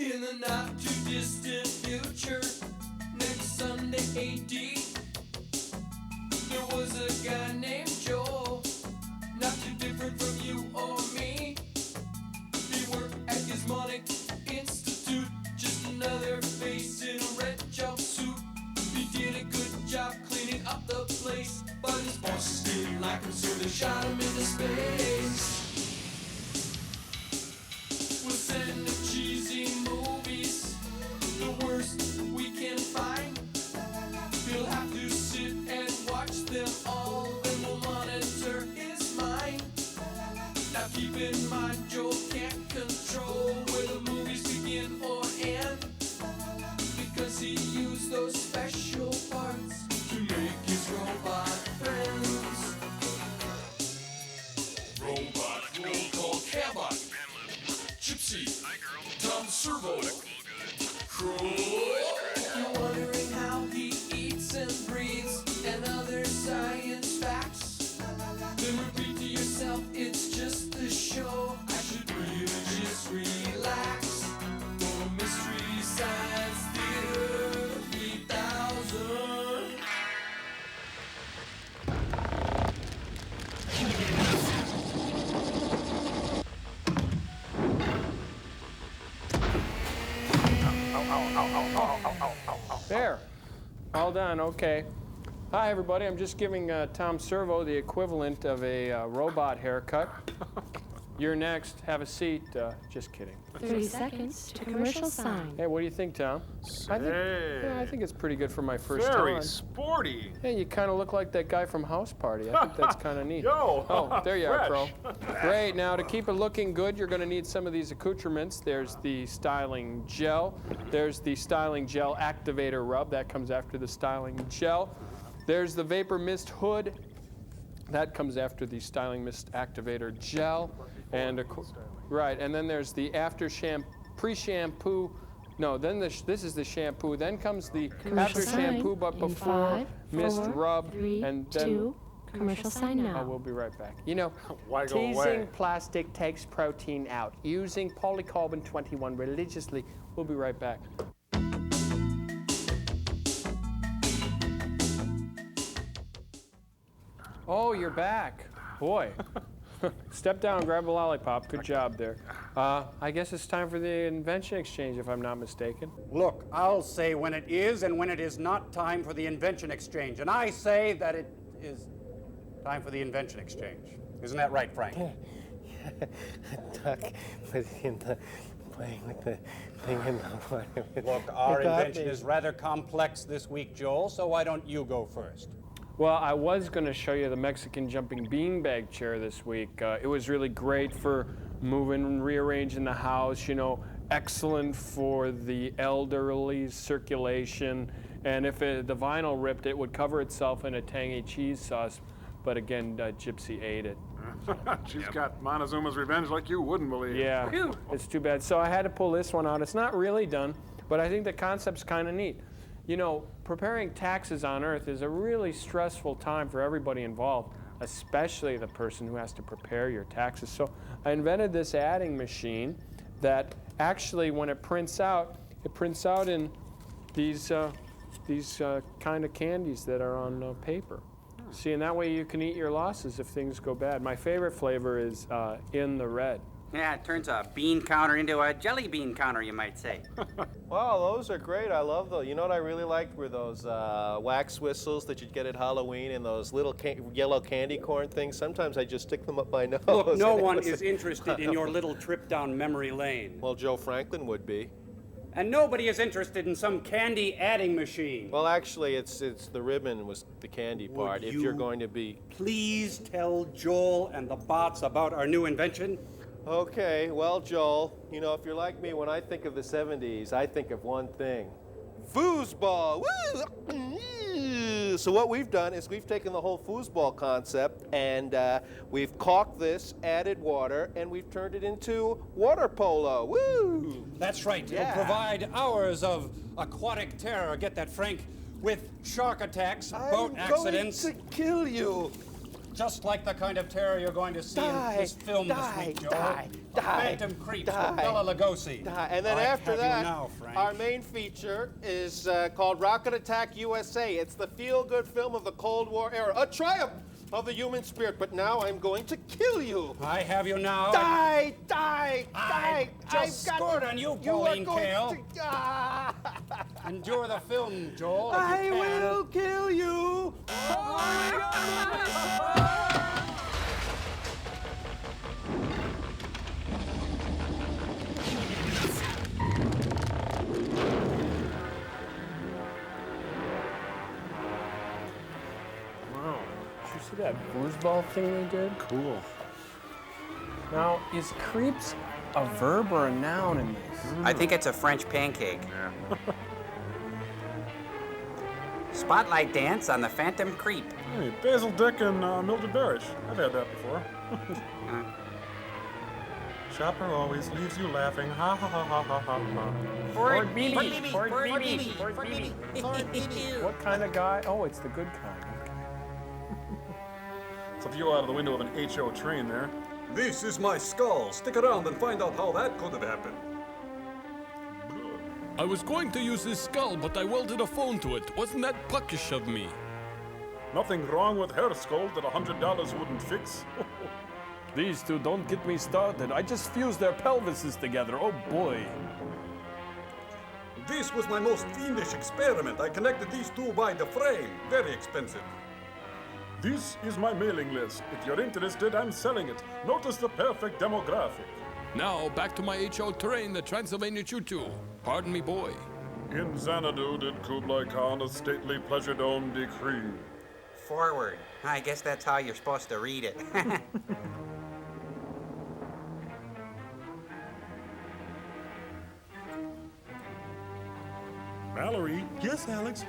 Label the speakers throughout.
Speaker 1: In the not too distant future, next Sunday AD, there was a guy named Joel, not too different from you or me. He worked at Gizmonic Institute, just another face in a red jumpsuit. He did a good job cleaning up the place, but his boss didn't like him, so they shot him into space. We'll send him cheesy movies, the worst we can find. He'll have to sit and watch them all, then we'll monitor his mind. Now keep in mind, Joel can't control where the movies begin or end, because he used those special parts to make his robot friends. Robot roll call Cabot, Gypsy, Tom Servo, Crow. If you're wondering how he eats and breathes and other science facts, then repeat to yourself, it's just the show. I should really just relax. For Mystery Science Theater 3000.
Speaker 2: There. All done. Okay. Hi, everybody. I'm just giving Tom Servo the equivalent of a robot haircut. You're next. Have a seat. Just kidding.
Speaker 3: 30 seconds to commercial sign.
Speaker 2: Hey, what do you think, Tom? I think it's pretty good for my first
Speaker 4: Very
Speaker 2: time.
Speaker 4: sporty.
Speaker 2: Hey, you kind of look like that guy from House Party. I think that's kind of neat.
Speaker 4: Yo!
Speaker 2: Oh, there you are,
Speaker 4: Fresh.
Speaker 2: Crow. Great. Now, to keep it looking good, you're going to need some of these accoutrements. There's the styling gel. There's the styling gel activator rub. That comes after the styling gel. There's the vapor mist hood. That comes after the styling mist activator gel. And right, and then there's the after pre-shampoo. No, then this is the shampoo. Then comes the
Speaker 3: Commercial
Speaker 2: after
Speaker 3: sign
Speaker 2: shampoo, but
Speaker 3: in
Speaker 2: before
Speaker 3: 5,
Speaker 2: mist
Speaker 3: 4,
Speaker 2: rub,
Speaker 3: 3,
Speaker 2: and then
Speaker 3: 2, commercial sign now.
Speaker 2: we'll be right back. You know,
Speaker 4: Why go
Speaker 2: teasing
Speaker 4: away?
Speaker 2: plastic takes protein out. Using polycarbon 21 religiously. We'll be right back. Oh, you're back. Boy. Step down, grab a lollipop. Good job there. I guess it's time for the invention exchange, if I'm not mistaken.
Speaker 5: Look, I'll say when it is and when it is not time for the invention exchange. And I say that it is time for the invention exchange. Isn't that right, Frank?
Speaker 6: Duck was in the playing with the thing in the water.
Speaker 5: Look, our invention is rather complex this week, Joel, so why don't you go first?
Speaker 2: Well, I was going to show you the Mexican jumping beanbag chair this week. It was really great for moving and rearranging the house, you know, excellent for the elderly circulation. And if the vinyl ripped, it would cover itself in a tangy cheese sauce. But again, Gypsy ate it.
Speaker 4: She's got Montezuma's revenge like you wouldn't believe.
Speaker 2: Yeah, it's too bad. So I had to pull this one out. It's not really done, but I think the concept's kind of neat. You know, preparing taxes on Earth is a really stressful time for everybody involved, especially the person who has to prepare your taxes. So I invented this adding machine that actually, when it prints out in these kind of candies that are on paper. See, and that way you can eat your losses if things go bad. My favorite flavor is in the red.
Speaker 7: Yeah, it turns a bean counter into a jelly bean counter, you might say.
Speaker 6: Wow, those are great. I love those. You know what I really liked were those wax whistles that you'd get at Halloween and those little yellow candy corn things. Sometimes I just stick them up my nose.
Speaker 5: Look, no one is interested in your little trip down memory lane.
Speaker 6: Well, Joe Franklin would be.
Speaker 5: And nobody is interested in some candy adding machine.
Speaker 6: Well, actually, it's the ribbon was the candy part. If you're going to be...
Speaker 5: Please tell Joel and the bots about our new invention.
Speaker 6: Okay, well, Joel, you know, if you're like me, when I think of the 70s, I think of one thing. Foosball! Woo! So what we've done is we've taken the whole foosball concept and we've caulked this, added water, and we've turned it into water polo. Woo!
Speaker 5: That's right.
Speaker 6: Yeah.
Speaker 5: It'll provide hours of aquatic terror. Get that, Frank? With shark attacks, boat accidents.
Speaker 6: I'm going to kill you.
Speaker 5: just like the kind of terror you're going to see in this film this week, Joe. Phantom Creeps with Bela Lugosi.
Speaker 6: And then after that,
Speaker 5: now, Frank.
Speaker 6: our main feature is called Rocket Attack USA. It's the feel-good film of the Cold War era, a triumph of the human spirit. But now I'm going to kill you.
Speaker 5: I have you now.
Speaker 6: Die!
Speaker 5: I just scored on you, Pauline Kael. Endure the film, Joel. if
Speaker 6: I
Speaker 5: you can.
Speaker 6: will kill you.
Speaker 2: Wow. Did you see that foosball thing they did?
Speaker 4: Cool.
Speaker 2: Now, is creeps a verb or a noun in this?
Speaker 7: I think it's a French pancake.
Speaker 4: Yeah.
Speaker 7: Spotlight dance on the Phantom Creep.
Speaker 4: Hey, Basil Dick and Mildred Barish. I've had that before. Chopper always leaves you laughing. Ha ha ha ha ha ha ha.
Speaker 2: Ford BB. What kind of guy? Oh, it's the good kind.
Speaker 4: It's a view out of the window of an HO train there.
Speaker 8: This is my skull. Stick around and find out how that could have happened.
Speaker 1: I was going to use his skull, but I welded a phone to it. Wasn't that puckish of me?
Speaker 4: Nothing wrong with her skull that $100 wouldn't fix.
Speaker 2: These two don't get me started. I just fused their pelvises together. Oh boy.
Speaker 8: This was my most fiendish experiment. I connected these two by the frame. Very expensive.
Speaker 4: This is my mailing list. If you're interested, I'm selling it. Notice the perfect demographic.
Speaker 1: Now, back to my HO train, the Transylvania Choo-Choo. Pardon me, boy.
Speaker 4: In Xanadu did Kublai Khan a stately pleasure dome decree.
Speaker 7: Forward. I guess that's how you're supposed to read it.
Speaker 4: Mallory? Yes, Alex?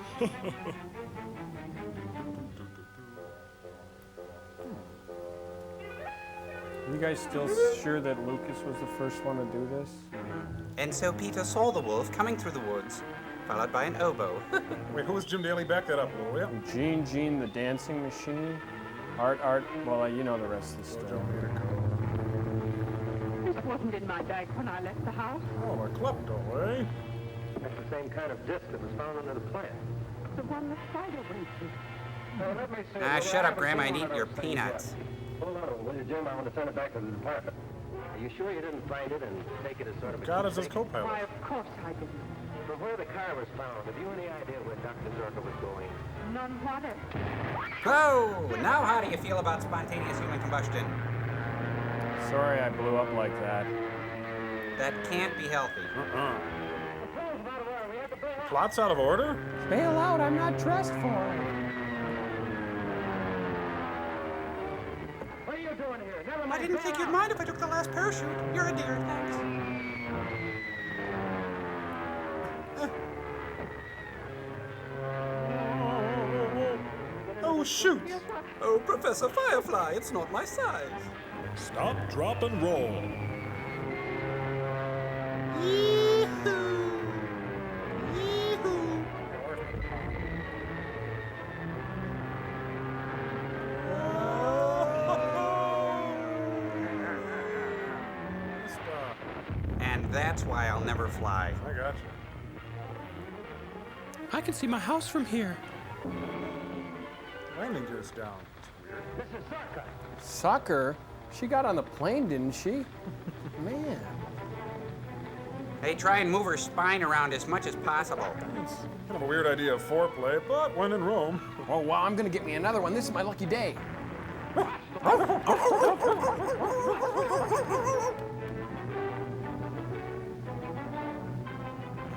Speaker 2: You guys still sure that Lucas was the first one to do this?
Speaker 7: And so Peter saw the wolf coming through the woods, followed by an oboe.
Speaker 4: Wait, who was Jim Daly? Back that up a little, will ya?
Speaker 2: Gene the dancing machine. Art, well, you know the rest of the story.
Speaker 9: This wasn't in my bag when I left the house.
Speaker 4: Oh, a klepto, eh?
Speaker 10: That's the same kind of disc that was found under the plant.
Speaker 9: The one the spider went to.
Speaker 10: Let me see.
Speaker 7: Ah, shut up, Graham. I need your peanuts.
Speaker 10: Hold on, will you, Jim? I want to send it back to the department. Are you sure you didn't find it and take it as sort of a
Speaker 4: God is his
Speaker 10: keepsake?
Speaker 4: co-pilot.
Speaker 9: Why, of course I didn't.
Speaker 10: From where the car was found, have you any idea where Dr. Zerka was going?
Speaker 9: None whatever.
Speaker 7: Oh, now how do you feel about spontaneous human combustion?
Speaker 2: Sorry I blew up like that.
Speaker 7: That can't be healthy.
Speaker 4: Plot's out of order?
Speaker 2: Bail out, I'm not dressed for it.
Speaker 10: What are you doing here? Never mind.
Speaker 7: I didn't think you'd mind if I took the last parachute. You're a dear, thanks.
Speaker 8: Oh, shoot! Oh, Professor Firefly, it's not my size.
Speaker 4: Stop, drop, and roll.
Speaker 7: And that's why I'll never fly.
Speaker 4: I got you.
Speaker 1: I can see my house from here.
Speaker 4: Landing gear's down. That's weird.
Speaker 10: This is Zerka.
Speaker 2: Sucker? She got on the plane, didn't she? Man.
Speaker 7: Hey, try and move her spine around as much as possible.
Speaker 4: It's kind of a weird idea of foreplay, but when in Rome.
Speaker 2: Oh, wow, I'm gonna get me another one. This is my lucky day.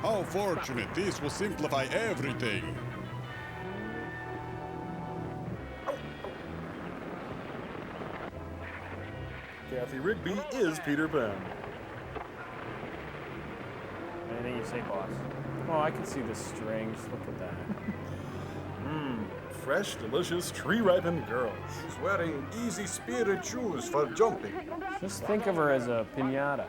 Speaker 11: How fortunate. This will simplify everything.
Speaker 4: Kathy Rigby is Peter Pan.
Speaker 2: Anything you say, boss. Oh, I can see the strings. Look at that.
Speaker 4: Fresh, delicious, tree-ripened girls.
Speaker 8: She's wearing easy spirit shoes for jumping.
Speaker 2: Just think of her as a piñata.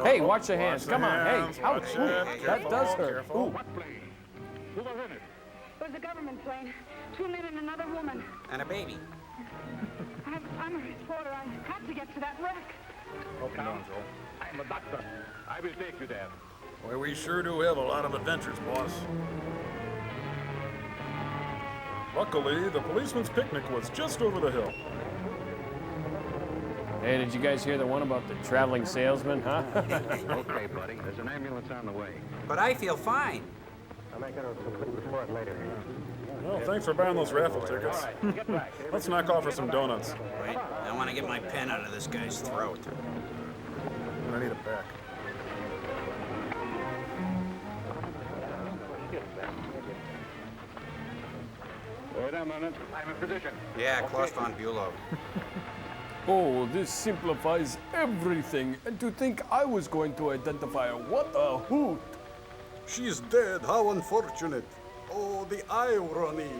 Speaker 2: Hey, watch your hands. Come on. Hey, ouch.
Speaker 4: watch
Speaker 2: Ooh,
Speaker 4: it.
Speaker 2: that
Speaker 4: Careful,
Speaker 2: does hurt.
Speaker 4: careful.
Speaker 2: Ooh.
Speaker 9: It was a government plane. 2 men and another woman.
Speaker 7: And a baby.
Speaker 9: I'm a reporter. I had to get to that wreck.
Speaker 4: Help me down, Joel.
Speaker 10: I'm a doctor. I will take you there.
Speaker 4: Boy, we sure do have a lot of adventures, boss. Luckily, the policeman's picnic was just over the hill.
Speaker 2: Hey, did you guys hear the one about the traveling salesman, huh?
Speaker 10: Okay, buddy. There's an ambulance on the way.
Speaker 7: But I feel fine.
Speaker 10: I'll make a complete report later.
Speaker 4: Well, thanks for buying those raffle tickets. Let's knock off for some donuts.
Speaker 7: Wait, I want to get my pen out of this guy's throat.
Speaker 4: I need it back.
Speaker 10: Wait a minute. I'm a physician.
Speaker 7: Yeah, Klaus von Bülow.
Speaker 2: Oh, this simplifies everything. And to think I was going to identify her. What a hoot.
Speaker 8: She's dead. How unfortunate. Oh, the irony.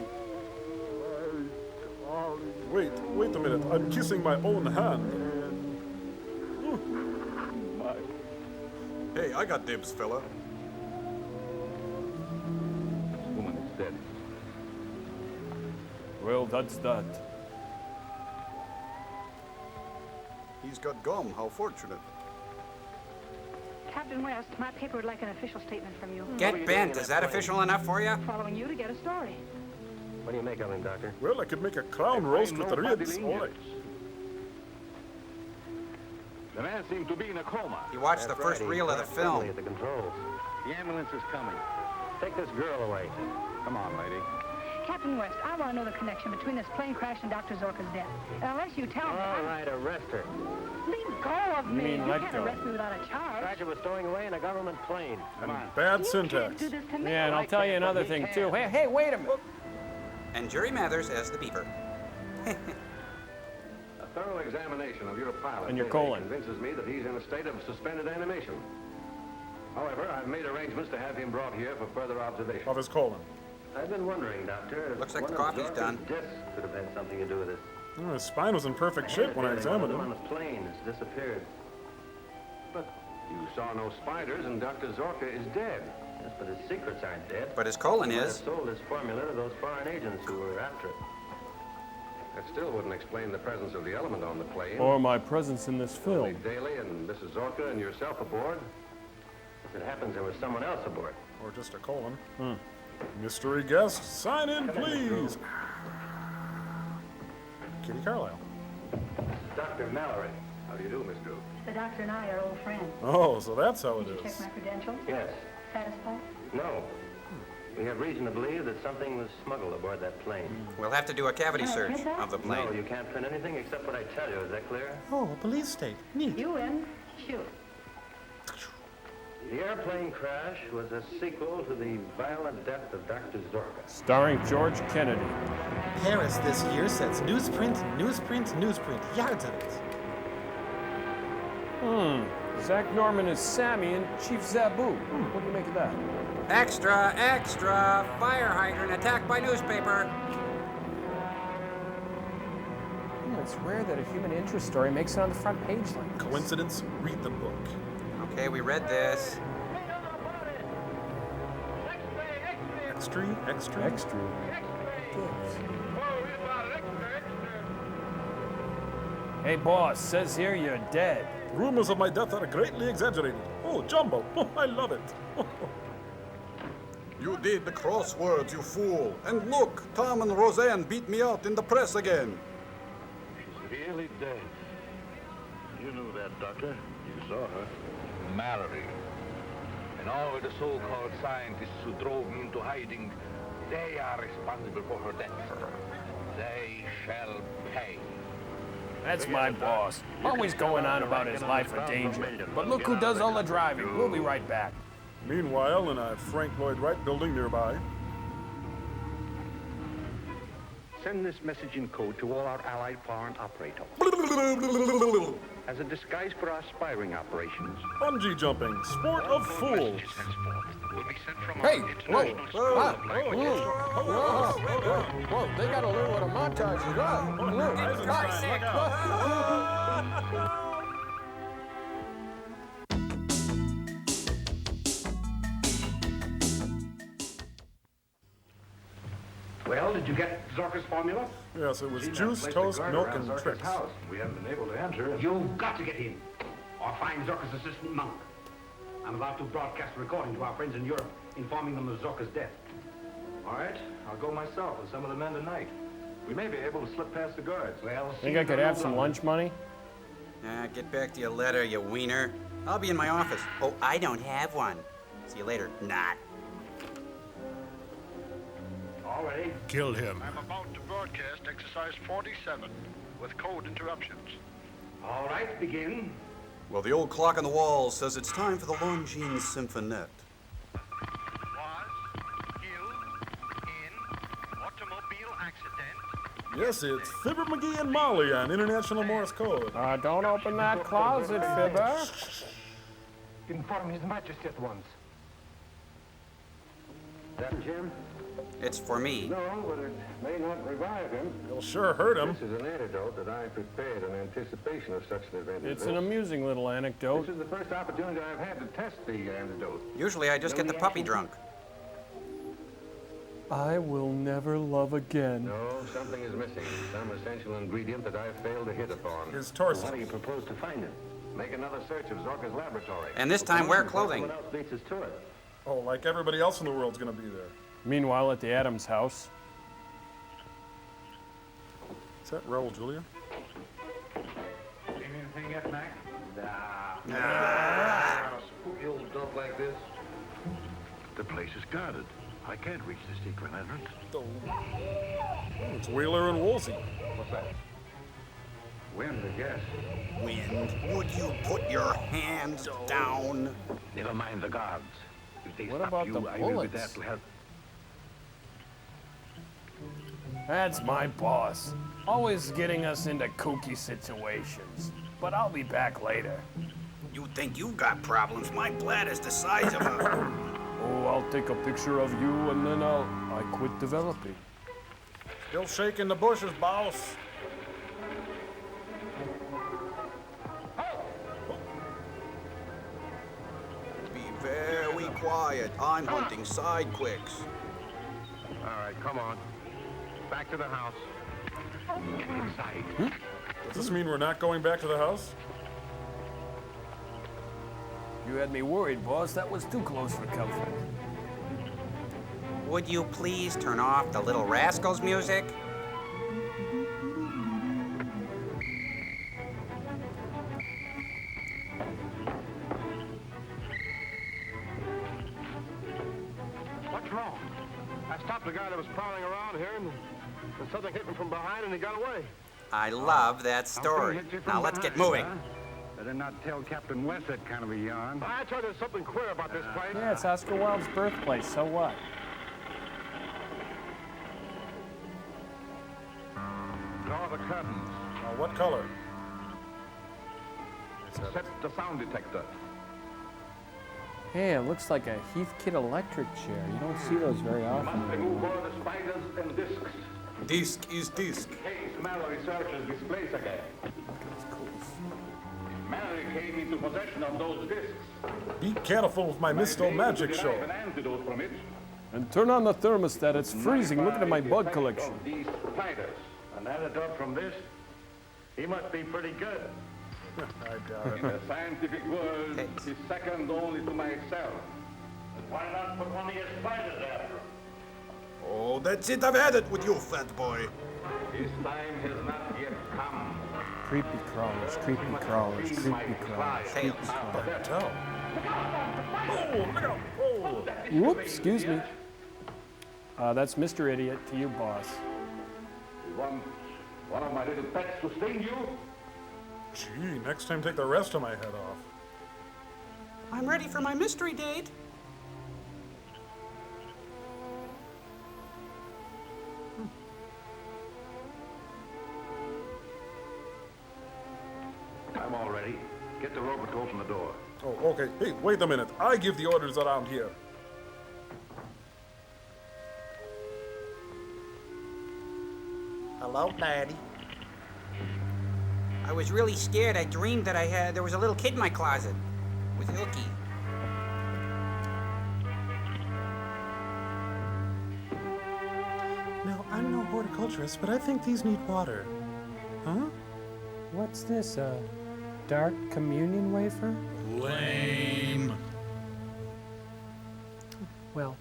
Speaker 4: Wait a minute. I'm kissing my own hand.
Speaker 8: Hey, I got dibs, fella.
Speaker 10: This woman is dead.
Speaker 2: Well, that's that.
Speaker 8: He's got gum. How fortunate.
Speaker 9: Captain West, my paper would like an official statement from you.
Speaker 7: Get bent. Is that official enough for you?
Speaker 9: Following you to get a story.
Speaker 10: What do you make of him, Doctor?
Speaker 4: Well, I could make a crown roast with the ribs. All right.
Speaker 10: The man seemed to be in a coma.
Speaker 7: You watched the first reel of the film.
Speaker 10: At the controls. The ambulance is coming. Take this girl away. Come on, lady.
Speaker 9: Captain West, I want to know the connection between this plane crash and Dr. Zorka's death. And unless you tell me...
Speaker 10: All right, arrest her.
Speaker 9: Leave go of me.
Speaker 2: mean
Speaker 9: You
Speaker 2: let
Speaker 9: can't
Speaker 2: go?
Speaker 9: arrest me without a charge.
Speaker 10: Crasher was stowing away in a government plane. Come on.
Speaker 4: Bad
Speaker 9: You
Speaker 4: syntax.
Speaker 9: can't do this to me.
Speaker 2: Yeah, and I'll tell you another thing, too. Hey, wait a minute.
Speaker 7: And Jerry Mathers as the beaver.
Speaker 10: A thorough examination of your pilot
Speaker 2: And your
Speaker 10: today
Speaker 2: colon.
Speaker 10: convinces me that he's in a state of suspended animation. However, I've made arrangements to have him brought here for further observation.
Speaker 4: Of his colon.
Speaker 10: I've been wondering, Doctor.
Speaker 7: Looks like
Speaker 10: one
Speaker 7: the
Speaker 10: of
Speaker 7: coffee's
Speaker 10: Zorka's
Speaker 7: done.
Speaker 10: Discs could have had something to do with this.
Speaker 4: Oh, his spine was in perfect shape when I examined
Speaker 10: One
Speaker 4: him.
Speaker 10: on the plane has disappeared. But you saw no spiders, and Dr. Zorka is dead. Yes, but his secrets aren't dead.
Speaker 7: But his colon
Speaker 10: He might
Speaker 7: is.
Speaker 10: have sold his formula to those foreign agents who were after it. That still wouldn't explain the presence of the element on the plane.
Speaker 2: Or my presence in this
Speaker 10: Only
Speaker 2: film.
Speaker 10: Daly and Mrs. Zorka and yourself aboard. If it happens, there was someone else aboard.
Speaker 4: Or just a colon. Mystery guest, sign in, please. Kitty Carlisle.
Speaker 10: Dr. Mallory. How do you do, Miss Drew?
Speaker 9: The doctor and I are old friends.
Speaker 4: Oh, so that's how it
Speaker 9: Did you check
Speaker 4: is.
Speaker 9: my credentials?
Speaker 10: Yes.
Speaker 9: Satisfied?
Speaker 10: No. We have reason to believe that something was smuggled aboard that plane.
Speaker 7: We'll have to do a cavity search of the plane.
Speaker 10: No, you can't print anything except what I tell you. Is that clear?
Speaker 4: Oh, a police state. Neat.
Speaker 9: You win. Shoot.
Speaker 10: The airplane crash was a sequel to the violent death of Dr. Zorka.
Speaker 2: Starring George Kennedy.
Speaker 12: Paris this year sets newsprint, newsprint, newsprint. Yards of it.
Speaker 2: Zach Norman is Sammy and Chief Zabu. What do you make of that?
Speaker 7: Extra, extra! Fire hydrant attacked by newspaper.
Speaker 2: It's rare that a human interest story makes it on the front page like this.
Speaker 4: Coincidence? Read the book.
Speaker 7: Okay, we read this.
Speaker 4: Extra, extra.
Speaker 2: Extra. Hey, boss, says here you're dead.
Speaker 4: Rumors of my death are greatly exaggerated. Oh, Jumbo. I love it.
Speaker 8: You did the crosswords, you fool. And look, Tom and Roseanne beat me out in the press again.
Speaker 10: She's really dead.
Speaker 13: You knew that, Doctor. You saw her. Mallory. And all the so-called scientists who drove me into hiding, they are responsible for her death. They shall pay.
Speaker 2: That's my boss. Always going on about his life or danger. But look who does all the driving. We'll be right back.
Speaker 4: Meanwhile, in a Frank Lloyd Wright building nearby.
Speaker 13: Send this message in code to all our allied foreign operators. As a disguise for our aspiring operations.
Speaker 4: Bungee jumping, sport of fools.
Speaker 2: Hey, whoa, whoa, whoa, they gotta learn what a montage is.
Speaker 10: Well, did you get Zorka's formula?
Speaker 4: Yes, it was
Speaker 10: Seen that
Speaker 4: juice,
Speaker 10: plastic
Speaker 4: toast,
Speaker 10: guard
Speaker 4: milk,
Speaker 10: around
Speaker 4: and
Speaker 10: Zorka's
Speaker 4: tricks.
Speaker 10: house. We haven't been able to enter. You've got to get in, or find Zorka's assistant monk. I'm about to broadcast a recording to our friends in Europe, informing them of Zorka's death.
Speaker 14: All right, I'll go myself with some of the men tonight. We may be able to slip past the guards.
Speaker 10: Well,
Speaker 2: Think I could have some lunch money?
Speaker 7: Get back to your letter, you wiener. I'll be in my office. Oh, I don't have one. See you later. Not.
Speaker 10: All ready?
Speaker 11: Kill him.
Speaker 15: I'm about to broadcast exercise 47 with code interruptions.
Speaker 10: All right, begin.
Speaker 5: Well, the old clock on the wall says it's time for the Longines Symphonette.
Speaker 15: Automobile accident.
Speaker 4: Yes, it's Fibber McGee and Molly on International Morse Code.
Speaker 2: Don't open that closet, Fibber.
Speaker 10: Inform His Majesty at once. That Jim?
Speaker 7: It's for me.
Speaker 10: No, but it may not revive him.
Speaker 4: It'll sure hurt him.
Speaker 10: This is an antidote that I prepared in anticipation of such an event.
Speaker 2: It's an amusing little anecdote.
Speaker 10: This is the first opportunity I've had to test the antidote.
Speaker 7: Usually I just get the puppy drunk.
Speaker 2: I will never love again.
Speaker 10: No, something is missing. Some essential ingredient that I've failed to hit upon.
Speaker 4: His torso.
Speaker 10: How do you propose to find it? Make another search of Zorka's laboratory.
Speaker 7: And this time wear clothing.
Speaker 10: What else beats us to it?
Speaker 4: Oh, like everybody else in the world's gonna be there.
Speaker 2: Meanwhile, at the Adams house.
Speaker 4: Is that Raul Julia?
Speaker 10: Seen anything yet, Mac?
Speaker 13: A spooky old dump like this. The place is guarded. I can't reach the secret entrance.
Speaker 4: Oh, it's Wheeler and Woolsey.
Speaker 10: What's that? Wind, I guess.
Speaker 5: Wind, would you put your hands down?
Speaker 13: Never mind the guards. If they
Speaker 2: What
Speaker 13: stop
Speaker 2: about
Speaker 13: you,
Speaker 2: the
Speaker 13: I will be
Speaker 2: bullets?
Speaker 13: there to help.
Speaker 2: That's my boss. Always getting us into kooky situations. But I'll be back later.
Speaker 7: You think you got problems? My bladder's the size of a...
Speaker 2: Oh, I'll take a picture of you and then I quit developing.
Speaker 4: Still shaking the bushes, boss.
Speaker 5: Be very quiet. I'm hunting sidequicks.
Speaker 10: All right, come on. Back to the house.
Speaker 13: Get inside.
Speaker 4: Does this mean we're not going back to the house?
Speaker 2: You had me worried, boss. That was too close for comfort.
Speaker 7: Would you please turn off the Little Rascals music?
Speaker 10: What's wrong? I stopped the guy that was prowling around here, and something hit him from behind, and he got away.
Speaker 7: I love that story. Now let's get moving.
Speaker 10: Better not tell Captain West that kind of a yarn. I tell you, there's something queer about this place.
Speaker 2: Yeah, it's Oscar Wilde's birthplace. So what?
Speaker 10: Draw the curtains.
Speaker 4: What color?
Speaker 10: Set the sound detector.
Speaker 2: Hey, it looks like a Heathkit electric chair. You don't see those very
Speaker 10: Must
Speaker 2: often.
Speaker 10: remove all the spiders and discs.
Speaker 5: Disc is disc.
Speaker 10: In case Mallory searches this place again. If Mallory came into possession of those discs,
Speaker 4: Be careful with my Mr. Magic Show.
Speaker 10: an antidote from it.
Speaker 2: And turn on the thermostat. It's freezing. Look at my bug
Speaker 10: Effect
Speaker 2: collection.
Speaker 10: of these spiders. An antidote from this? He must be pretty good.
Speaker 4: I doubt
Speaker 10: In the scientific world, he's second only to myself. Why not put one of your spiders after him?
Speaker 5: Oh, that's it. I've had it with you, fat boy.
Speaker 10: His time has not yet come.
Speaker 2: Creepy crawlers, creepy crawlers, creepy crawlers.
Speaker 7: Tails.
Speaker 4: Tell. Oh, look out. Oh.
Speaker 2: Whoops, excuse me. That's Mr. Idiot to you, boss.
Speaker 10: You want one of my little pets to sting you?
Speaker 4: Gee, next time take the rest of my head off.
Speaker 7: I'm ready for my mystery date.
Speaker 10: I'm all ready. Get the roper to open the door.
Speaker 4: Oh, okay. Hey, wait a minute. I give the orders around here.
Speaker 12: Hello, Daddy.
Speaker 7: I was really scared. I dreamed that there was a little kid in my closet with Ilky.
Speaker 12: Now, horticulturist, but I think these need water. Huh?
Speaker 2: What's this, dark communion wafer?
Speaker 11: Lame.
Speaker 2: Well,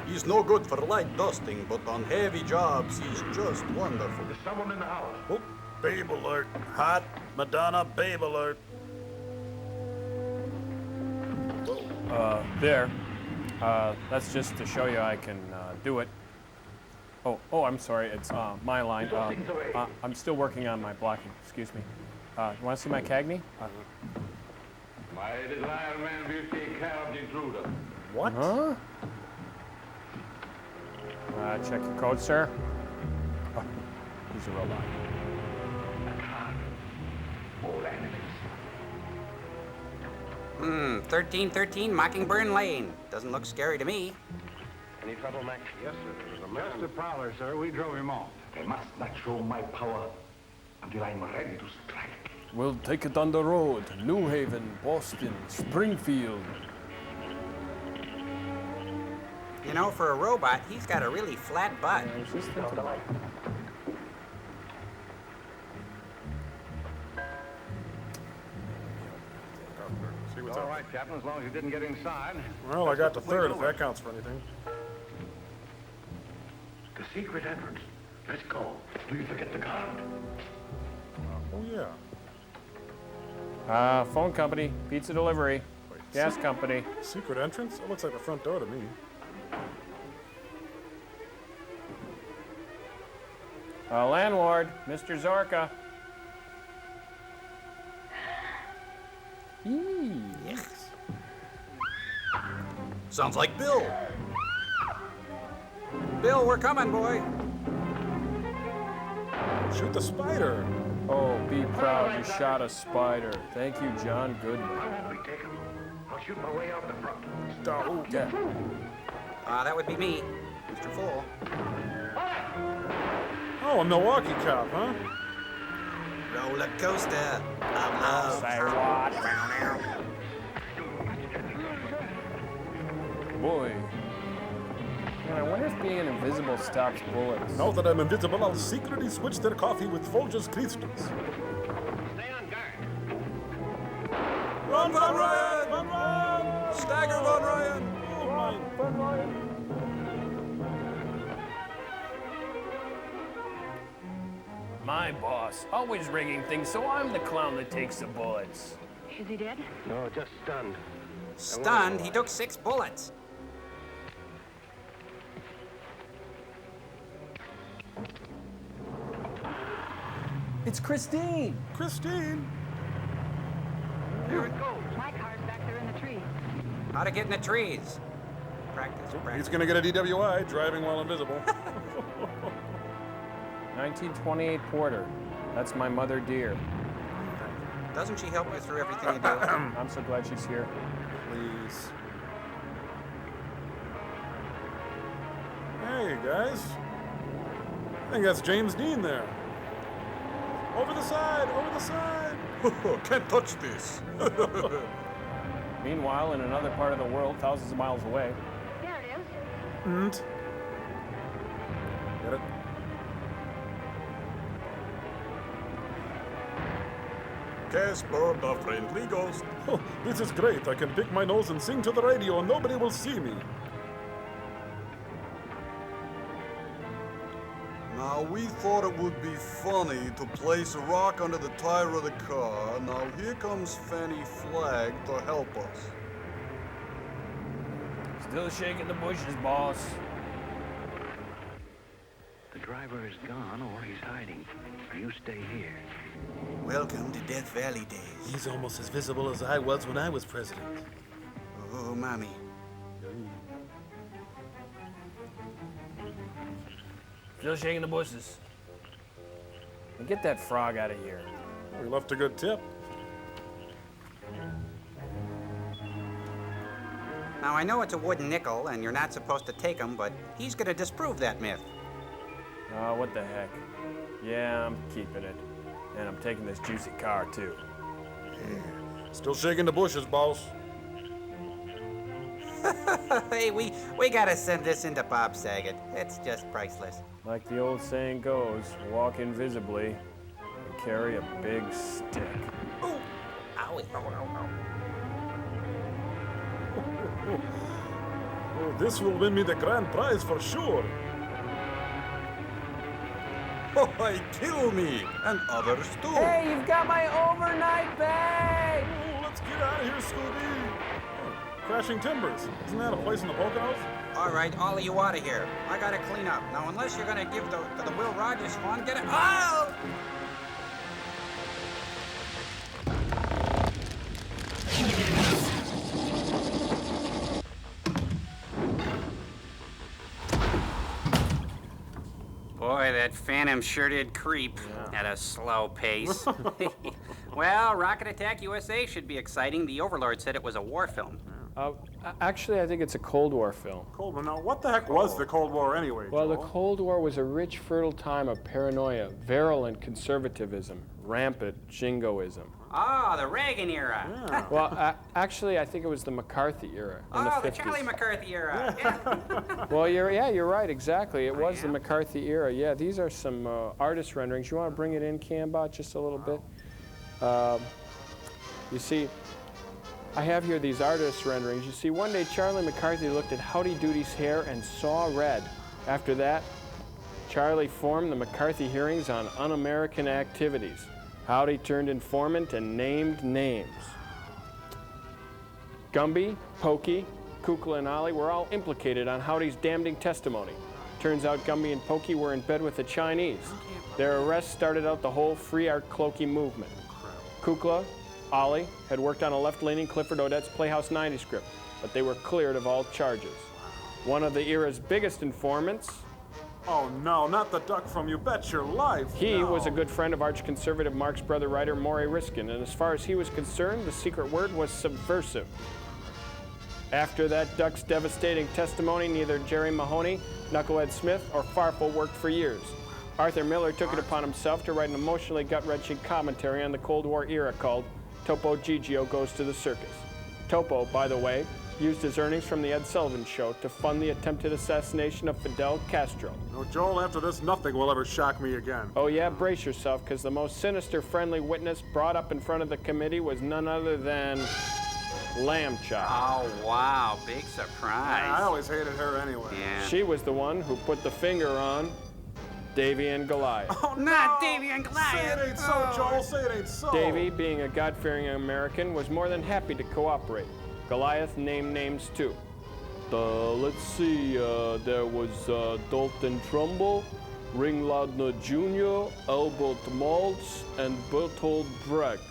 Speaker 8: He's no good for light dusting, but on heavy jobs, he's just wonderful.
Speaker 10: There's someone in the house.
Speaker 8: Oh, babe alert. Hot Madonna babe alert.
Speaker 2: there. That's just to show you I can do it. Oh, I'm sorry, it's my line. I'm still working on my blocking, excuse me. You want to see my Cagney?
Speaker 10: My desire, man, will take care of the intruder.
Speaker 2: What? Huh? Check your code, sir. Oh, he's a robot.
Speaker 10: All enemies.
Speaker 7: 1313 Mockingbird Lane. Doesn't look scary to me.
Speaker 10: Any trouble, Mac? Yes, sir. There's a man. Just a prowler, sir. We drove him off. I must not show my power until I'm ready to strike.
Speaker 2: We'll take it on the road. New Haven, Boston, Springfield.
Speaker 7: You know, for a robot, he's got a really flat butt.
Speaker 10: All right, Captain, as long as you didn't get inside.
Speaker 4: Well, I got to third, if that counts for anything.
Speaker 10: The secret entrance. Let's go. Do you forget the guard?
Speaker 4: Oh, yeah.
Speaker 2: Phone company, pizza delivery, gas company.
Speaker 4: Secret entrance? It looks like the front door to me.
Speaker 2: Landlord, Mr. Zorka.
Speaker 7: Yes.
Speaker 8: Sounds like Bill.
Speaker 7: Bill, we're coming, boy.
Speaker 4: Shoot the spider.
Speaker 2: Oh, be proud, you shot a spider. Thank you, John Goodman.
Speaker 10: I'll shoot my way out the front.
Speaker 4: Oh,
Speaker 2: yeah.
Speaker 7: That would be me, Mr. Fool.
Speaker 4: Oh, a Milwaukee cop, huh?
Speaker 7: Roller coaster of love.
Speaker 2: Say what? Boy. Man, I wonder if being invisible stops bullets.
Speaker 4: Now that I'm invisible, I'll secretly switch their coffee with Folgers crystals.
Speaker 10: Stay on guard.
Speaker 8: Run, Ryan! Run! Stagger, Run, Ryan!
Speaker 4: Oh, my. Run, Ryan.
Speaker 2: My boss, always rigging things, so I'm the clown that takes the bullets.
Speaker 9: Is he dead?
Speaker 10: No, just stunned.
Speaker 7: Stunned? He took 6 bullets.
Speaker 2: It's Christine!
Speaker 4: Christine!
Speaker 10: Here it goes.
Speaker 9: My car's back there in the tree.
Speaker 7: How to get in the trees. Practice.
Speaker 4: He's gonna get a DWI, driving while invisible.
Speaker 2: 1928 Porter. That's my mother dear.
Speaker 7: Doesn't she help you through everything you do?
Speaker 2: I'm so glad she's here.
Speaker 4: Please. Hey, guys. I think that's James Dean there. Over the side, over the side.
Speaker 8: Can't touch this.
Speaker 2: Meanwhile, in another part of the world, thousands of miles away.
Speaker 9: There it is.
Speaker 4: And get it?
Speaker 8: Casper, the friendly ghost.
Speaker 4: Oh, this is great. I can pick my nose and sing to the radio and nobody will see me.
Speaker 8: Now, we thought it would be funny to place a rock under the tire of the car. Now, here comes Fanny Flagg to help us.
Speaker 2: Still shaking the bushes, boss.
Speaker 10: The driver is gone or he's hiding. You stay here.
Speaker 7: Welcome to Death Valley days.
Speaker 12: He's almost as visible as I was when I was president.
Speaker 7: Oh, mommy.
Speaker 2: Still shaking the bushes. And get that frog out of here.
Speaker 4: We left a good tip.
Speaker 7: Now, I know it's a wooden nickel and you're not supposed to take them, but he's going to disprove that myth.
Speaker 2: Oh, what the heck. Yeah, I'm keeping it. And I'm taking this juicy car, too.
Speaker 4: Still shaking the bushes, boss.
Speaker 7: Hey, we gotta send this into Bob Saget. It's just priceless.
Speaker 2: Like the old saying goes, walk invisibly and carry a big stick.
Speaker 7: Ooh, owie.
Speaker 4: Oh, this will win me the grand prize for sure.
Speaker 8: Oh, kill me, and others too.
Speaker 2: Hey, you've got my overnight bag!
Speaker 4: Oh, let's get out of here, Scooby. Oh, Crashing Timbers. Isn't that a place in the Poconos?
Speaker 7: All right, all of you out of here. I gotta clean up. Now, unless you're gonna give the Will Rogers fund, get it. Oh! Boy, that Phantom sure did creep at a slow pace. Well, Rocket Attack USA should be exciting. The Overlord said it was a war film.
Speaker 2: Actually, I think it's a Cold War film.
Speaker 4: Cold War. Now, what the heck was the Cold War anyway,
Speaker 2: Well, the
Speaker 4: Joel?
Speaker 2: Cold War was a rich, fertile time of paranoia, virulent conservatism, rampant jingoism.
Speaker 7: Oh, the Reagan era.
Speaker 4: Yeah.
Speaker 2: Well, actually, I think it was the McCarthy era in the 50s.
Speaker 7: The Charlie McCarthy era. Yeah.
Speaker 2: Well, you're right, exactly. It was the McCarthy era. Yeah, these are some artist renderings. You want to bring it in, Cambot, just a little bit? You see, I have here these artist renderings. You see, one day Charlie McCarthy looked at Howdy Doody's hair and saw red. After that, Charlie formed the McCarthy hearings on un-American activities. Howdy turned informant and named names. Gumby, Pokey, Kukla, and Ollie were all implicated on Howdy's damning testimony. Turns out Gumby and Pokey were in bed with the Chinese. Their arrest started out the whole free art cloaky movement. Kukla, Ollie had worked on a left-leaning Clifford Odets Playhouse 90 script, but they were cleared of all charges. One of the era's biggest informants.
Speaker 4: Oh no, not the duck from You Bet Your Life.
Speaker 2: He was a good friend of arch-conservative Marx brother writer Maury Riskin, and as far as he was concerned, the secret word was subversive. After that duck's devastating testimony, neither Jerry Mahoney, Knucklehead Smith, or Farfel worked for years. Arthur Miller took it upon himself to write an emotionally gut-wrenching commentary on the Cold War era called Topo Gigio Goes to the Circus. Topo, by the way, used his earnings from the Ed Sullivan Show to fund the attempted assassination of Fidel Castro.
Speaker 4: No, Joel, after this, nothing will ever shock me again.
Speaker 2: Oh yeah, brace yourself, because the most sinister friendly witness brought up in front of the committee was none other than Lamb Chop.
Speaker 7: Oh, wow, big surprise.
Speaker 4: I always hated her anyway.
Speaker 7: Yeah.
Speaker 2: She was the one who put the finger on Davy and Goliath.
Speaker 4: Oh,
Speaker 7: Not Davy and Goliath.
Speaker 4: Say it ain't so, Joel. Say it ain't so.
Speaker 2: Davy, being a God-fearing American, was more than happy to cooperate. Goliath named names too. Let's see, there was Dalton Trumbull, Ringladner Jr., Albert Maltz, and Bertold Brecht.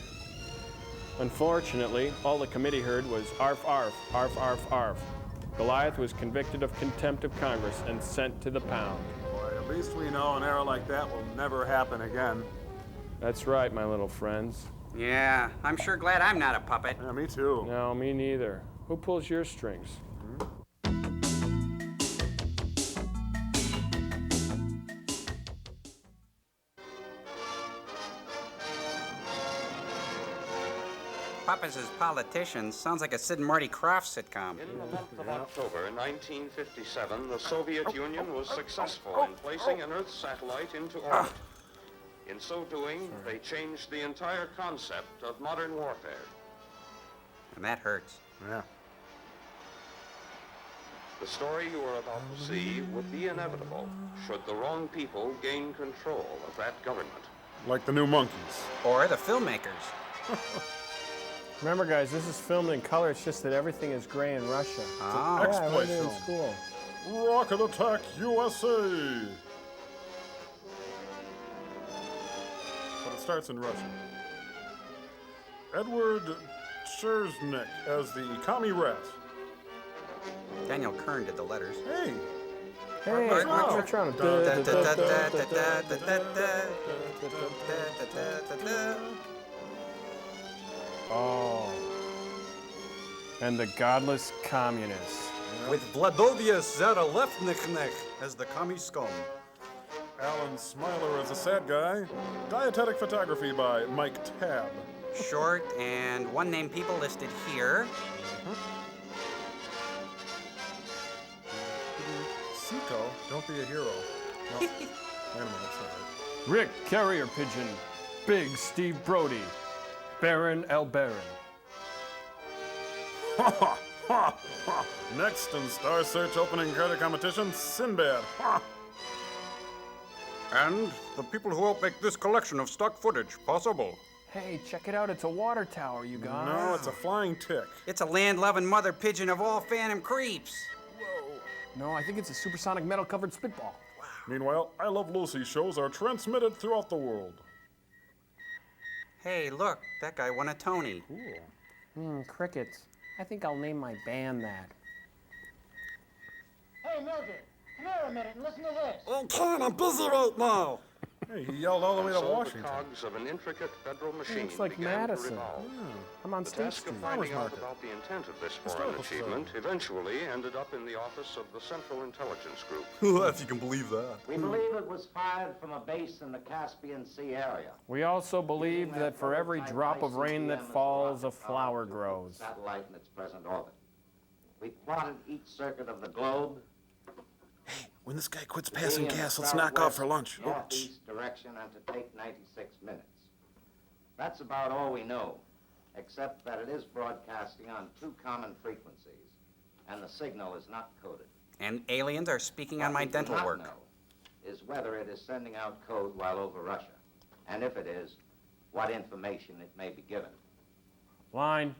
Speaker 2: Unfortunately, all the committee heard was arf, arf, arf, arf, arf. Goliath was convicted of contempt of Congress and sent to the pound.
Speaker 4: Boy, at least we know an era like that will never happen again.
Speaker 2: That's right, my little friends.
Speaker 7: Yeah, I'm sure glad I'm not a puppet.
Speaker 4: Yeah, me too.
Speaker 2: No, me neither. Who pulls your strings?
Speaker 7: Puppets as politicians sounds like a Sid and Marty Krofft sitcom.
Speaker 16: In the month of October 1957, the Soviet Union was successful in placing an Earth satellite into orbit. In so doing, they changed the entire concept of modern warfare.
Speaker 7: And that hurts.
Speaker 4: Yeah.
Speaker 16: The story you are about to see would be inevitable should the wrong people gain control of that government.
Speaker 4: Like the New Monkeys.
Speaker 7: Or the filmmakers.
Speaker 2: Remember, guys, this is filmed in color. It's just that everything is gray in Russia.
Speaker 7: Oh.
Speaker 4: It's an
Speaker 2: Yeah, I
Speaker 4: exploit
Speaker 2: went in
Speaker 4: film.
Speaker 2: school.
Speaker 4: Rocket Attack USA! But it starts in Russian. Edward Cherznik as the commie rat.
Speaker 7: Daniel Kern did the letters.
Speaker 4: Hey!
Speaker 2: Hey,
Speaker 4: Art
Speaker 2: Armstrong. Oh. And the godless communists.
Speaker 8: With Vladovia Zaralefniknek as the commie scum.
Speaker 4: Alan Smiler as a sad guy. Dietetic photography by Mike Tabb.
Speaker 7: Short and one-name people listed here.
Speaker 4: Don't be a hero. No. Wait a minute, that's not right.
Speaker 2: Rick Carrier Pigeon, Big Steve Brody, Baron L. Baron.
Speaker 4: Ha ha ha ha! Next in Star Search opening credit competition, Sinbad. Ha!
Speaker 5: And the people who helped make this collection of stock footage possible.
Speaker 2: Hey, check it out. It's a water tower, you guys.
Speaker 4: No, it's a flying tick.
Speaker 7: It's a land-loving mother pigeon of all phantom creeps.
Speaker 2: No, I think it's a supersonic metal-covered spitball.
Speaker 4: Meanwhile, I Love Lucy shows are transmitted throughout the world.
Speaker 7: Hey, look, that guy won a Tony.
Speaker 2: Cool. Crickets. I think I'll name my band that.
Speaker 17: Hey, Mildred, come here a minute and listen to this.
Speaker 8: I can't, I'm busy right now.
Speaker 4: Hey, he yelled all the way to
Speaker 16: So
Speaker 4: Washington.
Speaker 16: the cogs of an intricate federal machine
Speaker 2: Looks like
Speaker 16: began
Speaker 2: Madison.
Speaker 16: to revolve.
Speaker 2: I'm on
Speaker 16: The
Speaker 2: State
Speaker 16: task of
Speaker 2: Street.
Speaker 16: finding out
Speaker 4: Market.
Speaker 16: about the intent of this
Speaker 4: Historical
Speaker 16: foreign achievement eventually ended up in the office of the Central Intelligence Group.
Speaker 8: If you can believe that.
Speaker 17: We believe it was fired from a base in the Caspian Sea area.
Speaker 2: We also believe that for every drop of rain that falls, a flower grows.
Speaker 17: Satellite in its present orbit. We plotted each circuit of the globe.
Speaker 4: When this guy quits
Speaker 17: to
Speaker 4: passing
Speaker 17: be in
Speaker 4: gas,
Speaker 17: the
Speaker 4: let's knock off
Speaker 17: southwest,
Speaker 4: for lunch. Oh,
Speaker 17: northeast direction and to take 96 minutes. That's about all we know, except that it is broadcasting on two common frequencies, and the signal is not coded.
Speaker 7: And aliens are speaking on my
Speaker 17: What we do
Speaker 7: dental
Speaker 17: not
Speaker 7: work.
Speaker 17: know is whether it is sending out code while over Russia, and if it is, what information it may be given.
Speaker 2: Line.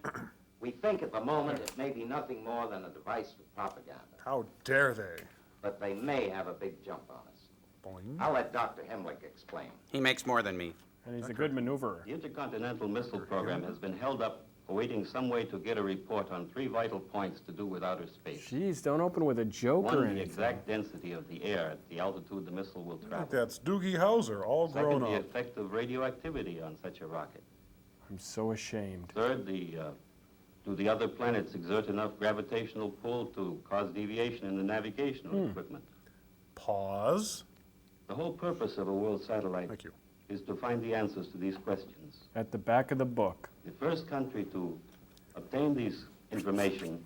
Speaker 17: We think at the moment it may be nothing more than a device for propaganda,
Speaker 4: how dare they?
Speaker 17: but they may have a big jump on us.
Speaker 4: Boing.
Speaker 17: I'll let Dr. Hemlick explain.
Speaker 7: He makes more than me.
Speaker 2: And he's a good maneuverer.
Speaker 18: The Intercontinental Missile Program has been held up awaiting some way to get a report on three vital points to do with outer space.
Speaker 2: Jeez, don't open with a joke or
Speaker 18: One, the
Speaker 2: anything.
Speaker 18: exact density of the air at the altitude the missile will
Speaker 4: I think
Speaker 18: travel.
Speaker 4: that's Doogie Howser, all grown
Speaker 18: Second, the
Speaker 4: up.
Speaker 18: effect of radioactivity on such a rocket.
Speaker 2: I'm so ashamed.
Speaker 18: Third, do the other planets exert enough gravitational pull to cause deviation in the navigational equipment?
Speaker 4: Pause.
Speaker 18: The whole purpose of a world satellite
Speaker 4: Thank you.
Speaker 18: is to find the answers to these questions.
Speaker 2: At the back of the book.
Speaker 18: The first country to obtain these information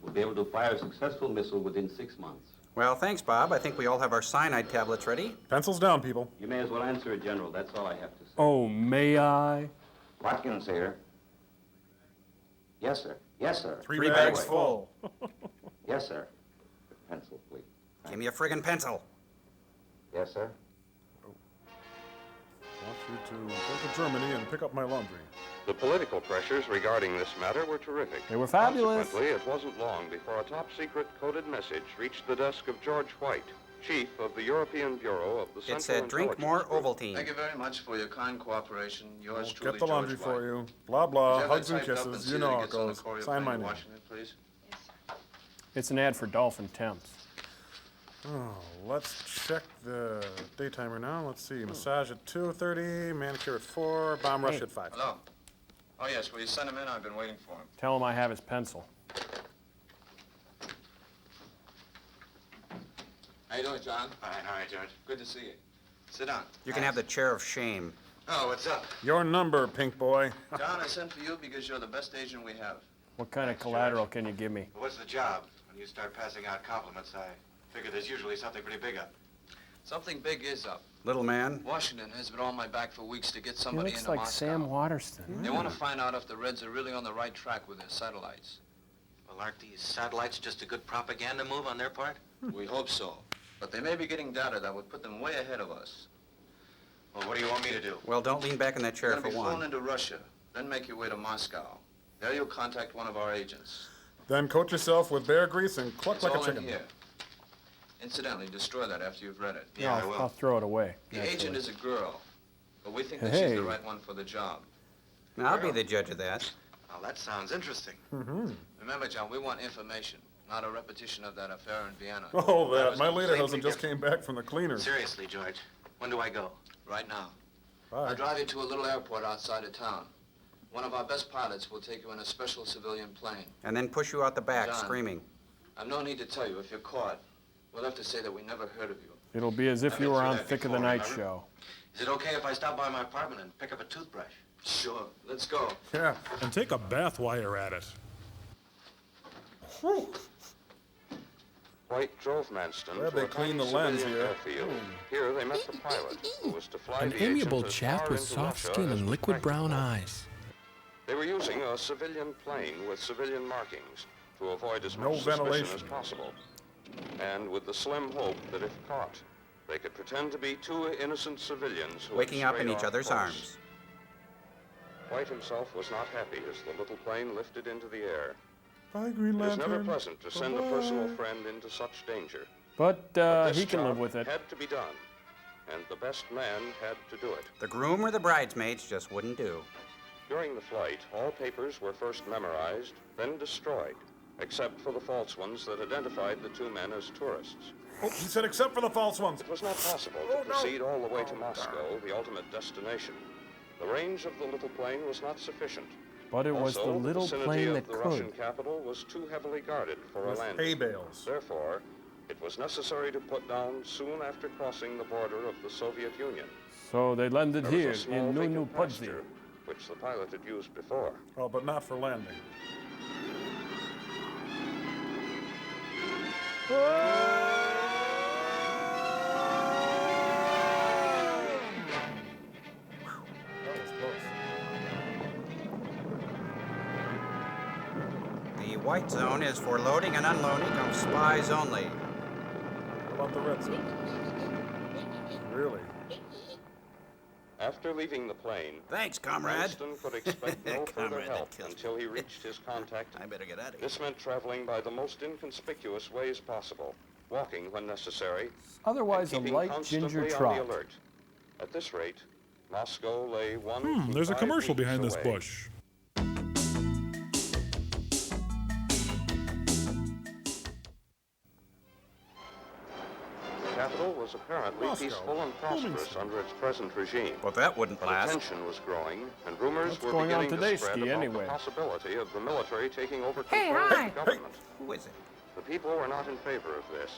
Speaker 18: will be able to fire a successful missile within 6 months.
Speaker 7: Well, thanks, Bob. I think we all have our cyanide tablets ready.
Speaker 4: Pencils down, people.
Speaker 18: You may as well answer it, General. That's all I have to say.
Speaker 2: Oh, may I?
Speaker 17: Watkins here. Yes, sir. Yes, sir.
Speaker 2: Three bags full.
Speaker 17: Yes, sir. Pencil, please.
Speaker 7: Give me a friggin' pencil.
Speaker 17: Yes, sir.
Speaker 4: I want you to go to Germany and pick up my laundry.
Speaker 16: The political pressures regarding this matter were terrific.
Speaker 2: They were fabulous.
Speaker 16: Consequently, it wasn't long before a top-secret coded message reached the desk of George White, chief of the European Bureau of the Central
Speaker 7: It said, drink
Speaker 16: Intelligence
Speaker 7: more
Speaker 16: Group.
Speaker 7: Ovaltine.
Speaker 19: Thank you very much for your kind cooperation. Yours
Speaker 4: I'll
Speaker 19: truly,
Speaker 4: get the laundry
Speaker 19: George
Speaker 4: for
Speaker 19: White.
Speaker 4: you. Blah, blah,
Speaker 19: Would you have
Speaker 4: hugs
Speaker 19: that
Speaker 4: and
Speaker 19: typed up
Speaker 4: kisses.
Speaker 19: see
Speaker 4: You
Speaker 19: that
Speaker 4: know how it
Speaker 19: gets on the
Speaker 4: goes.
Speaker 19: courier
Speaker 4: Sign my
Speaker 19: plane in
Speaker 4: name.
Speaker 19: Washington, please.
Speaker 2: It's an ad for Dolphin Temps.
Speaker 4: Oh, let's check the day timer now. Let's see. Massage at 2:30, manicure at 4, bomb rush
Speaker 2: Hey.
Speaker 4: at 5.
Speaker 19: Hello. Oh, yes, will you send him in? I've been waiting for him.
Speaker 2: Tell him I have his pencil.
Speaker 19: How you doing, John? Fine. All right, George. Good to see you. Sit down.
Speaker 7: You can have the chair of shame.
Speaker 19: Oh, what's up?
Speaker 4: Your number, pink boy.
Speaker 19: John, I sent for you because you're the best agent we have.
Speaker 2: What kind of collateral can you give me?
Speaker 20: What's the job? When you start passing out compliments, I figure there's usually something pretty big up.
Speaker 19: Something big is up.
Speaker 7: Little man.
Speaker 19: Washington has been on my back for weeks to get
Speaker 2: He
Speaker 19: somebody
Speaker 2: looks
Speaker 19: into
Speaker 2: like
Speaker 19: Moscow.
Speaker 2: Sam Waterston.
Speaker 19: They want to find out if the Reds are really on the right track with their satellites.
Speaker 20: Well, aren't these satellites just a good propaganda move on their part?
Speaker 19: We hope so. But they may be getting data that would put them way ahead of us.
Speaker 20: Well, what do you want me to do?
Speaker 7: Well, don't lean back in that chair
Speaker 19: You're
Speaker 7: for
Speaker 19: going to be flown
Speaker 7: one.
Speaker 19: into Russia, then make your way to Moscow. There you'll contact one of our agents.
Speaker 4: Then coat yourself with bear grease and cluck
Speaker 19: It's
Speaker 4: like a
Speaker 19: all
Speaker 4: chicken.
Speaker 19: in here. Incidentally, destroy that after you've read it.
Speaker 2: No, I'll throw it away.
Speaker 19: The
Speaker 2: naturally.
Speaker 19: agent is a girl, but we think that
Speaker 2: Hey.
Speaker 19: she's the right one for the job.
Speaker 7: Now, I'll be the judge of that.
Speaker 20: Well, that sounds interesting.
Speaker 4: Mm-hmm.
Speaker 19: Remember, John, we want information, not a repetition of that affair in Vienna.
Speaker 4: Oh, that.
Speaker 19: was
Speaker 4: My
Speaker 19: completely
Speaker 4: lederhosen just
Speaker 19: different.
Speaker 4: came back from the cleaners.
Speaker 20: Seriously, George, when do I go?
Speaker 19: Right now.
Speaker 4: Bye.
Speaker 19: I'll drive you to a little airport outside of town. One of our best pilots will take you in a special civilian plane.
Speaker 7: And then push you out the back,
Speaker 19: John.
Speaker 7: screaming.
Speaker 19: I've no need to tell you, if you're caught, we'll have to say that we never heard of you.
Speaker 2: It'll be as if
Speaker 20: I've
Speaker 2: you
Speaker 20: been
Speaker 2: were
Speaker 20: through
Speaker 2: on
Speaker 20: that
Speaker 2: Thick of the
Speaker 20: before,
Speaker 2: Night
Speaker 20: remember?
Speaker 2: show.
Speaker 20: Is it okay if I stop by my apartment and pick up a toothbrush?
Speaker 19: Sure, let's go.
Speaker 4: Yeah.
Speaker 11: And take a bath while you're at it.
Speaker 16: White drove Manston
Speaker 4: Glad
Speaker 16: to
Speaker 4: they
Speaker 16: a
Speaker 4: cleaned
Speaker 16: tiny
Speaker 4: the lens
Speaker 16: civilian
Speaker 4: here.
Speaker 16: airfield. Here they met the pilot, who was to fly
Speaker 21: An
Speaker 16: the
Speaker 21: amiable
Speaker 16: agent as
Speaker 21: chap
Speaker 16: far
Speaker 21: with
Speaker 16: into
Speaker 21: soft
Speaker 16: Russia
Speaker 21: skin
Speaker 16: as
Speaker 21: and
Speaker 16: was
Speaker 21: liquid brown
Speaker 16: practical.
Speaker 21: eyes.
Speaker 16: They were using a civilian plane with civilian markings to avoid as
Speaker 4: No
Speaker 16: much suspicion
Speaker 4: ventilation.
Speaker 16: as possible, and with the slim hope that if caught, they could pretend to be two innocent civilians who had
Speaker 7: Waking up in
Speaker 16: strayed
Speaker 7: each
Speaker 16: off
Speaker 7: other's
Speaker 16: course.
Speaker 7: arms.
Speaker 16: White himself was not happy as the little plane lifted into the air.
Speaker 4: Bye, Green
Speaker 16: It is
Speaker 4: Lantern.
Speaker 16: never pleasant to send a personal friend into such danger.
Speaker 2: But
Speaker 16: This
Speaker 2: he can live
Speaker 16: job
Speaker 2: with it.
Speaker 16: had to be done, and the best man had to do it.
Speaker 7: The groom or the bridesmaids just wouldn't do.
Speaker 16: During the flight, all papers were first memorized, then destroyed, except for the false ones that identified the two men as tourists.
Speaker 4: Oh, he said except for the false ones.
Speaker 16: It was not possible to proceed all the way to Moscow, the ultimate destination. The range of the little plane was not sufficient.
Speaker 2: But it was
Speaker 16: Also,
Speaker 2: the little
Speaker 16: vicinity
Speaker 2: plane
Speaker 16: of
Speaker 2: that
Speaker 16: the Russian
Speaker 2: could.
Speaker 16: capital was too heavily guarded for a
Speaker 4: With
Speaker 16: landing.
Speaker 4: hay bales.
Speaker 16: Therefore, it was necessary to put down soon after crossing the border of the Soviet Union.
Speaker 2: So they landed
Speaker 16: There was
Speaker 2: here
Speaker 16: a small
Speaker 2: in
Speaker 16: vacant
Speaker 2: Nunu Podzi.
Speaker 16: pasture, which the pilot had used before.
Speaker 4: Oh, but not for landing.
Speaker 7: The white zone is for loading and unloading of spies only.
Speaker 4: What about the red zone? Really?
Speaker 16: After leaving the plane,
Speaker 7: Thanks, comrade.
Speaker 16: Manston could expect no further
Speaker 7: Comrade, that
Speaker 16: help
Speaker 7: kills
Speaker 16: until he reached his contact.
Speaker 7: I better get out of here.
Speaker 16: This meant traveling by the most inconspicuous ways possible, walking when necessary,
Speaker 2: Otherwise, a
Speaker 16: and keeping
Speaker 2: light
Speaker 16: constantly
Speaker 2: ginger
Speaker 16: on
Speaker 2: trot.
Speaker 16: the alert. At this rate, Moscow lay 1 to
Speaker 11: There's a
Speaker 16: 5
Speaker 11: commercial
Speaker 16: weeks
Speaker 11: behind this
Speaker 16: away.
Speaker 11: bush.
Speaker 16: The capital was apparently
Speaker 4: Moscow.
Speaker 16: peaceful and prosperous under its present regime.
Speaker 7: Well, that wouldn't
Speaker 16: But
Speaker 7: last.
Speaker 16: tension was growing, and rumors
Speaker 2: What's
Speaker 16: were
Speaker 2: going on
Speaker 16: beginning
Speaker 2: today,
Speaker 16: to spread
Speaker 2: Ski,
Speaker 16: about
Speaker 2: anyway?
Speaker 16: the possibility of the military taking over
Speaker 3: Hey,
Speaker 16: control
Speaker 3: hi.
Speaker 16: of the government.
Speaker 7: Who is it?
Speaker 16: The people were not in favor of this,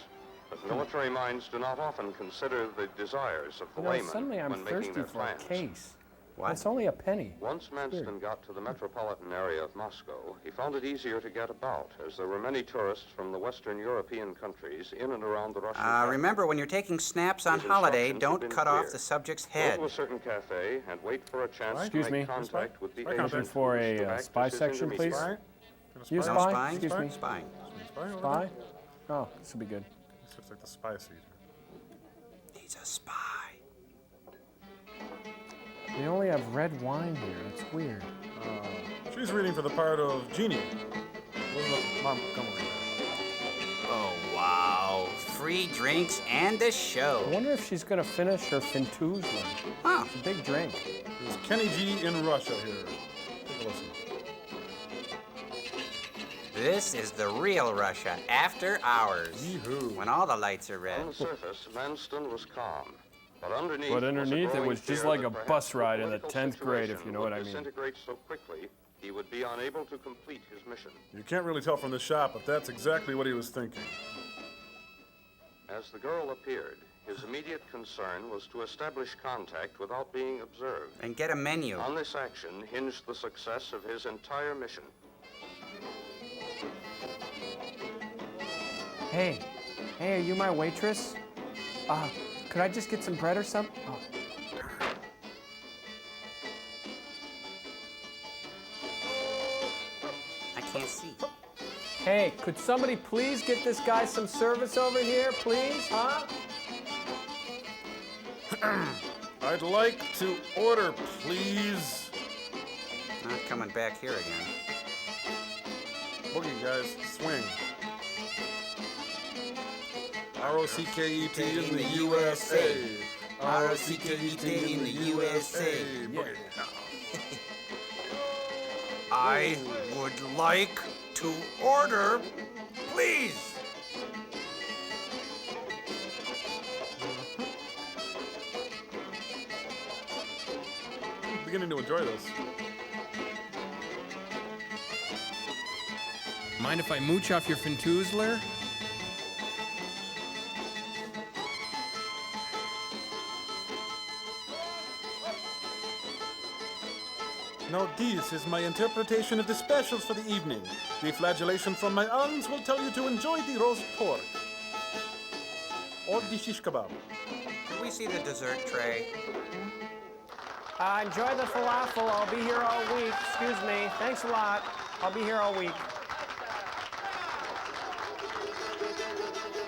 Speaker 16: but military minds do not often consider the desires of the
Speaker 2: You know,
Speaker 16: layman
Speaker 2: suddenly I'm
Speaker 16: when making
Speaker 2: thirsty
Speaker 16: their
Speaker 2: for a
Speaker 16: plans.
Speaker 2: case.
Speaker 7: What?
Speaker 2: It's only a penny.
Speaker 16: Once Manston got to the metropolitan area of Moscow, he found it easier to get about, as there were many tourists from the Western European countries in and around the Russian capital.
Speaker 7: Remember, when you're taking snaps on
Speaker 16: His
Speaker 7: holiday,
Speaker 16: instructions had
Speaker 7: don't
Speaker 16: been
Speaker 7: cut off
Speaker 16: clear.
Speaker 7: the subject's
Speaker 16: Go
Speaker 7: head.
Speaker 16: to a certain cafe and wait for a chance
Speaker 2: Excuse
Speaker 16: to
Speaker 2: me.
Speaker 16: make contact with the
Speaker 4: Spy
Speaker 16: agent
Speaker 2: Looking for
Speaker 16: who was to
Speaker 2: a
Speaker 16: act
Speaker 2: spy
Speaker 16: as his
Speaker 2: section, please.
Speaker 16: intermediary.
Speaker 4: Spy?
Speaker 2: You
Speaker 4: Spy?
Speaker 2: spy?
Speaker 7: Spying?
Speaker 2: Excuse me.
Speaker 7: Spying.
Speaker 4: Spy? over
Speaker 2: Spy?
Speaker 4: there?
Speaker 2: Oh, this will be good.
Speaker 4: This looks like the spy seat.
Speaker 7: He's a spy.
Speaker 2: They only have red wine here. It's weird.
Speaker 4: She's reading for the part of Jeannie. Mom, come over here.
Speaker 7: Oh, wow. Free drinks and a
Speaker 2: I
Speaker 7: show.
Speaker 2: wonder if she's going to finish her Fintuzla.
Speaker 7: Huh.
Speaker 2: It's a big drink.
Speaker 4: There's Kenny G in Russia here. Take a listen.
Speaker 7: This is the real Russia, after hours.
Speaker 4: Yee-hoo.
Speaker 7: When all the lights are red.
Speaker 16: On the surface, Manston was calm. But underneath,
Speaker 2: But underneath, it
Speaker 16: growing
Speaker 2: was just
Speaker 16: fear
Speaker 2: like
Speaker 16: that
Speaker 2: a
Speaker 16: perhaps
Speaker 2: bus
Speaker 16: the
Speaker 2: ride in the
Speaker 16: political
Speaker 2: 10th grade, if
Speaker 16: situation
Speaker 2: you know what
Speaker 16: would
Speaker 2: I mean.
Speaker 16: disintegrate so quickly, he would be unable to complete his mission.
Speaker 4: You can't really tell from the shot, but that's exactly what he was thinking.
Speaker 16: As the girl appeared, his immediate concern was to establish contact without being observed.
Speaker 7: And get a menu.
Speaker 16: On this action hinged the success of his entire mission.
Speaker 2: Hey, are you my waitress? Could I just get some bread or something? Oh.
Speaker 7: I can't see.
Speaker 2: Hey, could somebody please get this guy some service over here, please? Huh?
Speaker 4: I'd like to order, please.
Speaker 7: Not coming back here again.
Speaker 4: Boogie, guys. Swing. R-O-C-K-E-T in the USA.
Speaker 7: R-O-C-K-E-T in the USA.
Speaker 4: Boogie.
Speaker 7: I would like to order, please.
Speaker 4: I'm beginning to enjoy this.
Speaker 21: Mind if I mooch off your Fintuzler?
Speaker 4: Now this is my interpretation of the specials for the evening. The flagellation from my arms will tell you to enjoy the roast pork. or the shish kebab?
Speaker 7: Can we see the dessert tray?
Speaker 2: Enjoy the falafel. I'll be here all week. Excuse me. Thanks a lot. I'll be here all week.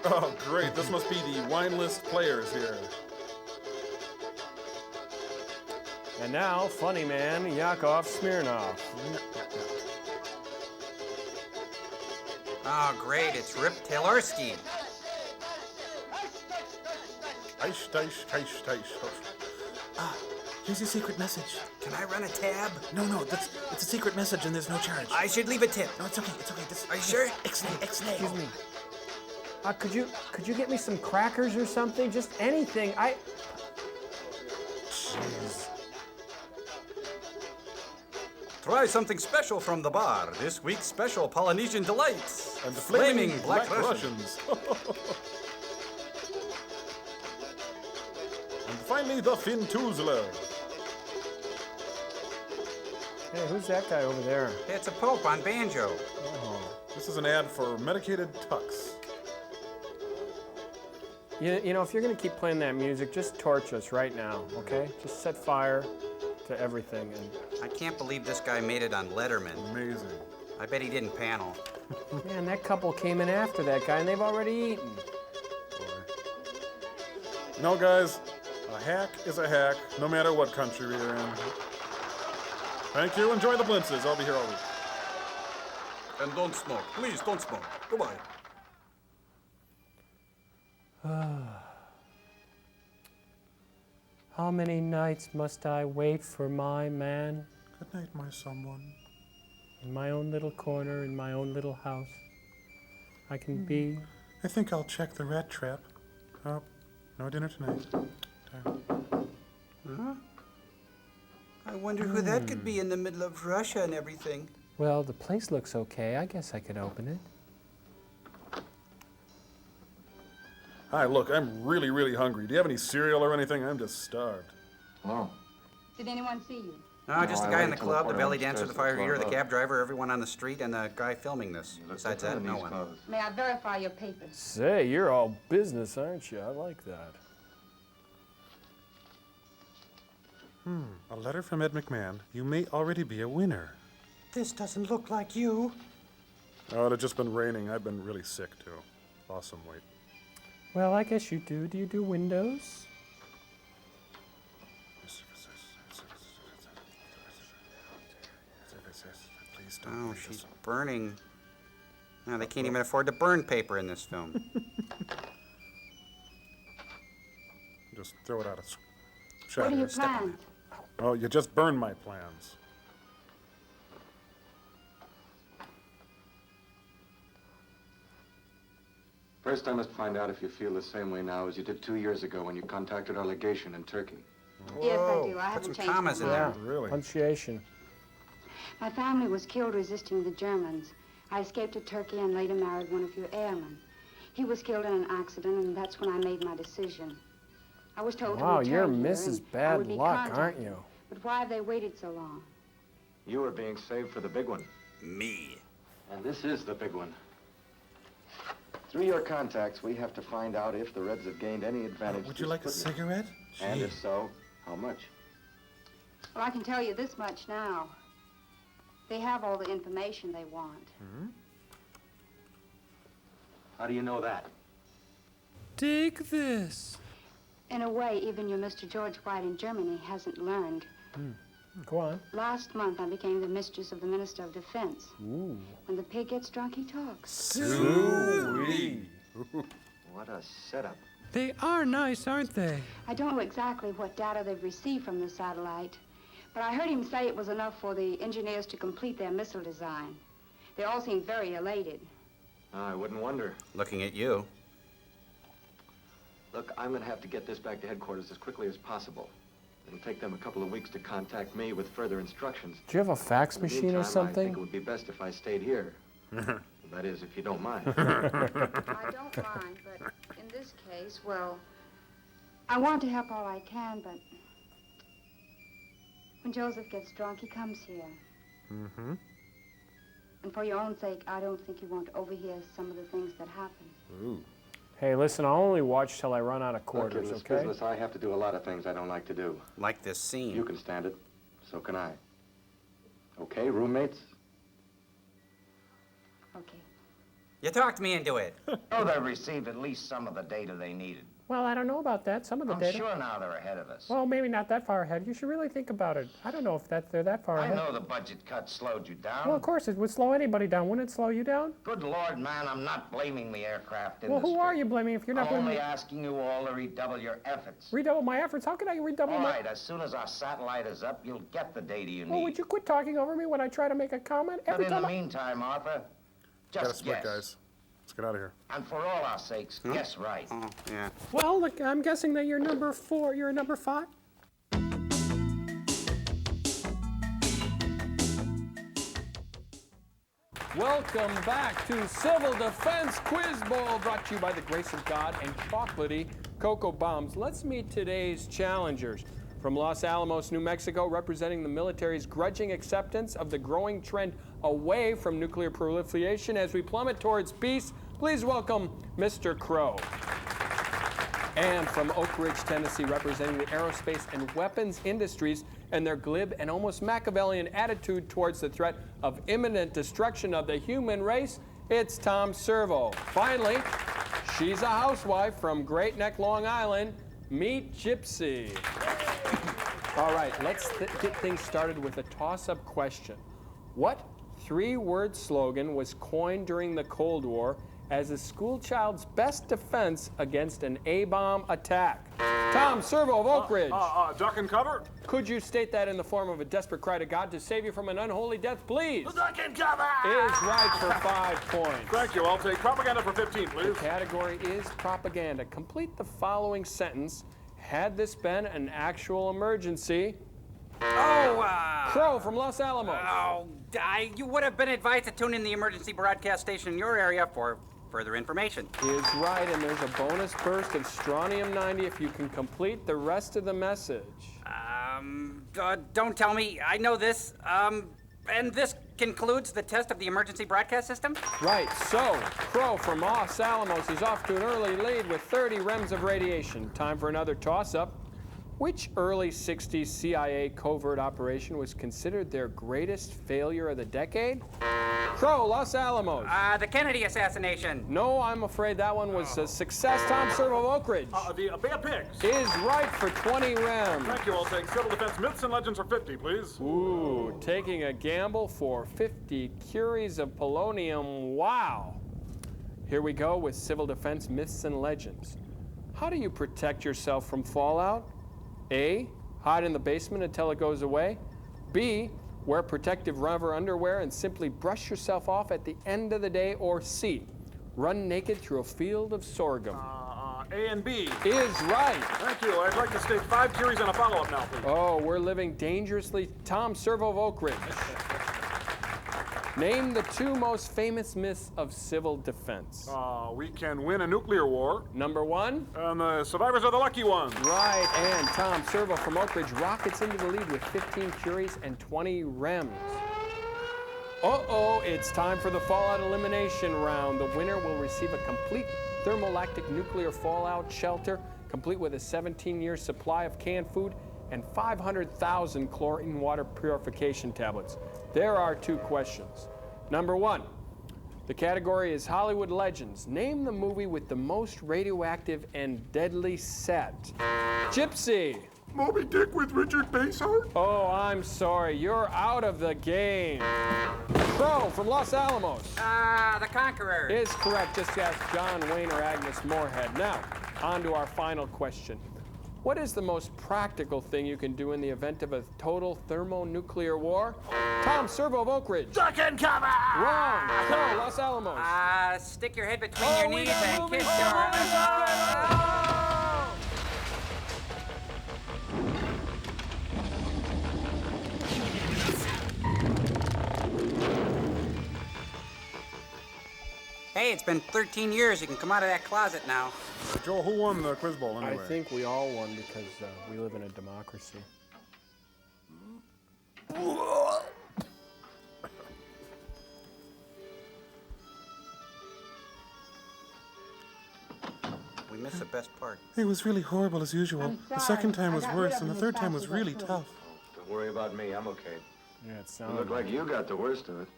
Speaker 4: Oh, great. This must be the wine list players here.
Speaker 2: And now, funny man, Yakov Smirnov.
Speaker 7: Oh, great. It's Rip Taylorski.
Speaker 12: Here's your secret message.
Speaker 7: Can I run a tab?
Speaker 12: No, it's a secret message and there's no charge.
Speaker 7: I should leave a tip.
Speaker 12: No, it's okay.
Speaker 7: Are you sure?
Speaker 12: Ixnay.
Speaker 2: Excuse me. Could you get me some crackers or something? Just anything.
Speaker 12: Jeez.
Speaker 5: Try something special from the bar. This week's special Polynesian delights.
Speaker 4: And the flaming Black Russians. And finally, the Fintuzler.
Speaker 2: Hey, who's that guy over there?
Speaker 7: It's a Pope on banjo.
Speaker 4: Oh, this is an ad for medicated tux.
Speaker 2: You know, if you're going to keep playing that music, just torch us right now, okay? Just set fire to everything. And
Speaker 7: I can't believe this guy made it on Letterman.
Speaker 4: Amazing.
Speaker 7: I bet he didn't panel.
Speaker 2: Man, that couple came in after that guy, and they've already eaten.
Speaker 4: No, guys, a hack is a hack, no matter what country we're in. Thank you. Enjoy the blintzes. I'll be here all week.
Speaker 5: And don't smoke. Please don't smoke. Goodbye.
Speaker 2: How many nights must I wait for my man?
Speaker 4: Good night, my someone.
Speaker 2: In my own little corner, in my own little house. I can be.
Speaker 4: I think I'll check the rat trap. Oh, no dinner tonight.
Speaker 7: Huh? I wonder who that could be in the middle of Russia and everything.
Speaker 2: Well, the place looks okay. I guess I could open it.
Speaker 4: Hi, look, I'm really, really hungry. Do you have any cereal or anything? I'm just starved.
Speaker 8: No.
Speaker 9: Did anyone see you?
Speaker 7: No, just the
Speaker 8: I
Speaker 7: guy in the
Speaker 8: waited till
Speaker 7: club, the
Speaker 8: the
Speaker 7: belly
Speaker 8: porter
Speaker 7: dancer, the
Speaker 8: upstairs
Speaker 7: fire
Speaker 8: to
Speaker 7: eater, the
Speaker 8: close
Speaker 7: cab driver, everyone on the street, and the guy filming this. Besides that, no one.
Speaker 9: May I verify your papers?
Speaker 2: Say, you're all business, aren't you? I like that.
Speaker 4: A letter from Ed McMahon. You may already be a winner.
Speaker 5: This doesn't look like you.
Speaker 4: Oh, it had just been raining. I've been really sick, too. Lost some weight.
Speaker 2: Well, I guess you do. Do you do windows?
Speaker 4: Please don't.
Speaker 7: Oh, she's burning. No, they can't even afford to burn paper in this film.
Speaker 4: Just throw it out of
Speaker 9: What do you
Speaker 4: shatter.
Speaker 9: plan?
Speaker 4: Oh, you just burned my plans.
Speaker 14: First, I must find out if you feel the same way now as you did 2 years ago when you contacted our legation in Turkey.
Speaker 9: Yes, I do. I
Speaker 7: Put some
Speaker 9: haven't changed
Speaker 7: commas
Speaker 9: my
Speaker 7: in
Speaker 9: mind.
Speaker 7: there.
Speaker 4: Really?
Speaker 2: Punctuation.
Speaker 9: My family was killed resisting the Germans. I escaped to Turkey and later married one of your airmen. He was killed in an accident, and that's when I made my decision. I was told
Speaker 2: Wow,
Speaker 9: to
Speaker 2: you're
Speaker 9: return here,
Speaker 2: Mrs.
Speaker 9: and I
Speaker 2: Bad
Speaker 9: would be
Speaker 2: Luck, aren't
Speaker 9: contacted.
Speaker 2: you?
Speaker 9: But why have they waited so long?
Speaker 14: You were being saved for the big one.
Speaker 7: Me.
Speaker 14: And this is the big one. Through your contacts, we have to find out if the Reds have gained any advantage.
Speaker 12: Would you like a cigarette?
Speaker 14: And
Speaker 12: Gee.
Speaker 14: if so, how much?
Speaker 9: Well, I can tell you this much now. They have all the information they want.
Speaker 14: How do you know that?
Speaker 2: Take this.
Speaker 9: In a way, even your Mr. George White in Germany hasn't learned.
Speaker 2: Go on.
Speaker 9: Last month, I became the mistress of the Minister of Defense.
Speaker 2: Ooh.
Speaker 9: When the pig gets drunk, he talks.
Speaker 2: Sweet.
Speaker 14: What a setup.
Speaker 21: They are nice, aren't they?
Speaker 9: I don't know exactly what data they've received from the satellite, but I heard him say it was enough for the engineers to complete their missile design. They all seemed very elated.
Speaker 14: I wouldn't wonder.
Speaker 7: Looking at you.
Speaker 14: Look, I'm going to have to get this back to headquarters as quickly as possible. It'll take them a couple of weeks to contact me with further instructions.
Speaker 2: Do you have a fax
Speaker 14: In the
Speaker 2: machine or
Speaker 14: meantime, I
Speaker 2: something?
Speaker 14: think it would be best if I stayed here. That is, if you don't mind.
Speaker 9: I don't mind, but in this case, well, I want to help all I can, but when Joseph gets drunk, he comes here.
Speaker 4: Mm-hmm.
Speaker 9: And for your own sake, I don't think you want to overhear some of the things that happen.
Speaker 4: Ooh.
Speaker 2: Hey, listen, I'll only watch till I run out of
Speaker 14: Look,
Speaker 2: quarters,
Speaker 14: in this
Speaker 2: okay?
Speaker 14: business, I have to do a lot of things I don't like to do.
Speaker 7: Like this scene.
Speaker 14: You can stand it. So can I. Okay, roommates?
Speaker 9: Okay.
Speaker 7: You talked me into it.
Speaker 17: Oh, they received at least some of the data they needed.
Speaker 2: Well, I don't know about that. Some of the
Speaker 17: I'm
Speaker 2: data.
Speaker 17: sure now they're ahead of us.
Speaker 2: Well, maybe not that far ahead. You should really think about it. I don't know if they're that far
Speaker 17: I
Speaker 2: ahead.
Speaker 17: know the budget cut slowed you down.
Speaker 2: Well, of course, it would slow anybody down. Wouldn't it slow you down?
Speaker 17: Good Lord, man, I'm not blaming the aircraft
Speaker 2: Well,
Speaker 17: industry.
Speaker 2: who are you blaming if you're not
Speaker 17: I'm only
Speaker 2: blaming?
Speaker 17: asking you all to redouble your efforts.
Speaker 2: Redouble my efforts? How can I redouble
Speaker 17: All
Speaker 2: my...
Speaker 17: right, as soon as our satellite is up, you'll get the data you
Speaker 2: Well,
Speaker 17: need.
Speaker 2: would you quit talking over me when I try to make a comment?
Speaker 17: But
Speaker 2: Every
Speaker 17: in
Speaker 2: time
Speaker 17: the
Speaker 2: I...
Speaker 17: meantime, Arthur,
Speaker 4: Gotta
Speaker 17: just
Speaker 4: split,
Speaker 17: guess.
Speaker 4: guys. Let's get out of here.
Speaker 17: And for all our sakes, guess right.
Speaker 7: Oh, yeah.
Speaker 2: Well, look, I'm guessing that you're number 4. You're number 5? Welcome back to Civil Defense Quiz Bowl, brought to you by the grace of God and chocolatey cocoa bombs. Let's meet today's challengers. From Los Alamos, New Mexico, representing the military's grudging acceptance of the growing trend away from nuclear proliferation as we plummet towards peace, please welcome Mr. Crow. And from Oak Ridge, Tennessee, representing the aerospace and weapons industries and their glib and almost Machiavellian attitude towards the threat of imminent destruction of the human race, it's Tom Servo. Finally, she's a housewife from Great Neck, Long Island. Meet Gypsy. All right, let's get things started with a toss-up question. What 3-word slogan was coined during the Cold War as a schoolchild's best defense against an A-bomb attack? Tom Servo of Oak Ridge.
Speaker 4: Duck and cover?
Speaker 2: Could you state that in the form of a desperate cry to God to save you from an unholy death, please?
Speaker 4: Duck and cover!
Speaker 2: Is right for 5 points.
Speaker 4: Thank you. I'll take propaganda for 15,
Speaker 2: The
Speaker 4: please.
Speaker 2: category is propaganda. Complete the following sentence. Had this been an actual emergency? Crow from Los Alamos.
Speaker 7: You would have been advised to tune in the emergency broadcast station in your area for further information.
Speaker 2: Is right, and there's a bonus burst of strontium 90 if you can complete the rest of the message.
Speaker 7: Don't tell me. I know this. And this concludes the test of the emergency broadcast system?
Speaker 2: Right, so Crow from Los Alamos is off to an early lead with 30 rems of radiation. Time for another toss-up. Which early 60s CIA covert operation was considered their greatest failure of the decade? Crow, Los Alamos.
Speaker 7: The Kennedy assassination.
Speaker 2: No, I'm afraid that one was a success. Tom Servo of Oak Ridge.
Speaker 4: The Bay of Pigs.
Speaker 2: Is right for 20 rems.
Speaker 4: Thank you. I'll take Civil Defense Myths and Legends for 50, please.
Speaker 2: Ooh, taking a gamble for 50 curies of polonium. Wow. Here we go with Civil Defense Myths and Legends. How do you protect yourself from fallout? A, hide in the basement until it goes away. B, wear protective rubber underwear and simply brush yourself off at the end of the day. Or C, run naked through a field of sorghum.
Speaker 4: A and B.
Speaker 2: Is right.
Speaker 4: Thank you. I'd like to stake 5 curies on a follow-up now, please.
Speaker 2: Oh, we're living dangerously. Tom Servo of Oak Ridge. Name the 2 most famous myths of civil defense.
Speaker 4: We can win a nuclear war.
Speaker 2: Number 1?
Speaker 4: And the survivors are the lucky ones.
Speaker 2: Right, and Tom Servo from Oak Ridge rockets into the lead with 15 curies and 20 rems. Uh-oh, it's time for the fallout elimination round. The winner will receive a complete thermolactic nuclear fallout shelter, complete with a 17-year supply of canned food and 500,000 chlorine water purification tablets. There are 2 questions. Number 1, the category is Hollywood Legends. Name the movie with the most radioactive and deadly set. Gypsy.
Speaker 4: Moby Dick with Richard Basehart?
Speaker 2: Oh, I'm sorry. You're out of the game. Crow from Los Alamos.
Speaker 7: The Conqueror.
Speaker 2: Is correct. Just ask John Wayne or Agnes Moorehead. Now, on to our final question. What is the most practical thing you can do in the event of a total thermonuclear war? Tom Servo of Oak Ridge.
Speaker 4: Duck and cover!
Speaker 2: Wrong. Crow, Los Alamos.
Speaker 7: Stick your head between your knees and kiss Hey, it's been 13 years. You can come out of that closet now.
Speaker 4: Joel, who won the quiz bowl anyway?
Speaker 2: I think we all won because we live in a democracy.
Speaker 5: missed the best part.
Speaker 4: It was really horrible as usual. The second time was worse, and the third time was really tough.
Speaker 14: Don't worry about me. I'm okay.
Speaker 2: Yeah, it
Speaker 14: You
Speaker 2: sounds.
Speaker 14: look like you got the worst of it.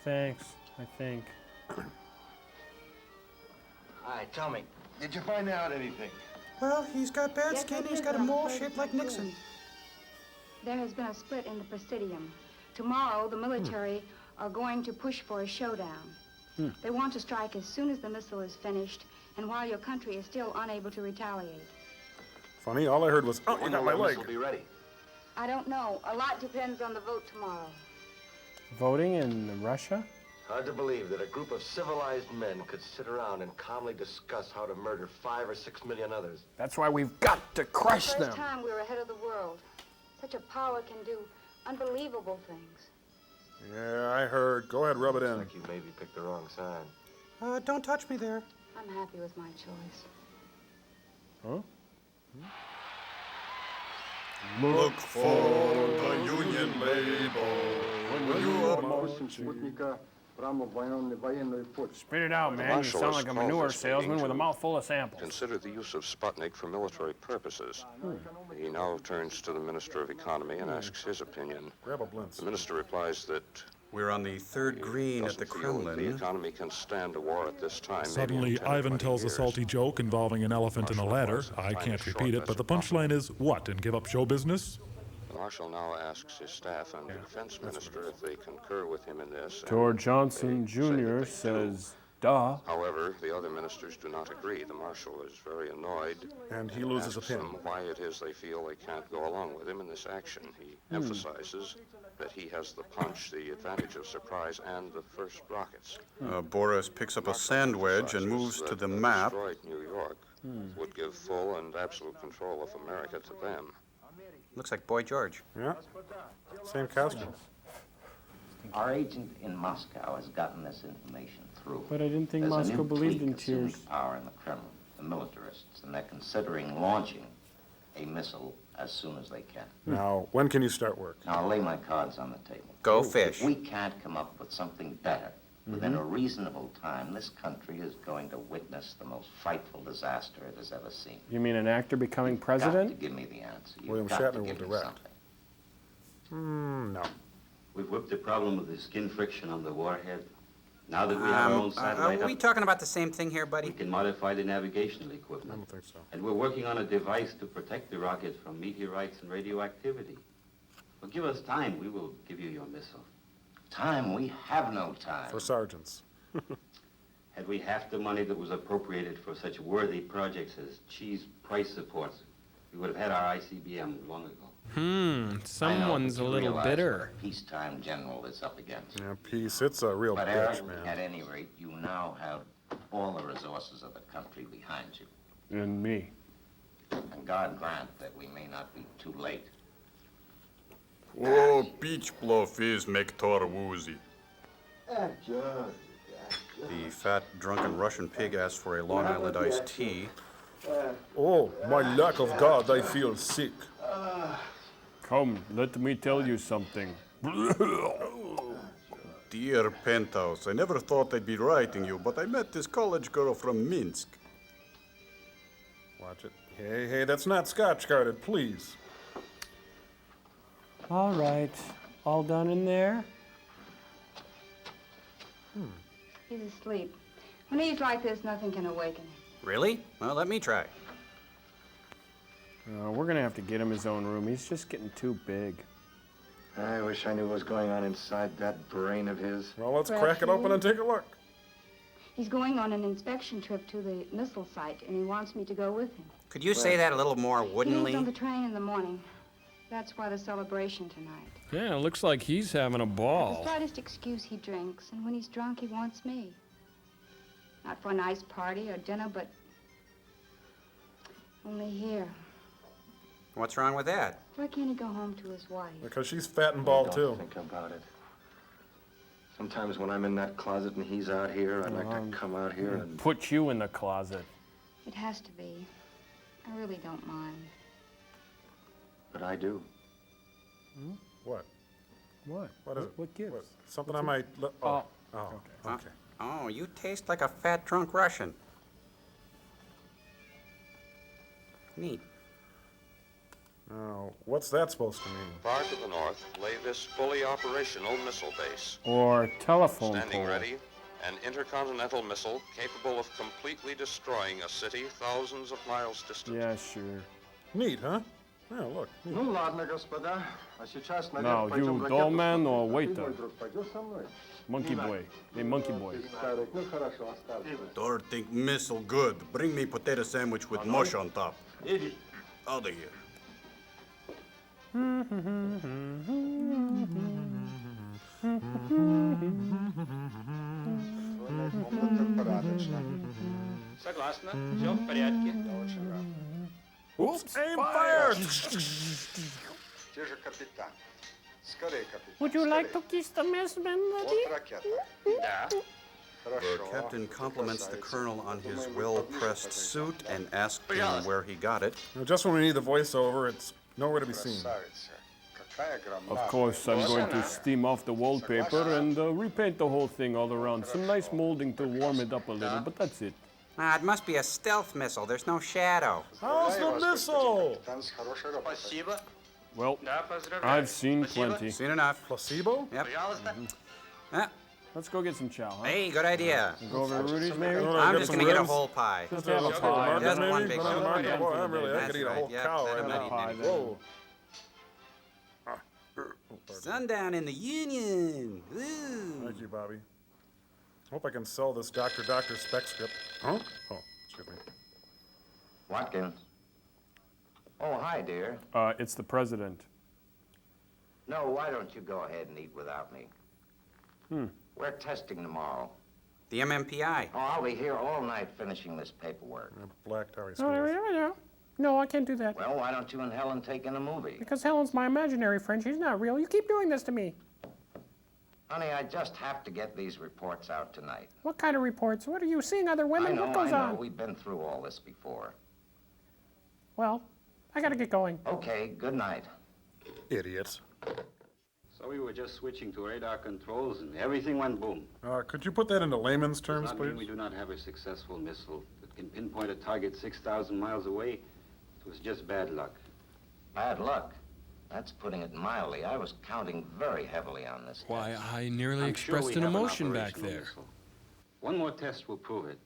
Speaker 2: Thanks, I think.
Speaker 14: All right, tell me. Did you find out anything?
Speaker 12: Well, he's got bad
Speaker 9: Yes,
Speaker 12: skin.
Speaker 9: I
Speaker 12: He's
Speaker 9: did,
Speaker 12: got a
Speaker 9: but I'm
Speaker 12: mole
Speaker 9: afraid
Speaker 12: shaped
Speaker 9: it's
Speaker 12: like
Speaker 9: not
Speaker 12: Nixon.
Speaker 9: good. There has been a split in the Presidium. Tomorrow, the military are going to push for a showdown. They want to strike as soon as the missile is finished, and while your country is still unable to retaliate.
Speaker 4: Funny, all I heard was, oh, I got my leg.
Speaker 14: Will be ready.
Speaker 9: I don't know. A lot depends on the vote tomorrow.
Speaker 2: Voting in Russia?
Speaker 14: Hard to believe that a group of civilized men could sit around and calmly discuss how to murder 5 or 6 million others.
Speaker 2: That's why we've got to crush
Speaker 9: For the
Speaker 2: them.
Speaker 9: first time, we're ahead of the world. Such a power can do unbelievable things.
Speaker 4: Yeah, I heard. Go ahead, rub it in.
Speaker 14: Like you maybe picked the wrong side.
Speaker 12: Don't touch me there.
Speaker 9: I'm happy with my choice.
Speaker 2: Huh?
Speaker 4: Look for the Union label when you are marching.
Speaker 2: Spit it out, man. You sound like a manure salesman with a mouthful of samples.
Speaker 16: Consider the use of Sputnik for military purposes. He now turns to the Minister of Economy and asks his opinion. The minister replies that
Speaker 5: we're on the third green at the
Speaker 16: doesn't feel that the
Speaker 5: Kremlin.
Speaker 16: economy can stand a war at this time. maybe in
Speaker 11: Suddenly,
Speaker 16: 10 or
Speaker 11: Ivan
Speaker 16: 20
Speaker 11: tells a
Speaker 16: years.
Speaker 11: salty joke involving an elephant and a ladder. I can't repeat it, but the punchline is what, and give up show business?
Speaker 16: The marshal now asks his staff and the defense minister if they concur with him in this. and
Speaker 2: George Johnson
Speaker 16: they say that
Speaker 2: Jr.
Speaker 16: they
Speaker 2: says, duh.
Speaker 16: However, the other ministers do not agree. The marshal is very annoyed.
Speaker 4: And he loses a
Speaker 16: asks
Speaker 4: pin.
Speaker 16: them why it is they feel they can't go along with him in this action. He emphasizes that he has the punch, the advantage of surprise, and the first rockets.
Speaker 5: Boris picks up a sand wedge and moves to the map.
Speaker 16: Destroyed New York would give full and absolute control of America to them.
Speaker 5: Looks like Boy George.
Speaker 4: Yeah, same costume.
Speaker 17: Our agent in Moscow has gotten this information through.
Speaker 2: But I didn't think
Speaker 17: There's a
Speaker 2: Moscow
Speaker 17: new
Speaker 2: believed
Speaker 17: clique
Speaker 2: in
Speaker 17: assumed
Speaker 2: tears.
Speaker 17: power in the Kremlin, the militarists, and they're considering launching a missile as soon as they can.
Speaker 4: Now, when can you start work?
Speaker 17: Now, I'll lay my cards on the table.
Speaker 5: Go
Speaker 17: If
Speaker 5: fish.
Speaker 17: we can't come up with something better within a reasonable time, this country is going to witness the most frightful disaster it has ever seen.
Speaker 2: You mean an actor becoming
Speaker 17: You've got
Speaker 2: president?
Speaker 17: to give me the answer. You've
Speaker 4: William
Speaker 17: got
Speaker 4: Shatner
Speaker 17: to
Speaker 4: will
Speaker 17: give me
Speaker 4: direct.
Speaker 17: something.
Speaker 4: No.
Speaker 18: We've whipped the problem of the skin friction on the warhead. Now that we have our own satellite
Speaker 5: Are we
Speaker 18: up,
Speaker 5: talking about the same thing here,
Speaker 18: we
Speaker 5: buddy?
Speaker 18: can modify the navigational
Speaker 4: I
Speaker 18: equipment.
Speaker 4: don't think so.
Speaker 18: And we're working on a device to protect the rocket from meteorites and radioactivity. Well, give us time. We will give you your missile.
Speaker 17: Time? We have no time.
Speaker 4: For sergeants.
Speaker 18: Had we half the money that was appropriated for such worthy projects as cheese price supports, we would have had our ICBM long ago.
Speaker 17: I know,
Speaker 2: Someone's
Speaker 17: but
Speaker 2: a
Speaker 17: you
Speaker 2: little
Speaker 17: realize
Speaker 2: bitter.
Speaker 17: what a peacetime general is up against.
Speaker 4: Yeah, peace. It's a real
Speaker 17: But
Speaker 4: bitch,
Speaker 17: Eric,
Speaker 4: man.
Speaker 17: at any rate, you now have all the resources of the country behind you.
Speaker 2: And me.
Speaker 17: And God grant that we may not be too late.
Speaker 8: Oh, beach blowfish make Tor woozy.
Speaker 5: The fat, drunken Russian pig asks for a Long Island iced tea.
Speaker 4: Oh, my lack of God, I feel sick.
Speaker 2: Come, let me tell you something.
Speaker 8: Dear Penthouse, I never thought I'd be writing you, but I met this college girl from Minsk.
Speaker 4: Watch it. Hey, that's not Scotch guarded, please.
Speaker 2: All right. All done in there?
Speaker 9: He's asleep. When he's like this, nothing can awaken him.
Speaker 5: Really? Well, let me try.
Speaker 2: We're going to have to get him his own room. He's just getting too big.
Speaker 14: I wish I knew what was going on inside that brain of his.
Speaker 4: Well, let's
Speaker 9: Perhaps
Speaker 4: crack it
Speaker 9: you
Speaker 4: open
Speaker 9: will.
Speaker 4: and take a look.
Speaker 9: He's going on an inspection trip to the missile site, and he wants me to go with him.
Speaker 5: Could you say that a little more
Speaker 9: He leaves
Speaker 5: woodenly?
Speaker 9: on the train in the morning. That's why the celebration tonight.
Speaker 2: Yeah, it looks like he's having a
Speaker 9: The
Speaker 2: ball.
Speaker 9: slightest excuse he drinks, and when he's drunk, he wants me. Not for a nice party or dinner, but only here.
Speaker 5: What's wrong with that?
Speaker 9: Why can't he go home to his wife?
Speaker 4: Because she's fat and bald,
Speaker 14: Don't
Speaker 4: too.
Speaker 14: think about it. Sometimes when I'm in that closet and he's out here, I'd like to come out here and...
Speaker 2: Put you in the closet.
Speaker 9: It has to be. I really don't mind.
Speaker 14: But I do.
Speaker 4: What?
Speaker 2: What?
Speaker 4: What is it?
Speaker 2: What gives?
Speaker 4: Something I might... Oh.
Speaker 2: Okay.
Speaker 4: Okay.
Speaker 5: Oh, you taste like a fat, drunk Russian.
Speaker 7: Neat.
Speaker 4: Now, what's that supposed to mean?
Speaker 16: Far to the north lay this fully operational missile base.
Speaker 2: Or telephone
Speaker 16: Standing
Speaker 2: pole.
Speaker 16: ready, an intercontinental missile capable of completely destroying a city thousands of miles distant.
Speaker 2: Yeah, sure.
Speaker 4: Neat, huh? Yeah, look.
Speaker 14: Ну ладно, господа. А сейчас,
Speaker 2: Now,
Speaker 14: наверное, пойдем
Speaker 2: you
Speaker 14: ракету
Speaker 2: doorman or
Speaker 14: смотреть.
Speaker 2: waiter?
Speaker 14: Ты, мой друг, пойдешь со мной?
Speaker 2: Monkey boy. Hey, monkey boy.
Speaker 14: Старый, ну хорошо, оставь.
Speaker 5: Thor think missile good. Bring me potato sandwich with mush on top.
Speaker 14: Иди.
Speaker 5: Out of here.
Speaker 7: Согласна. Все в порядке.
Speaker 2: Oops,
Speaker 4: aim fire!
Speaker 15: Где же капитан? Скорее, капитан.
Speaker 3: Would you like to kiss the messman,
Speaker 15: Вот
Speaker 3: Daddy?
Speaker 15: ракета.
Speaker 7: Да.
Speaker 8: The
Speaker 15: Хорошо.
Speaker 8: captain compliments the colonel on his well-pressed suit and asks him where he got it.
Speaker 4: Now, just when we need the voiceover, it's nowhere to be seen.
Speaker 15: Красавица. Какая громадная.
Speaker 2: Of course, I'm going to steam off the wallpaper and repaint the whole thing all around. Some nice molding to warm it up a little, but that's it.
Speaker 7: Ah, it must be a stealth missile. There's no shadow.
Speaker 4: How's the missile?
Speaker 15: Капитан с хорошей работой.
Speaker 7: Спасибо.
Speaker 2: Well,
Speaker 7: Да, поздравляю.
Speaker 2: I've seen
Speaker 7: Спасибо.
Speaker 2: plenty.
Speaker 7: Seen enough.
Speaker 4: Placebo?
Speaker 7: Yep.
Speaker 2: Mm-hmm.
Speaker 7: Ah,
Speaker 2: Let's go get some chow, huh?
Speaker 7: hey, good idea.
Speaker 2: Go over to Rudy's, maybe?
Speaker 7: I'm just gonna get a whole pie.
Speaker 2: Just have a pie.
Speaker 7: Just one big
Speaker 4: Banana
Speaker 7: one.
Speaker 4: market?
Speaker 7: Yeah.
Speaker 4: Boy, I'm really, I
Speaker 7: That's
Speaker 4: could eat a
Speaker 7: right.
Speaker 4: whole
Speaker 7: Yep,
Speaker 4: cow
Speaker 7: then
Speaker 4: right
Speaker 7: I'm
Speaker 4: now.
Speaker 7: not eating anything.
Speaker 4: Whoa.
Speaker 7: Sundown in the Union. Woo.
Speaker 4: Thank you, Bobby. Hope I can sell this Dr. spec script. Huh? Oh, excuse me.
Speaker 17: Watkins. Oh, hi, dear.
Speaker 2: It's the president.
Speaker 17: No, why don't you go ahead and eat without me? We're testing tomorrow.
Speaker 7: The MMPI.
Speaker 17: Oh, I'll be here all night finishing this paperwork.
Speaker 4: Black Tower
Speaker 3: Oh, yeah. No, I can't do that.
Speaker 17: Well, why don't you and Helen take in a movie?
Speaker 3: Because Helen's my imaginary friend. She's not real. You keep doing this to me.
Speaker 17: Honey, I just have to get these reports out tonight.
Speaker 3: What kind of reports? What are you seeing other women? What goes
Speaker 17: I know.
Speaker 3: on?
Speaker 17: We've been through all this before.
Speaker 3: Well, I gotta get going.
Speaker 17: Okay, good night.
Speaker 4: Idiots.
Speaker 18: So we were just switching to radar controls and everything went boom.
Speaker 4: Could you put that into layman's
Speaker 18: Does
Speaker 4: terms,
Speaker 18: not mean we
Speaker 4: please?
Speaker 18: do not have a successful missile that can pinpoint a target 6,000 miles away. It was just bad luck.
Speaker 17: Bad luck? That's putting it mildly. I was counting very heavily on this.
Speaker 1: Why, I nearly
Speaker 18: I'm sure
Speaker 1: expressed
Speaker 18: we
Speaker 1: an
Speaker 18: have
Speaker 1: emotion back
Speaker 18: operational
Speaker 1: there.
Speaker 18: missile. One more test will prove it.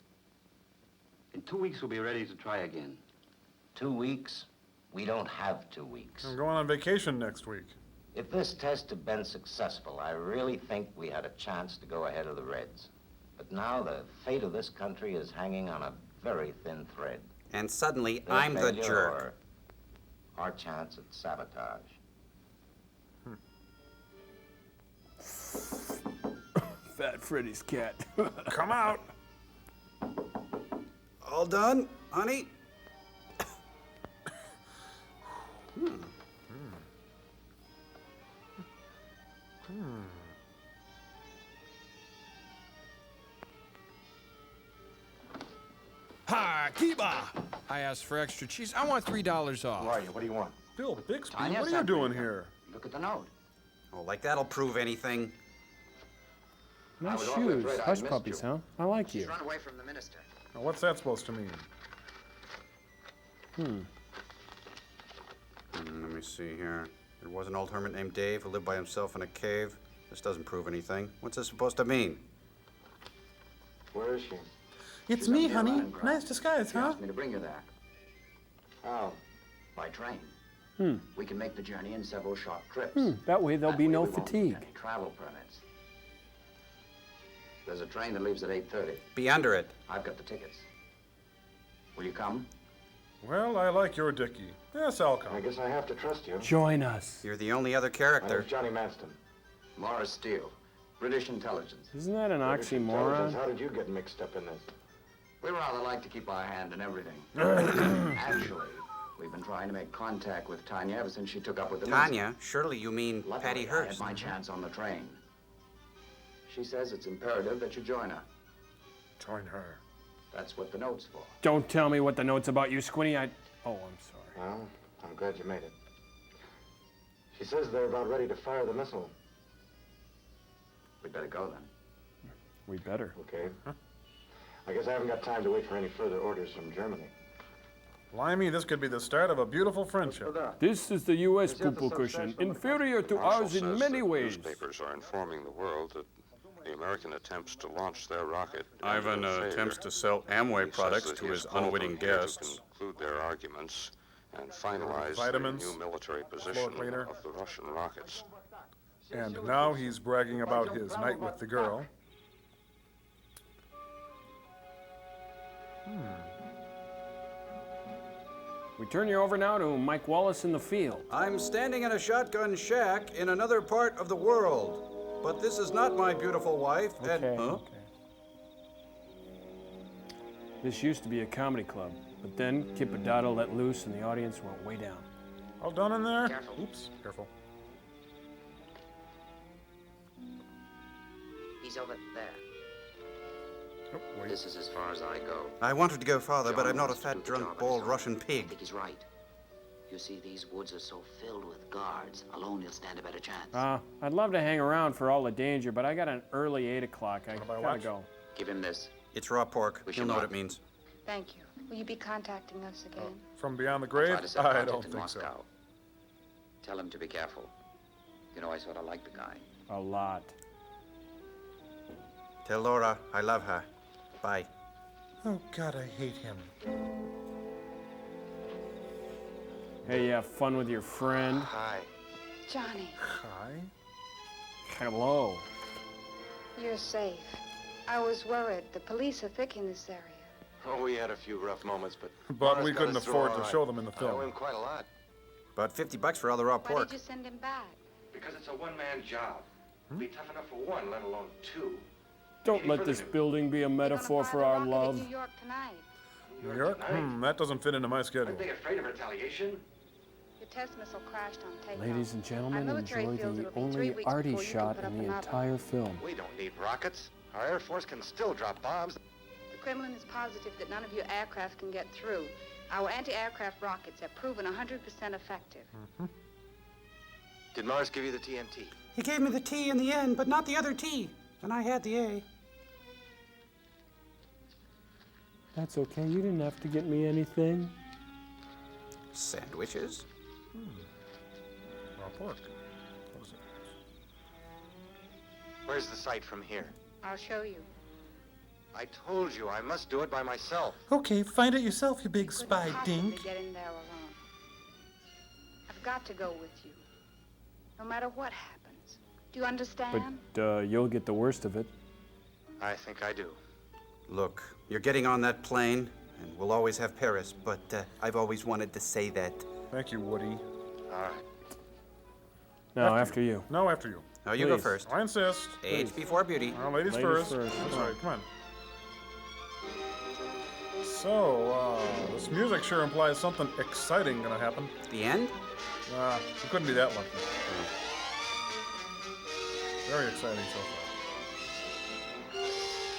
Speaker 18: In 2 weeks, we'll be ready to try again.
Speaker 17: 2 weeks? We don't have 2 weeks.
Speaker 4: I'm going on vacation next week.
Speaker 17: If this test had been successful, I really think we had a chance to go ahead of the Reds. But now the fate of this country is hanging on a very thin thread.
Speaker 7: And suddenly,
Speaker 17: Their
Speaker 7: I'm the
Speaker 17: failure
Speaker 7: jerk.
Speaker 17: or our chance at sabotage.
Speaker 2: Fat Freddy's cat.
Speaker 4: Come out.
Speaker 7: All done, honey?
Speaker 1: Ha, Kiba! I asked for extra cheese. I want $3 off.
Speaker 14: Who are you? What do you want?
Speaker 4: Bill Bixby,
Speaker 17: Tanya
Speaker 4: what are you
Speaker 17: sent
Speaker 4: doing
Speaker 17: me.
Speaker 4: here?
Speaker 17: Look at the note.
Speaker 7: Oh, like that'll prove anything.
Speaker 2: Nice
Speaker 17: was awfully
Speaker 2: shoes.
Speaker 17: afraid I
Speaker 2: Hush
Speaker 17: missed
Speaker 2: puppies,
Speaker 17: you.
Speaker 2: huh? I like you.
Speaker 17: Run away from the minister.
Speaker 4: Now, what's that supposed to mean?
Speaker 7: Let me see here. There was an old hermit named Dave who lived by himself in a cave. This doesn't prove anything. What's this supposed to mean?
Speaker 14: Where is she?
Speaker 12: It's
Speaker 17: She's
Speaker 12: me,
Speaker 17: on the
Speaker 12: honey.
Speaker 17: island,
Speaker 12: Nice disguise,
Speaker 17: She
Speaker 12: huh?
Speaker 17: asked me to bring you there.
Speaker 14: How?
Speaker 17: By train.
Speaker 2: Hmm.
Speaker 17: We can make the journey in several short trips.
Speaker 2: That way there'll be
Speaker 17: That
Speaker 2: no
Speaker 17: way we won't need
Speaker 2: fatigue.
Speaker 17: any travel permits. There's a train that leaves at 8:30.
Speaker 7: Be under it.
Speaker 17: I've got the tickets. Will you come?
Speaker 4: Well, I like your Dickie. Yes, I'll come.
Speaker 14: I guess I have to trust you.
Speaker 2: Join us.
Speaker 7: You're the only other
Speaker 14: My
Speaker 7: character.
Speaker 14: name's Johnny Manston.
Speaker 17: Morris Steele, British intelligence.
Speaker 2: Isn't that an
Speaker 14: British intelligence.
Speaker 2: oxymoron?
Speaker 14: How did you get mixed up in this?
Speaker 17: We rather like to keep our hand in everything. Actually, we've been trying to make contact with Tanya ever since she took up with the
Speaker 7: Tanya? Surely you mean
Speaker 17: minister. Luckily,
Speaker 7: Patty
Speaker 17: I had
Speaker 7: Hearst.
Speaker 17: my chance on the train. She says it's imperative that you join her.
Speaker 4: Join her.
Speaker 17: That's what the note's for.
Speaker 2: Don't tell me what the note's about, you squinty. Oh, I'm sorry.
Speaker 14: Well, I'm glad you made it. She says they're about ready to fire the missile.
Speaker 17: We'd better go then.
Speaker 2: We better.
Speaker 14: Okay. I guess I haven't got time to wait for any further orders from Germany.
Speaker 4: Blimey, this could be the start of a beautiful friendship.
Speaker 2: This is the U.S. poo-poo cushion, inferior to ours in many ways.
Speaker 16: Newspapers are informing the world that the American attempts to launch their rocket.
Speaker 5: Ivan attempts to sell Amway products to his unwitting guests.
Speaker 16: To conclude their arguments and finalize
Speaker 4: Vitamins,
Speaker 16: the new military position
Speaker 4: floor cleaner.
Speaker 16: of the Russian rockets.
Speaker 4: And now he's bragging about his night with the girl.
Speaker 2: We turn you over now to Mike Wallace in the field.
Speaker 5: I'm standing in a shotgun shack in another part of the world. But this is not my beautiful wife, and...
Speaker 2: Okay. This used to be a comedy club, but then Kip Adada let loose and the audience went way down.
Speaker 4: All done in there?
Speaker 19: Careful.
Speaker 4: Oops, careful.
Speaker 17: He's over there.
Speaker 4: Oh, wait.
Speaker 17: This is as far as I go.
Speaker 5: I wanted to go farther, but
Speaker 17: John
Speaker 5: I'm not a
Speaker 17: wants to do
Speaker 5: fat,
Speaker 17: the
Speaker 5: drunk,
Speaker 17: job on
Speaker 5: bald
Speaker 17: his own.
Speaker 5: Russian
Speaker 17: I
Speaker 5: pig.
Speaker 17: think he's right. You see, these woods are so filled with guards. Alone, he'll stand a better chance.
Speaker 2: I'd love to hang around for all the danger, but I got an early 8 o'clock. I gotta go.
Speaker 17: Give him this.
Speaker 5: It's raw pork. He'll know what it means.
Speaker 9: Thank you. Will you be contacting us again?
Speaker 4: From beyond the
Speaker 17: Try
Speaker 4: grave?
Speaker 17: to set
Speaker 4: I
Speaker 17: contact
Speaker 4: don't
Speaker 17: in
Speaker 4: think
Speaker 17: Moscow.
Speaker 4: so.
Speaker 17: Tell him to be careful. You know, I sort of like the guy.
Speaker 2: A lot.
Speaker 5: Tell Laura I love her. Bye.
Speaker 12: Oh, God, I hate him.
Speaker 2: Hey, you have fun with your friend?
Speaker 14: Hi.
Speaker 9: Johnny,
Speaker 4: Hi.
Speaker 2: Hello.
Speaker 9: you're safe. I was worried. The police are thick in this area.
Speaker 14: Oh, we had a few rough moments, but...
Speaker 4: But
Speaker 14: Mara's
Speaker 4: we
Speaker 14: got
Speaker 4: couldn't
Speaker 14: us through
Speaker 4: afford
Speaker 14: all
Speaker 4: to
Speaker 14: right.
Speaker 4: show them in the
Speaker 14: I owe
Speaker 4: film.
Speaker 14: him quite a lot.
Speaker 5: About $50 for all the raw
Speaker 9: Why
Speaker 5: pork.
Speaker 9: did you send him back?
Speaker 10: Because it's a one-man job. Be tough enough for one, let alone two.
Speaker 2: Don't let this building be a metaphor for our love.
Speaker 9: New York tonight.
Speaker 4: New York? That doesn't fit into my schedule.
Speaker 10: Aren't they afraid of retaliation?
Speaker 9: Your test missile crashed on takeoff.
Speaker 2: Ladies and gentlemen,
Speaker 9: Our military
Speaker 2: enjoy
Speaker 9: feels
Speaker 2: the
Speaker 9: it'll be
Speaker 2: only
Speaker 9: 3 weeks
Speaker 2: arty
Speaker 9: before you can
Speaker 2: shot
Speaker 9: put up
Speaker 2: in the
Speaker 9: another.
Speaker 2: entire film.
Speaker 14: We don't need rockets. Our Air Force can still drop bombs.
Speaker 9: The Kremlin is positive that none of your aircraft can get through. Our anti-aircraft rockets have proven 100% effective.
Speaker 14: Did Mars give you the TNT?
Speaker 21: He gave me the T in the end, but not the other T. And I had the A.
Speaker 2: That's okay. You didn't have to get me anything.
Speaker 5: Sandwiches?
Speaker 4: Raw pork. What is it?
Speaker 14: Where's the site from here?
Speaker 9: I'll show you.
Speaker 14: I told you I must do it by myself.
Speaker 12: Okay, find it yourself, you big spy
Speaker 9: Possibly
Speaker 12: dink.
Speaker 9: get in there alone. I've got to go with you, no matter what happens. Do you understand?
Speaker 2: But you'll get the worst of it.
Speaker 14: I think I do.
Speaker 5: Look, you're getting on that plane, and we'll always have Paris, but I've always wanted to say that.
Speaker 4: Thank you, Woody.
Speaker 14: All right.
Speaker 2: No, after you.
Speaker 4: No, after you.
Speaker 5: No, you go
Speaker 2: Please.
Speaker 5: first.
Speaker 4: I insist.
Speaker 5: Age before beauty.
Speaker 4: Well, ladies
Speaker 2: Ladies
Speaker 4: first.
Speaker 2: first.
Speaker 4: That's right, come on. So, this music sure implies something exciting gonna happen.
Speaker 5: The end?
Speaker 4: It couldn't be that lucky. Very exciting so far.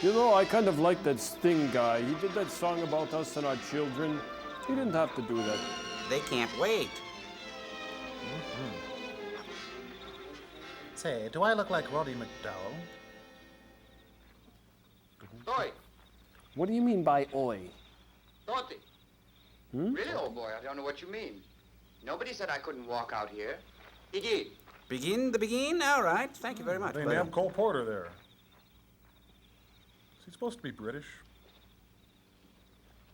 Speaker 2: You know, I kind of like that Sting guy. He did that song about us and our children. He didn't have to do that.
Speaker 5: They can't wait.
Speaker 12: Say, do I look like Roddy McDowell?
Speaker 19: Oi,
Speaker 2: What do you mean by oi?
Speaker 19: Dorothy. Really, old boy, I don't know what you mean. Nobody said I couldn't walk out here. He did.
Speaker 5: Begin the begin? All right. Thank you very much.
Speaker 4: They
Speaker 5: But,
Speaker 4: nabbed Cole Porter there. Is he supposed to be British?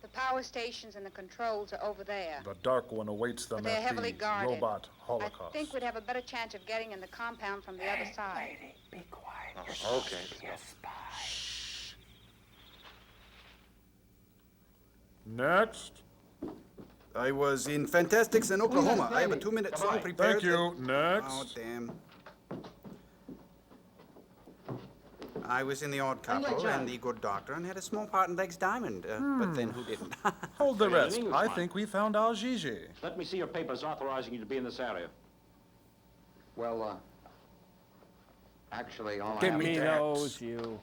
Speaker 9: The power stations and the controls are over there.
Speaker 4: The Dark One awaits them
Speaker 9: But they're
Speaker 4: at
Speaker 9: heavily
Speaker 4: the
Speaker 9: guarded.
Speaker 4: robot
Speaker 9: I
Speaker 4: holocaust.
Speaker 9: think we'd have a better chance of getting in the compound from the other side.
Speaker 2: Be quiet.
Speaker 14: Okay.
Speaker 4: Next.
Speaker 5: I was in Fantastics in Oklahoma. I have a 2-minute song prepared.
Speaker 4: Thank you. Next.
Speaker 5: Oh, damn. I was in The Odd Couple and The Good Doctor and had a small part in Legs Diamond. But then who didn't?
Speaker 4: Hold the rest.
Speaker 10: English
Speaker 4: I
Speaker 10: one.
Speaker 4: think we found our Gigi.
Speaker 10: Let me see your papers authorizing you to be in this area.
Speaker 19: Well, actually, all
Speaker 2: Give
Speaker 19: I have
Speaker 2: me
Speaker 19: is
Speaker 2: those, you.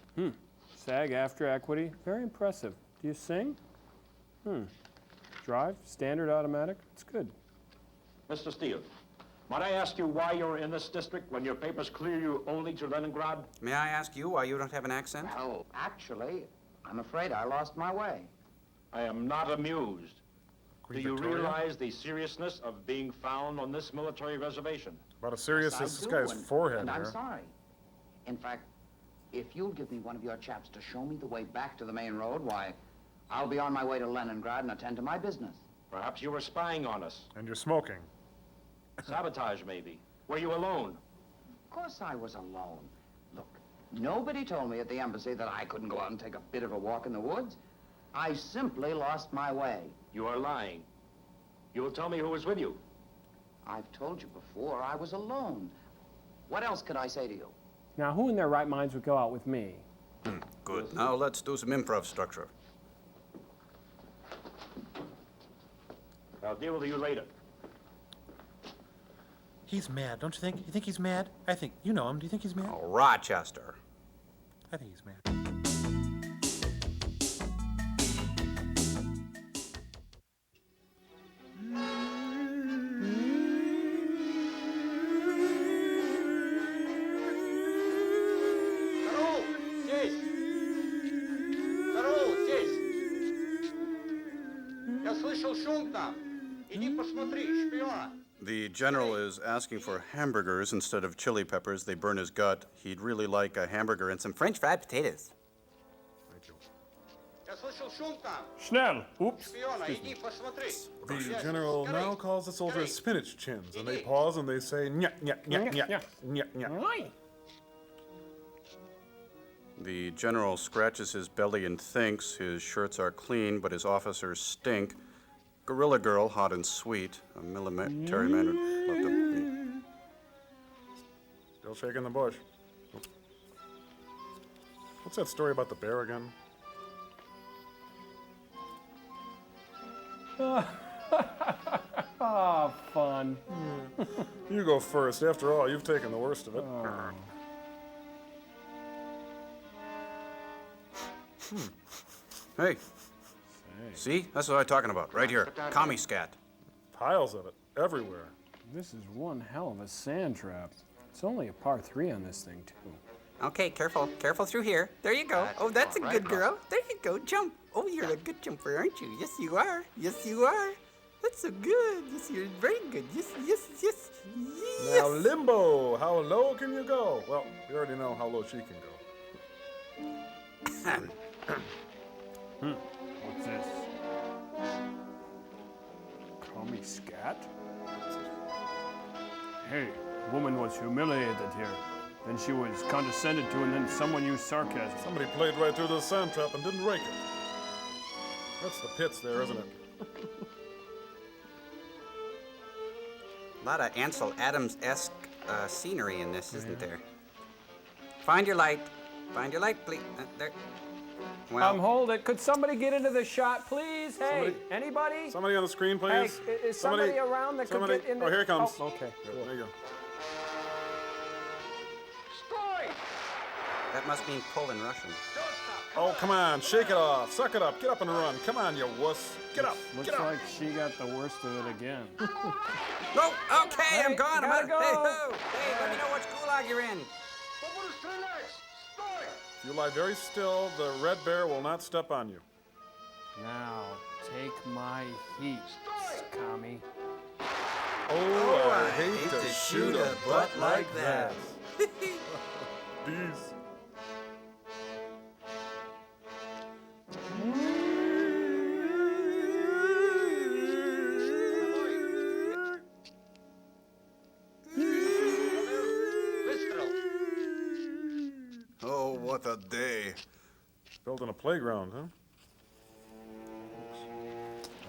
Speaker 2: SAG after equity. Very impressive. Do you sing? Drive, standard automatic. It's good.
Speaker 10: Mr. Steele, might I ask you why you're in this district when your papers clear you only to Leningrad?
Speaker 5: May I ask you why you don't have an accent?
Speaker 17: Well, actually, I'm afraid I lost my way.
Speaker 10: I am not amused.
Speaker 4: Queen
Speaker 6: Do you
Speaker 4: Victoria?
Speaker 6: realize the seriousness of being found on this military reservation?
Speaker 4: About as serious as this guy's
Speaker 19: and
Speaker 4: forehead
Speaker 19: I'm
Speaker 4: here.
Speaker 19: sorry. In fact, if you'll give me one of your chaps to show me the way back to the main road, why, I'll be on my way to Leningrad and attend to my business.
Speaker 6: Perhaps you were spying on us.
Speaker 4: And you're smoking.
Speaker 6: Sabotage, maybe. Were you alone?
Speaker 19: Of course I was alone. Look, nobody told me at the embassy that I couldn't go out and take a bit of a walk in the woods. I simply lost my way.
Speaker 6: You are lying. You will tell me who was with you.
Speaker 19: I've told you before, I was alone. What else could I say to you?
Speaker 2: Now, who in their right minds would go out with me?
Speaker 5: Good. Now let's do some improv structure.
Speaker 6: I'll deal with you later.
Speaker 12: He's mad, don't you think? You think he's mad? I think, you know him. Do you think he's mad?
Speaker 5: Oh, Rochester.
Speaker 12: I think he's mad.
Speaker 10: Здорово, здесь. Я слышал шум там. Иди посмотри, шпиона.
Speaker 5: The general is asking for hamburgers instead of chili peppers. They burn his gut. He'd really like a hamburger and some French fried potatoes.
Speaker 10: Я слышал шум там.
Speaker 2: Schnell. Oops.
Speaker 10: Шпиона, иди посмотри.
Speaker 4: The general now calls the soldiers spinach chins, and they pause and they say, nya, nya, nya, nya, nya, nya.
Speaker 5: The general scratches his belly and thinks his shirts are clean, but his officers stink. Gorilla girl, hot and sweet. A military man would love to meet.
Speaker 4: Still shaking the bush. What's that story about the bear again?
Speaker 2: Oh, fun.
Speaker 4: You go first. After all, you've taken the worst of it.
Speaker 5: Hey. See? That's what I'm talking about. Right here. Commie scat.
Speaker 4: Piles of it. Everywhere.
Speaker 2: This is one hell of a sand trap. It's only a par 3 on this thing, too.
Speaker 7: Okay, careful. Careful through here. There you go. Oh, that's a good girl. There you go. Jump. Oh, you're a good jumper, aren't you? Yes, you are. Yes, you are. That's so good. Yes, you're very good. Yes, yes, yes, yes.
Speaker 4: Now, Limbo, how low can you go? Well, we already know how low she can go.
Speaker 2: What's this? Call me scat? Hey, woman was humiliated here. Then she was condescended to, and then someone used sarcasm.
Speaker 4: Somebody played right through the sand trap and didn't rake it. That's the pits there, isn't it?
Speaker 7: A lot of Ansel Adams-esque scenery in this, isn't there? Find your light. Find your light, please. There. Well,
Speaker 2: Hold it. Could somebody get into the shot, please? Hey, anybody?
Speaker 4: Somebody on the screen, please.
Speaker 2: Hey, is somebody around that could get in the...
Speaker 4: Oh, here it comes.
Speaker 2: Oh, okay.
Speaker 4: Good. There you go.
Speaker 7: that must mean pull in Russian.
Speaker 4: Oh, come on. Shake it off. Suck it up. Get up and run. Come on, you wuss. Get up.
Speaker 2: Looks
Speaker 4: Get up.
Speaker 2: like she got the worst of it again.
Speaker 7: No, okay,
Speaker 2: Hey,
Speaker 7: I'm gone. I'm
Speaker 2: gotta
Speaker 7: out.
Speaker 2: go.
Speaker 7: Hey, ho. Hey, let me know which gulag you're in.
Speaker 4: If you lie very still, the red bear will not step on you.
Speaker 2: Now, take my heat, commie.
Speaker 4: Oh, I hate to shoot a butt like that. These.
Speaker 5: Oh, what a day.
Speaker 4: Building a playground,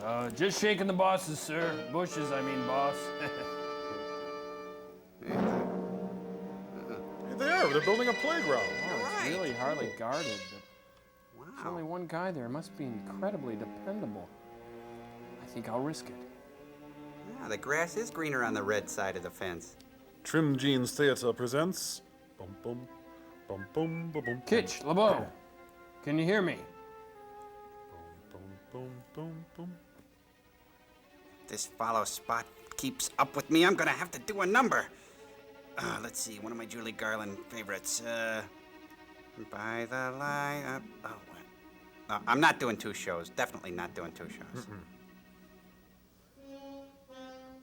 Speaker 4: huh?
Speaker 2: Just shaking the bosses, sir. Bushes, I mean, boss.
Speaker 4: They are. They're building a playground.
Speaker 2: Oh, it's really hardly guarded. But there's only one guy there. It must be incredibly dependable. I think I'll risk it.
Speaker 7: Yeah, the grass is greener on the red side of the fence.
Speaker 4: Trim Jeans Theater presents. Bum bum bum bum bum bum.
Speaker 2: Kitch, LeBeau, can you hear me?
Speaker 4: Bum bum bum bum.
Speaker 7: This follow spot keeps up with me. I'm gonna have to do a number. Let's see, one of my Julie Garland favorites. By the light. I'm not doing 2 shows. Definitely not doing 2 shows.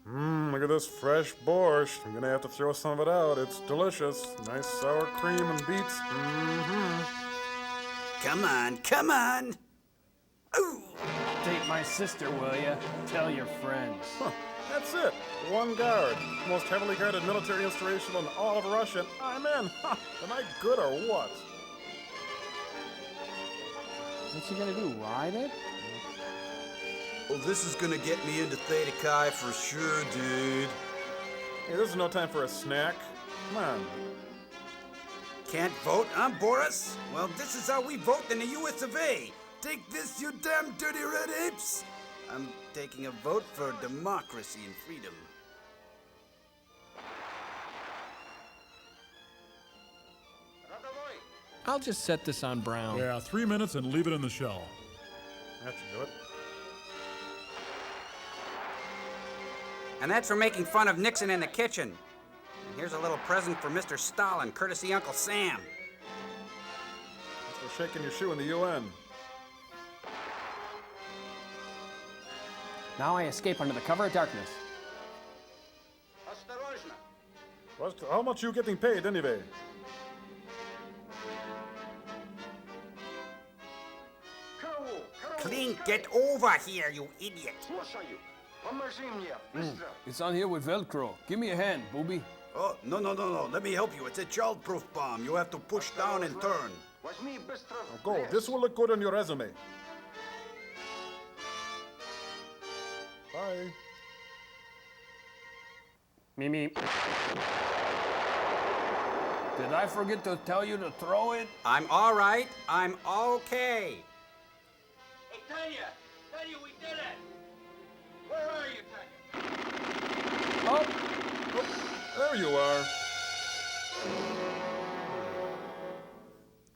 Speaker 4: Look at this fresh borscht. I'm gonna have to throw some of it out. It's delicious. Nice sour cream and beets.
Speaker 7: Come on, come on. Ooh.
Speaker 2: Date my sister, will ya? Tell your friends.
Speaker 4: Huh, that's it. One guard. Most heavily guarded military installation in all of Russia. I'm in. Huh. Am I good or what?
Speaker 2: What's he gonna do, ride it?
Speaker 7: Well, this is gonna get me into Theta Chi for sure, dude.
Speaker 4: Hey, this is no time for a snack. Come on.
Speaker 7: Can't vote, huh, Boris? Well, this is how we vote in the U.S.A. Take this, you damn dirty red apes! I'm taking a vote for democracy and freedom.
Speaker 2: I'll just set this on brown.
Speaker 11: Yeah, 3 minutes and leave it in the shell.
Speaker 4: That should do it.
Speaker 7: And that's for making fun of Nixon in the kitchen. And here's a little present for Mr. Stalin, courtesy Uncle Sam.
Speaker 4: That's for shaking your shoe in the UN.
Speaker 3: Now I escape under the cover of darkness.
Speaker 4: How much you getting paid anyway?
Speaker 7: Clink, get over here, you idiot.
Speaker 2: It's on here with Velcro. Give me a hand, booby.
Speaker 7: Oh, no. Let me help you. It's a child-proof bomb. You have to push down and turn.
Speaker 4: Go. This will look good on your resume. Bye.
Speaker 2: Mimi. Did I forget to tell you to throw it?
Speaker 7: I'm all right. I'm okay.
Speaker 10: Hey, Tanya, we did it. Where are you, Tanya?
Speaker 4: Oh, there you are.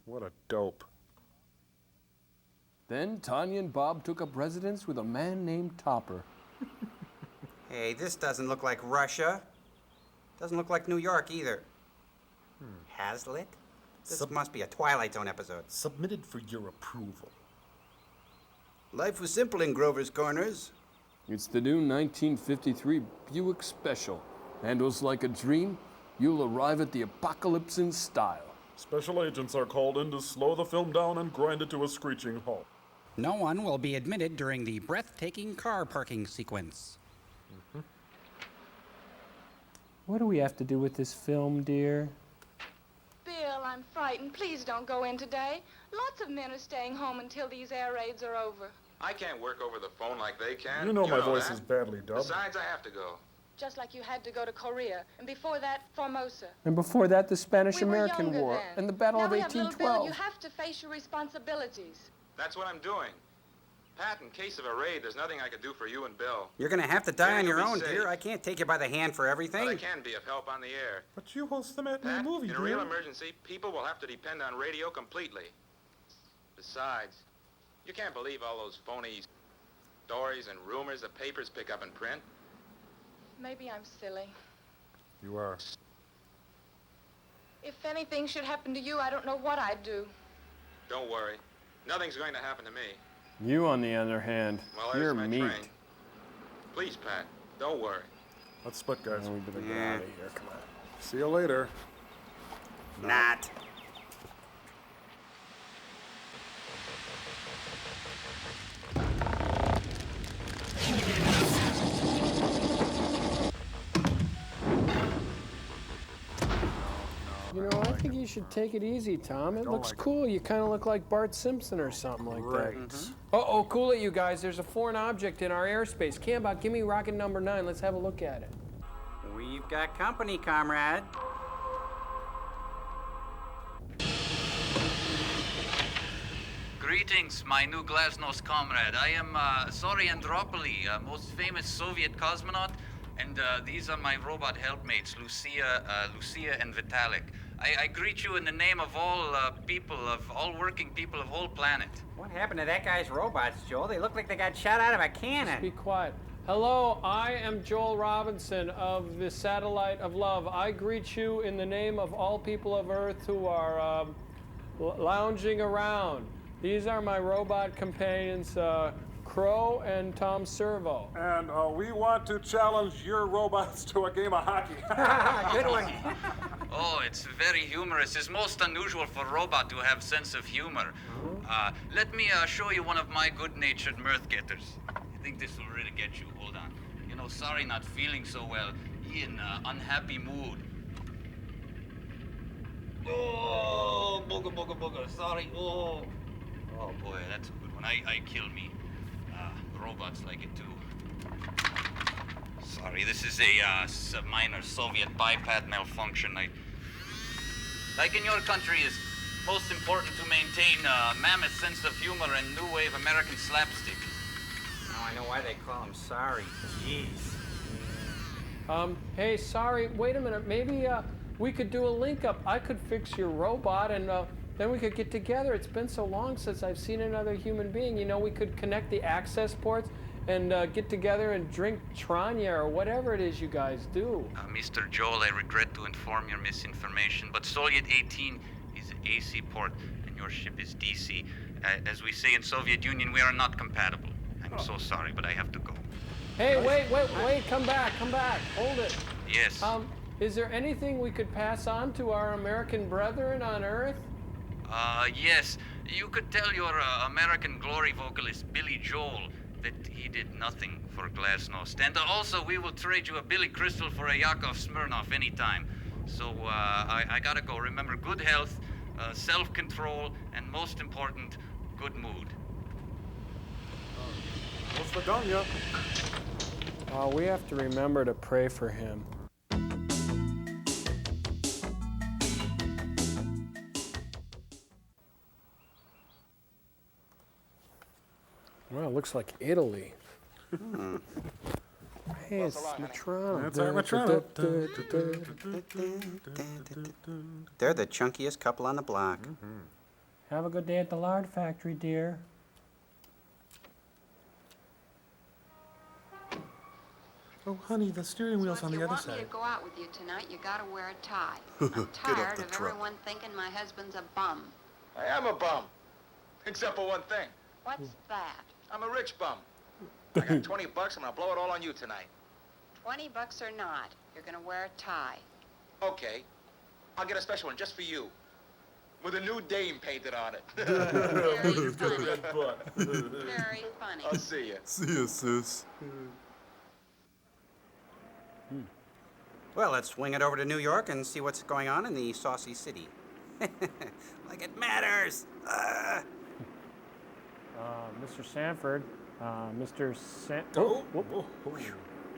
Speaker 4: What a dope.
Speaker 2: Then Tanya and Bob took up residence with a man named Topper.
Speaker 7: Hey, this doesn't look like Russia. Doesn't look like New York either. Hazlitt? This must be a Twilight Zone episode.
Speaker 12: Submitted for your approval.
Speaker 7: Life was simple in Grover's Corners.
Speaker 2: It's the new 1953 Buick Special. Handles like a dream. You'll arrive at the apocalypse in style.
Speaker 4: Special agents are called in to slow the film down and grind it to a screeching halt.
Speaker 13: No one will be admitted during the breathtaking car parking sequence.
Speaker 2: What do we have to do with this film, dear?
Speaker 9: Bill, I'm frightened. Please don't go in today. Lots of men are staying home until these air raids are over.
Speaker 5: I can't work over the phone like they can.
Speaker 4: You know my voice
Speaker 5: that.
Speaker 4: is badly dubbed.
Speaker 5: Besides, I have to go.
Speaker 9: Just like you had to go to Korea, and before that, Formosa.
Speaker 2: And before that, the
Speaker 9: We were
Speaker 2: Spanish-American
Speaker 9: younger
Speaker 2: War
Speaker 9: then.
Speaker 2: and the Battle
Speaker 9: now
Speaker 2: of
Speaker 9: we have little Bill.
Speaker 2: 1812.
Speaker 9: You have to face your responsibilities.
Speaker 5: That's what I'm doing. Pat, in case of a raid, there's nothing I could do for you and Bill.
Speaker 7: You're gonna have to die on
Speaker 5: You'll
Speaker 7: your
Speaker 5: be
Speaker 7: own,
Speaker 5: safe.
Speaker 7: dear. I can't take you by the hand for everything.
Speaker 5: But I can be of help on the air.
Speaker 4: But you host the matinee
Speaker 5: Pat,
Speaker 4: movie,
Speaker 5: in a
Speaker 4: dear.
Speaker 5: real emergency, people will have to depend on radio completely. Besides, you can't believe all those phony stories and rumors the papers pick up and print.
Speaker 9: Maybe I'm silly.
Speaker 4: You are.
Speaker 9: If anything should happen to you, I don't know what I'd do.
Speaker 5: Don't worry. Nothing's going to happen to me.
Speaker 2: You, on the other hand,
Speaker 5: Well, there's
Speaker 2: you're
Speaker 5: my
Speaker 2: meat.
Speaker 5: train. Please, Pat, don't worry.
Speaker 4: Let's split, guys.
Speaker 2: We better get out of here. Come on.
Speaker 4: See you later.
Speaker 7: Not.
Speaker 2: You know, I think you should take it easy, Tom. It looks cool. You kind of look like Bart Simpson or something like that. Uh-oh, cool it, you guys. There's a foreign object in our airspace. Cambot, give me rocket number 9. Let's have a look at it.
Speaker 7: We've got company, comrade.
Speaker 22: Greetings, my new glasnost comrade. I am Zori Andropoli, most famous Soviet cosmonaut, and these are my robot helpmates, Lucia and Vitalik. I greet you in the name of all all working people of whole planet.
Speaker 7: What happened to that guy's robots, Joel? They look like they got shot out of a cannon.
Speaker 2: Just be quiet. Hello, I am Joel Robinson of the Satellite of Love. I greet you in the name of all people of Earth who are lounging around. These are my robot companions, Crow and Tom Servo.
Speaker 4: And we want to challenge your robots to a game of hockey.
Speaker 19: Good one.
Speaker 22: Oh, it's very humorous. It's most unusual for a robot to have sense of humor. Let me show you one of my good-natured mirth getters. I think this will really get you. Hold on. You know, sorry, not feeling so well. In unhappy mood. Oh, booga, booga, booga. Sorry. Oh boy, that's a good one. I kill me. Robots like it too. Sorry, this is a minor Soviet biped malfunction. Like in your country, it's most important to maintain a mammoth sense of humor and new wave American slapstick.
Speaker 7: Now I know why they call him sorry. Jeez.
Speaker 2: Hey, sorry, wait a minute. Maybe we could do a link up. I could fix your robot and then we could get together. It's been so long since I've seen another human being. You know, we could connect the access ports and get together and drink Tranya or whatever it is you guys do.
Speaker 22: Mr. Joel, I regret to inform your misinformation, but Soviet 18 is an AC port and your ship is DC. As we say in Soviet Union, we are not compatible. I'm so sorry, but I have to go.
Speaker 2: Hey, wait, come back, hold it.
Speaker 22: Yes.
Speaker 2: Is there anything we could pass on to our American brethren on Earth?
Speaker 22: Yes. You could tell your American glory vocalist, Billy Joel, that he did nothing for Glasnost. And also, we will trade you a Billy Crystal for a Yakov Smirnoff anytime. So, I gotta go. Remember, good health, self-control, and most important, good mood.
Speaker 4: What's the Donya?
Speaker 2: We have to remember to pray for him. Well, it looks like Italy. Hey, it's Matrona.
Speaker 4: That's our Matrona.
Speaker 5: They're the chunkiest couple on the block.
Speaker 3: Have a good day at the lard factory, dear.
Speaker 12: Oh, honey, the steering wheel's on the other
Speaker 9: If you want me
Speaker 12: side.
Speaker 9: to go out with you tonight, you gotta wear a tie. I'm tired of everyone thinking my husband's a bum.
Speaker 14: I am a bum. Except for one thing.
Speaker 9: What's that?
Speaker 14: I'm a rich bum. I got 20 bucks. I'm gonna blow it all on you tonight.
Speaker 9: 20 bucks or not, you're gonna wear a tie.
Speaker 14: Okay. I'll get a special one just for you. With a new dame painted on it.
Speaker 9: Very
Speaker 14: He's got a red butt.
Speaker 9: Very funny.
Speaker 14: I'll see you.
Speaker 5: See you, sis. Well, let's swing it over to New York and see what's going on in the saucy city. Like it matters.
Speaker 2: Mr. Sanford, Mr.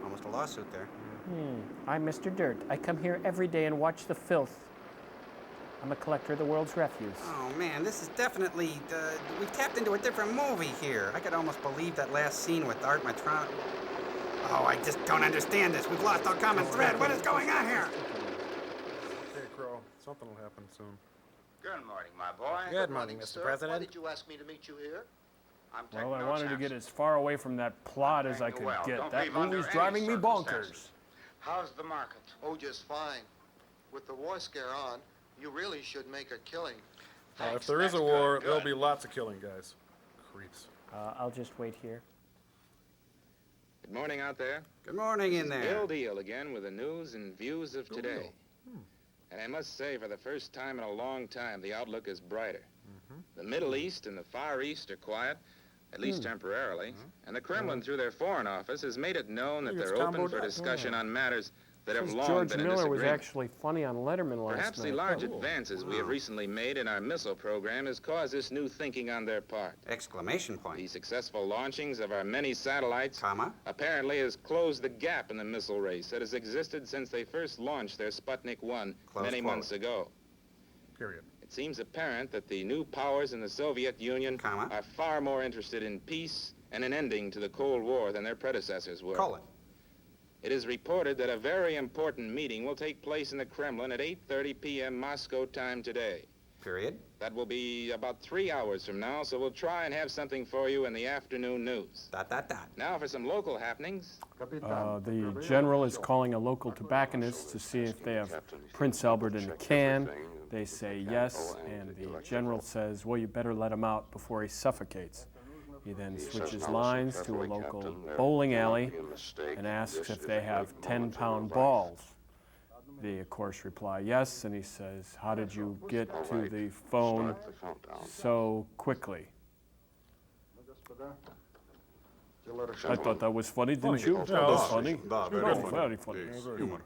Speaker 5: Almost a lawsuit there.
Speaker 3: I'm Mr. Dirt. I come here every day and watch the filth. I'm a collector of the world's refuse.
Speaker 5: Oh, man, this is definitely, we've tapped into a different movie here. I could almost believe that last scene with Art Matrona. Oh, I just don't understand this. We've lost our common thread. What is going on here?
Speaker 4: Okay, Crow. Something will happen soon.
Speaker 17: Good morning, my boy.
Speaker 12: Good morning, Mr. President.
Speaker 17: Why did you ask me to meet you here? I'm taking
Speaker 2: Well, I
Speaker 17: notes,
Speaker 2: wanted to
Speaker 17: Samson.
Speaker 2: get as far away from that plot as I could
Speaker 17: Well,
Speaker 2: get.
Speaker 17: don't
Speaker 2: That
Speaker 17: leave under
Speaker 2: movie's
Speaker 17: any
Speaker 2: driving me bonkers.
Speaker 17: circumstances. How's the market? Oh, just fine. With the war scare on, you really should make a killing.
Speaker 4: If there is a war, there'll be lots of killing, guys. Creeps.
Speaker 3: I'll just wait here.
Speaker 8: Good morning out there.
Speaker 5: Good morning in there.
Speaker 8: Bill Deal again with the news and views of today. And I must say, for the first time in a long time, the outlook is brighter. The Middle East and the Far East are quiet, at least temporarily, and the Kremlin, through their Foreign Office, has made it known that they're open for discussion on matters that have long
Speaker 2: George
Speaker 8: been in
Speaker 2: Miller was
Speaker 8: disagreement.
Speaker 2: actually funny on Letterman last
Speaker 8: Perhaps
Speaker 2: night.
Speaker 8: the large advances we have recently made in our missile program has caused this new thinking on their part.
Speaker 5: Exclamation point.
Speaker 8: The successful launchings of our many satellites apparently has closed the gap in the missile race that has existed since they first launched their Sputnik 1 many months ago.
Speaker 4: Period.
Speaker 8: It seems apparent that the new powers in the Soviet Union are far more interested in peace and an ending to the Cold War than their predecessors were.
Speaker 5: Call it.
Speaker 8: It is reported that a very important meeting will take place in the Kremlin at 8:30 p.m. Moscow time today.
Speaker 5: Period.
Speaker 8: That will be about 3 hours from now, so we'll try and have something for you in the afternoon news. Now for some local happenings.
Speaker 2: The general is calling a local tobacconist to see if they have Prince Albert in a can. They say yes, and the general says, well, you better let him out before he suffocates. He then
Speaker 16: He says,
Speaker 2: switches
Speaker 16: "Now listen
Speaker 2: lines to a
Speaker 16: carefully,
Speaker 2: local
Speaker 16: Captain. There
Speaker 2: bowling
Speaker 16: cannot
Speaker 2: alley
Speaker 16: be a mistake.
Speaker 2: and asks
Speaker 16: This
Speaker 2: if
Speaker 16: is
Speaker 2: they
Speaker 16: a
Speaker 2: have
Speaker 16: great moment in
Speaker 2: 10-pound
Speaker 16: life."
Speaker 2: balls. They, of course, reply yes, and he says, "How did you get
Speaker 16: All
Speaker 2: to
Speaker 16: right.
Speaker 2: the phone
Speaker 16: Start the countdown.
Speaker 2: so quickly?" I
Speaker 16: Gentlemen,
Speaker 2: thought that was funny, didn't you?
Speaker 4: Yeah,
Speaker 2: That was
Speaker 4: that's
Speaker 2: funny.
Speaker 4: very funny.
Speaker 2: Very funny.
Speaker 4: Humor.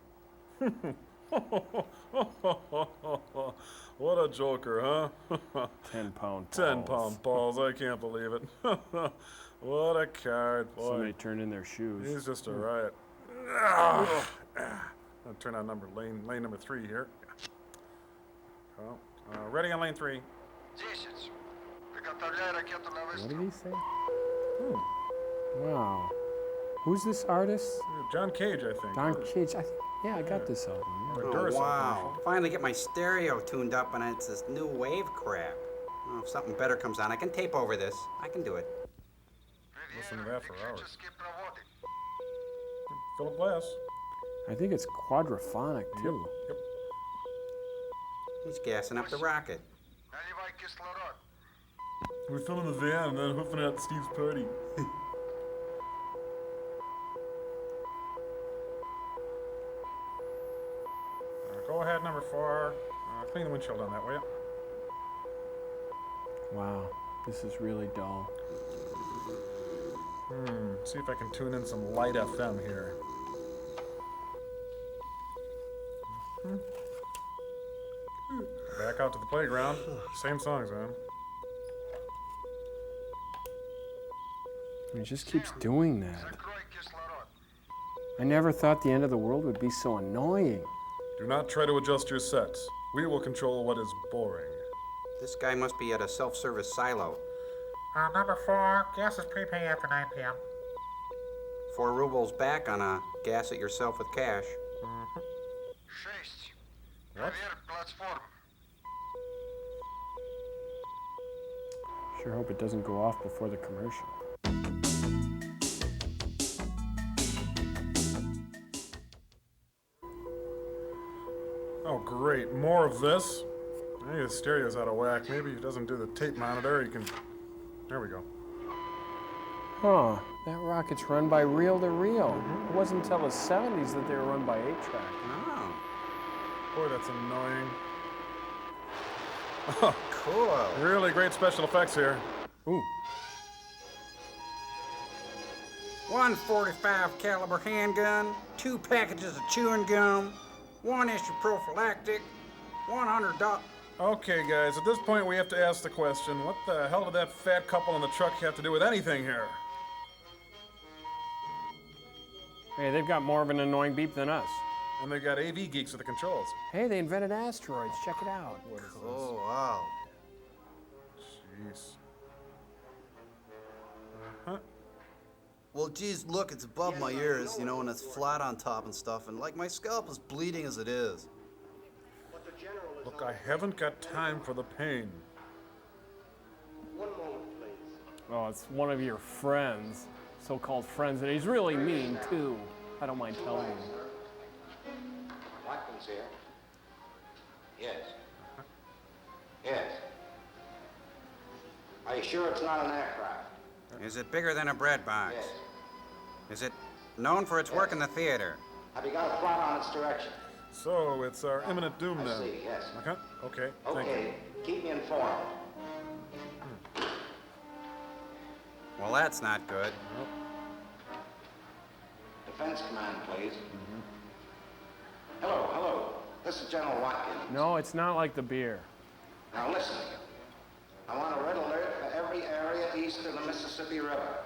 Speaker 4: What a joker, huh?
Speaker 2: 10-pound balls.
Speaker 4: 10-pound balls. I can't believe it. What a card, boy.
Speaker 2: Somebody turned in their shoes.
Speaker 4: He's just a riot. I'll turn on lane number 3 here. Oh, ready on lane 3.
Speaker 2: What did he say? Wow. Who's this artist?
Speaker 4: John Cage, I think.
Speaker 2: Don Cage. Yeah, I got this album. Yeah.
Speaker 13: Oh, wow. Finally get my stereo tuned up and it's this new wave crap. Oh, if something better comes on, I can tape over this. I can do it.
Speaker 4: Listen to that for hours. Philip Glass.
Speaker 2: I think it's quadraphonic, too.
Speaker 4: Yep.
Speaker 13: He's gassing up the rocket.
Speaker 4: We're filling the van and then hoofing out Steve's party. Go ahead, number 4. Clean the windshield on that, will you?
Speaker 2: Wow, this is really dull.
Speaker 4: See if I can tune in some light FM here. Back out to the playground. Same songs, man.
Speaker 2: He just keeps doing that. I never thought the end of the world would be so annoying.
Speaker 4: Do not try to adjust your sets. We will control what is boring.
Speaker 13: This guy must be at a self-service silo.
Speaker 12: Number 4, gas is prepaid after 9 p.m.
Speaker 13: 4 rubles back on a gas it yourself with cash.
Speaker 4: What?
Speaker 2: Sure hope it doesn't go off before the commercial.
Speaker 4: Oh, great. More of this. Maybe the stereo's out of whack. Maybe it doesn't do the tape monitor. You can... There we go.
Speaker 2: Huh, that rocket's run by reel-to-reel. It wasn't until the 70s that they were run by 8-track.
Speaker 13: Oh.
Speaker 4: Boy, that's annoying.
Speaker 13: Cool.
Speaker 4: Really great special effects here.
Speaker 2: Ooh.
Speaker 13: 145 caliber handgun, 2 packages of chewing gum, 1 issue prophylactic, $100.
Speaker 4: Okay, guys, at this point we have to ask the question, what the hell did that fat couple in the truck have to do with anything here?
Speaker 2: Hey, they've got more of an annoying beep than us.
Speaker 4: And they've got AV geeks at the controls.
Speaker 2: Hey, they invented asteroids. Check it out.
Speaker 4: What is this?
Speaker 13: Oh, wow.
Speaker 4: Jeez.
Speaker 15: Well, geez, look, it's above my ears, you know, and it's flat on top and stuff, and like my scalp is bleeding as it is.
Speaker 4: Look, I haven't got time for the pain.
Speaker 2: Oh, it's one of your friends, so-called friends, and he's really mean, too. I don't mind telling you.
Speaker 17: Watkins here. Yes. Yes. Are you sure it's not an aircraft?
Speaker 13: Is it bigger than a bread box?
Speaker 17: Yes.
Speaker 13: Is it known for its work in the theater?
Speaker 17: Have you got a plot on its direction?
Speaker 4: So, it's our imminent doom
Speaker 17: I
Speaker 4: then.
Speaker 17: see, yes.
Speaker 4: Okay, okay, thank you.
Speaker 17: Okay, keep me informed.
Speaker 13: Well, that's not good.
Speaker 17: Defense Command, please. Hello, hello. This is General Watkins.
Speaker 2: No, it's not like the beer.
Speaker 17: Now listen. I want a red alert for every area east of the Mississippi River.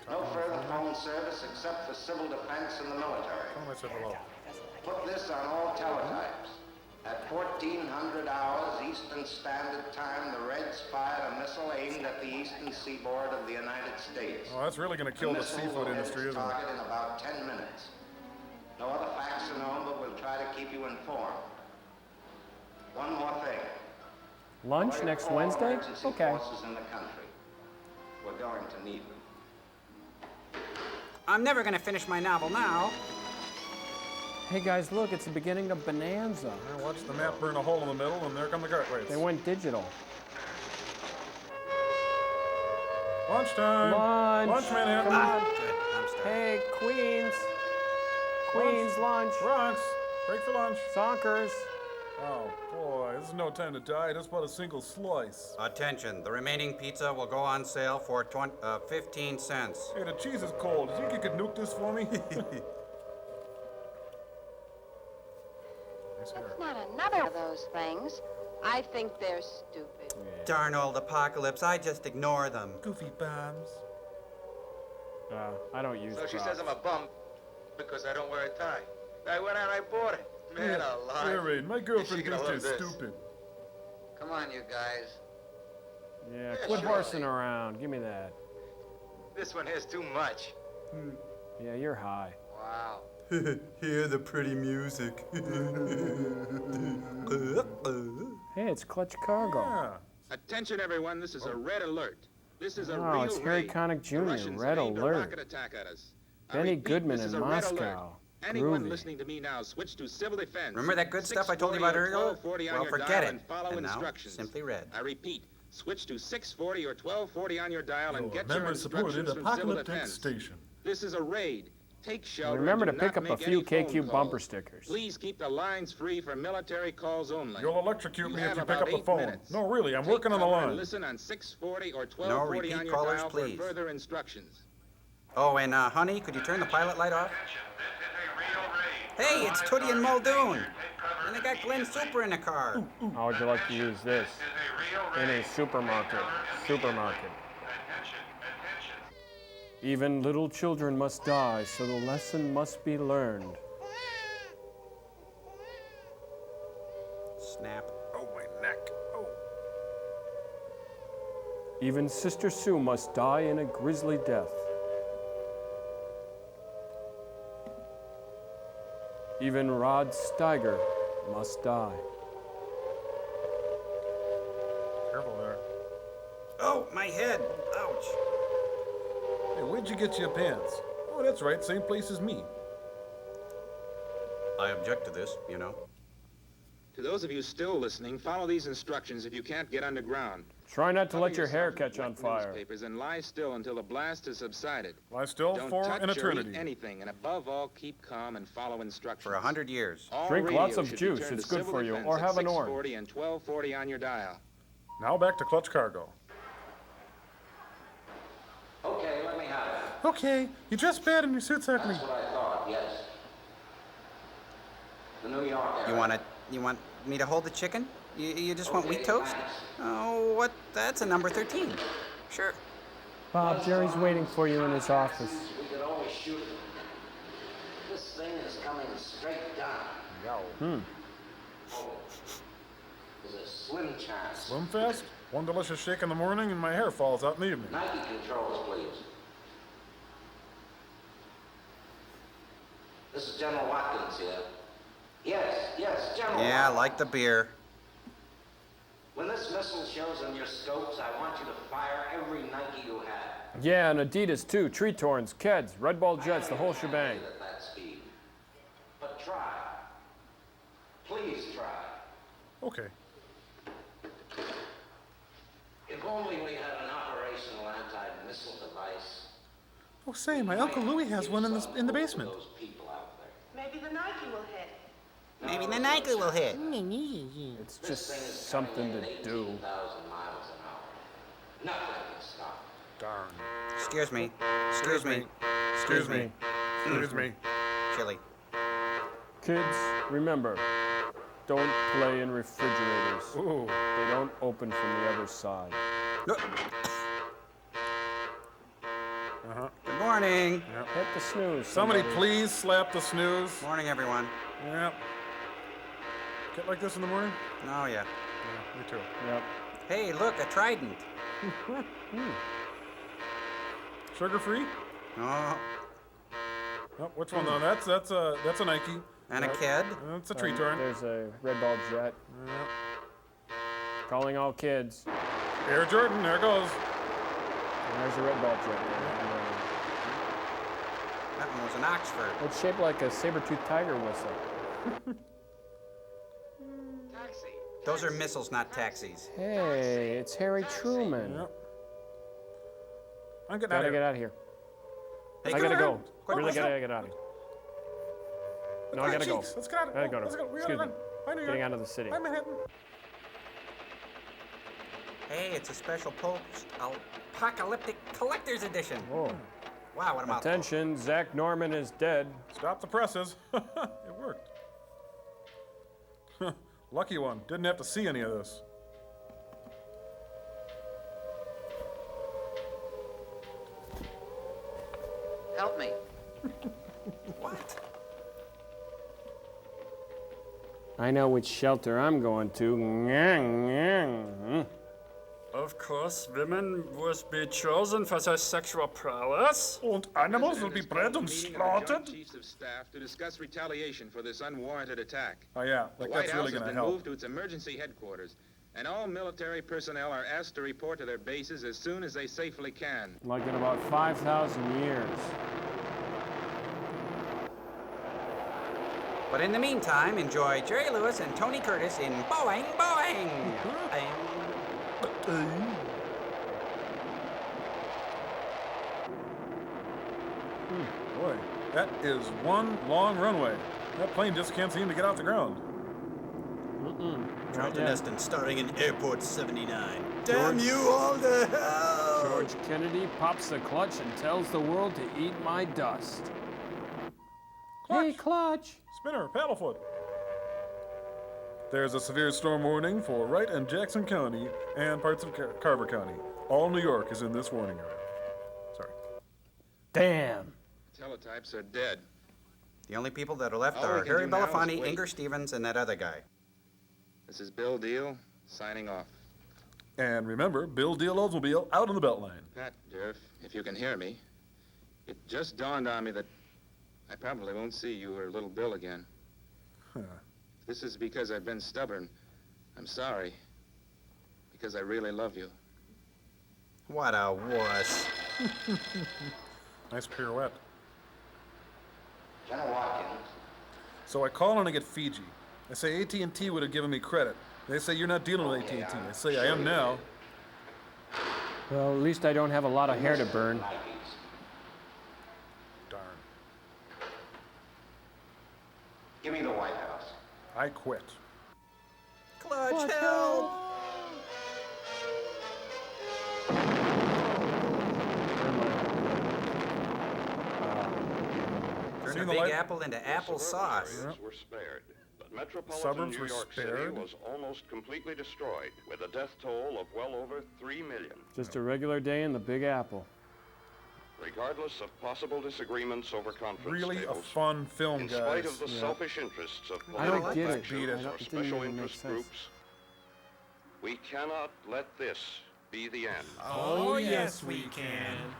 Speaker 17: No further phone service except for civil defense and the military.
Speaker 4: Tell them I said hello.
Speaker 17: Put this on all teletypes. At 1400 hours Eastern Standard Time, the Reds fired a missile aimed at the eastern seaboard of the United States.
Speaker 4: Oh, that's really going to kill the
Speaker 17: missile
Speaker 4: seafood
Speaker 17: will hit
Speaker 4: industry,
Speaker 17: its
Speaker 4: isn't it?
Speaker 17: target in about 10 minutes. No other facts are known, but we'll try to keep you informed. One more thing.
Speaker 2: Lunch
Speaker 17: Alert
Speaker 2: next
Speaker 17: all
Speaker 2: Wednesday?
Speaker 17: emergency
Speaker 2: Okay.
Speaker 17: forces in the country. We're going to need them.
Speaker 13: I'm never going to finish my novel now.
Speaker 2: Hey guys, look, it's the beginning of Bonanza.
Speaker 4: I watched the map burn a hole in the middle, and there come the cartwrights.
Speaker 2: They went digital.
Speaker 4: Lunchtime.
Speaker 2: Lunch.
Speaker 4: Lunch, Manhattan.
Speaker 2: Come on.
Speaker 13: Good, I'm starving.
Speaker 2: Hey, Queens. Queens lunch.
Speaker 4: Bronx. Break for lunch.
Speaker 2: Zonkers.
Speaker 4: Oh, boy, this is no time to die. Just about a single slice.
Speaker 13: Attention, the remaining pizza will go on sale for 15 cents.
Speaker 4: Hey, the cheese is cold. Do you think you could nuke this for me?
Speaker 18: It's not another of those things. I think they're stupid.
Speaker 13: Darn old apocalypse, I just ignore them.
Speaker 4: Goofy bombs.
Speaker 2: I don't use
Speaker 20: So she
Speaker 2: props.
Speaker 20: says I'm a bum because I don't wear a tie. I went out and I bought it. Man alive.
Speaker 4: Aaron, my girlfriend
Speaker 20: She's gonna
Speaker 4: thinks you're
Speaker 20: love this.
Speaker 4: stupid.
Speaker 18: Come on, you guys.
Speaker 2: Yeah,
Speaker 20: Yeah,
Speaker 2: quit
Speaker 20: sure.
Speaker 2: horsing around. Give me that.
Speaker 20: This one has too much.
Speaker 2: Yeah, you're high.
Speaker 18: Wow.
Speaker 13: Hear the pretty music.
Speaker 2: Hey, it's Clutch Cargo.
Speaker 8: Attention, everyone. This is a red alert. This is a
Speaker 2: Oh,
Speaker 8: real
Speaker 2: it's Harry
Speaker 8: raid.
Speaker 2: Connick
Speaker 8: The
Speaker 2: Jr.,
Speaker 8: Russians
Speaker 2: Red
Speaker 8: aimed a
Speaker 2: Alert.
Speaker 8: rocket attack at us. I
Speaker 2: Benny
Speaker 8: repeat,
Speaker 2: Goodman
Speaker 8: this is
Speaker 2: in
Speaker 8: a red alert.
Speaker 2: Moscow.
Speaker 8: Anyone
Speaker 2: Groovy.
Speaker 8: listening to me now, switch to civil defense.
Speaker 13: Remember that good stuff I told you about
Speaker 8: 640 or
Speaker 13: earlier?
Speaker 8: 1240 on
Speaker 13: Well,
Speaker 8: your
Speaker 13: forget
Speaker 8: dial
Speaker 13: it.
Speaker 8: And follow
Speaker 13: And now,
Speaker 8: instructions.
Speaker 13: simply red.
Speaker 8: I repeat, switch to 640 or 1240 on your dial and get your
Speaker 4: Member-supported
Speaker 8: instructions from civil
Speaker 4: apocalyptic
Speaker 8: defense.
Speaker 4: station.
Speaker 8: This is a raid. Take shelter.
Speaker 2: Remember
Speaker 8: and
Speaker 2: to
Speaker 8: do
Speaker 2: pick
Speaker 8: not
Speaker 2: up a
Speaker 8: make
Speaker 2: few
Speaker 8: any phone
Speaker 2: KQ
Speaker 8: calls.
Speaker 2: bumper stickers.
Speaker 8: Please keep the lines free for military calls only.
Speaker 4: You'll electrocute me
Speaker 8: have
Speaker 4: if you pick
Speaker 8: about
Speaker 4: up the
Speaker 8: 8
Speaker 4: phone.
Speaker 8: minutes.
Speaker 4: No, really, I'm
Speaker 8: Take
Speaker 4: working on the
Speaker 8: cover and
Speaker 4: line.
Speaker 8: Listen on 640 or 1240 on
Speaker 13: repeat
Speaker 8: your
Speaker 13: callers,
Speaker 8: dial
Speaker 13: please.
Speaker 8: for further instructions.
Speaker 13: Oh, and honey, could you turn the pilot light off? Hey, it's Tootie and Muldoon. And they got Glenn Super in the car.
Speaker 2: How would you like to use this? In a supermarket. Supermarket. Even little children must die, so the lesson must be learned.
Speaker 13: Snap.
Speaker 4: Oh, my neck. Oh.
Speaker 2: Even Sister Sue must die in a grisly death. Even Rod Steiger must die.
Speaker 4: Careful there.
Speaker 13: Oh, my head. Ouch.
Speaker 4: Hey, where'd you get your pants? Oh, that's right, same place as me.
Speaker 13: I object to this, you know.
Speaker 8: To those of you still listening, follow these instructions if you can't get underground.
Speaker 2: Try not to
Speaker 8: Cover
Speaker 2: let your hair
Speaker 8: yourself
Speaker 2: catch
Speaker 8: with
Speaker 2: on
Speaker 8: wet
Speaker 2: fire.
Speaker 8: newspapers and lie still until the blast has subsided.
Speaker 4: Lie still
Speaker 8: Don't
Speaker 4: for
Speaker 8: touch
Speaker 4: an
Speaker 8: or eat
Speaker 4: eternity.
Speaker 8: anything, and above all, keep calm and follow instructions.
Speaker 13: For 100 years.
Speaker 8: All
Speaker 2: Drink
Speaker 8: radio
Speaker 2: lots of
Speaker 8: should be
Speaker 2: juice,
Speaker 8: turned
Speaker 2: it's
Speaker 8: to
Speaker 2: good
Speaker 8: civil
Speaker 2: for you,
Speaker 8: defense
Speaker 2: or
Speaker 8: at
Speaker 2: have an
Speaker 8: 640 and 1240 on your dial.
Speaker 4: Now back to Clutch Cargo.
Speaker 17: Okay, let me have it.
Speaker 4: Okay, you dressed bad and your suit's ugly.
Speaker 17: That's what I thought, yes. The New York area.
Speaker 13: You want me to hold the chicken? You just want wheat toast? Oh, what? That's a number 13. Sure.
Speaker 2: Bob, Jerry's waiting for you in his office.
Speaker 17: We could always shoot it. This thing is coming straight down. There's a slim chance.
Speaker 4: Swim fast? One delicious shake in the morning and my hair falls out in the evening.
Speaker 17: Nike controls, please. This is General Watkins here. Yes, General.
Speaker 13: Yeah, I like the beer.
Speaker 17: When this missile shows on your scopes, I want you to fire every Nike you have.
Speaker 2: Yeah, and Adidas too. Tree Torns, Keds, Red Ball Jets, the whole shebang.
Speaker 17: At that speed. But try. Please try.
Speaker 4: Okay.
Speaker 17: If only we had an operational anti-missile device.
Speaker 4: Oh, say, my Uncle Louie has one in the basement.
Speaker 17: Those people out there.
Speaker 23: Maybe the Nike will hit.
Speaker 13: Maybe the Nike will hit.
Speaker 2: It's just something to do.
Speaker 17: 18,000 miles an hour. Nothing can stop.
Speaker 4: Darn.
Speaker 13: Excuse me. Excuse me.
Speaker 4: Excuse me. Excuse me.
Speaker 13: Chili.
Speaker 2: Kids, remember, don't play in refrigerators.
Speaker 4: Ooh.
Speaker 2: They don't open from the other side.
Speaker 4: Uh-huh.
Speaker 13: Good morning.
Speaker 4: Yep.
Speaker 2: Hit the snooze.
Speaker 4: Somebody please slap the snooze.
Speaker 13: Morning, everyone.
Speaker 4: Yep. Get like this in the morning?
Speaker 13: Oh, yeah.
Speaker 4: Yeah, me too.
Speaker 2: Yep.
Speaker 13: Hey, look, a trident.
Speaker 4: Sugar-free?
Speaker 13: Oh,
Speaker 4: Oh, which one though? That's a Nike.
Speaker 13: and a kid.
Speaker 4: That's a tree torn.
Speaker 2: There's a Red Ball Jet.
Speaker 4: Yep.
Speaker 2: Calling all kids.
Speaker 4: Air Jordan, there it goes.
Speaker 2: And there's a Red Ball Jet.
Speaker 13: That one was an Oxford.
Speaker 2: It's shaped like a saber-toothed tiger whistle.
Speaker 13: Those are missiles, not taxis.
Speaker 2: Hey, it's Harry Truman.
Speaker 4: Yep. I'm getting out
Speaker 2: Gotta
Speaker 4: of
Speaker 2: get
Speaker 4: here.
Speaker 2: out of here.
Speaker 4: Hey,
Speaker 2: I gotta go.
Speaker 4: Quick,
Speaker 2: Really
Speaker 4: let's
Speaker 2: gotta
Speaker 4: go.
Speaker 2: get out of here. No,
Speaker 4: Come
Speaker 2: I
Speaker 4: on,
Speaker 2: gotta go.
Speaker 4: Cheeks, let's get out of
Speaker 2: Gotta
Speaker 4: here.
Speaker 2: go.
Speaker 4: Let's go. We gotta
Speaker 2: Excuse
Speaker 4: run.
Speaker 2: me.
Speaker 4: Bye, New York.
Speaker 2: Getting out of the city.
Speaker 4: Bye, Manhattan.
Speaker 13: Hey, it's a special post-apocalyptic collector's edition.
Speaker 2: Whoa.
Speaker 13: Wow, what a mouthful.
Speaker 2: Attention, Zach Norman is dead.
Speaker 4: Stop the presses. It worked. Lucky one. Didn't have to see any of this.
Speaker 18: Help me.
Speaker 13: What?
Speaker 2: I know which shelter I'm going to.
Speaker 1: Of course, women must be chosen for their sexual prowess.
Speaker 4: And animals will be bred and slaughtered.
Speaker 8: Chiefs of Staff to discuss retaliation for this unwarranted attack.
Speaker 4: Oh yeah,
Speaker 8: The
Speaker 4: like
Speaker 8: White
Speaker 4: that's
Speaker 8: House
Speaker 4: really
Speaker 8: has
Speaker 4: gonna
Speaker 8: been
Speaker 4: help.
Speaker 8: moved to its emergency headquarters, and all military personnel are asked to report to their bases as soon as they safely can.
Speaker 2: Like in about 5,000 years.
Speaker 13: But in the meantime, enjoy Jerry Lewis and Tony Curtis in Boing Boing.
Speaker 4: Boy, that is one long runway. That plane just can't seem to get off the ground.
Speaker 15: Charlton Heston starring in Airport 79. Damn you all to hell!
Speaker 2: George Kennedy pops the clutch and tells the world to eat my dust. Hey, Clutch!
Speaker 4: Spinner, paddlefoot. There's a severe storm warning for Wright and Jackson County and parts of Carver County. All New York is in this warning area. Sorry.
Speaker 2: Damn.
Speaker 8: Teletypes are dead.
Speaker 13: The only people that are left
Speaker 8: All we
Speaker 13: are
Speaker 8: can
Speaker 13: Harry
Speaker 8: do now is
Speaker 13: Belafonte,
Speaker 8: wait.
Speaker 13: Inger Stevens, and that other guy.
Speaker 8: This is Bill Deal, signing off.
Speaker 4: And remember, Bill Deal Oldsmobile out on the Beltline.
Speaker 8: Pat, Durf, if you can hear me, it just dawned on me that I probably won't see you or little Bill again.
Speaker 4: Huh.
Speaker 8: This is because I've been stubborn. I'm sorry. Because I really love you.
Speaker 13: What a wuss.
Speaker 4: Nice pirouette.
Speaker 17: General Watkins.
Speaker 4: So I call and I get Fiji. I say AT&T would have given me credit. They say you're not dealing with AT&T. I say I am now.
Speaker 2: Well, at least I don't have a lot of hair to burn.
Speaker 4: Darn.
Speaker 17: Give me the White House.
Speaker 4: I quit.
Speaker 13: Clutch, help! Turn
Speaker 4: Seen
Speaker 13: a
Speaker 4: the
Speaker 13: Big
Speaker 4: light?
Speaker 13: Apple into apple sauce.
Speaker 16: Areas were spared, but metropolitan
Speaker 4: Suburbs
Speaker 16: New
Speaker 4: were
Speaker 16: York City
Speaker 4: spared?
Speaker 16: was almost completely destroyed, with a death toll of well over 3 million.
Speaker 2: Just a regular day in the Big Apple.
Speaker 16: Regardless of possible disagreements over conference
Speaker 4: Really a
Speaker 16: tables,
Speaker 4: fun film,
Speaker 16: in
Speaker 4: guys.
Speaker 16: spite of the
Speaker 2: Yeah.
Speaker 16: selfish interests of
Speaker 2: I don't
Speaker 16: political
Speaker 2: get it.
Speaker 16: factions
Speaker 2: I
Speaker 16: or
Speaker 2: don't- it didn't
Speaker 16: special
Speaker 2: even make
Speaker 16: interest
Speaker 2: sense.
Speaker 16: groups, we cannot let this be the end.
Speaker 12: Oh, yes, we can.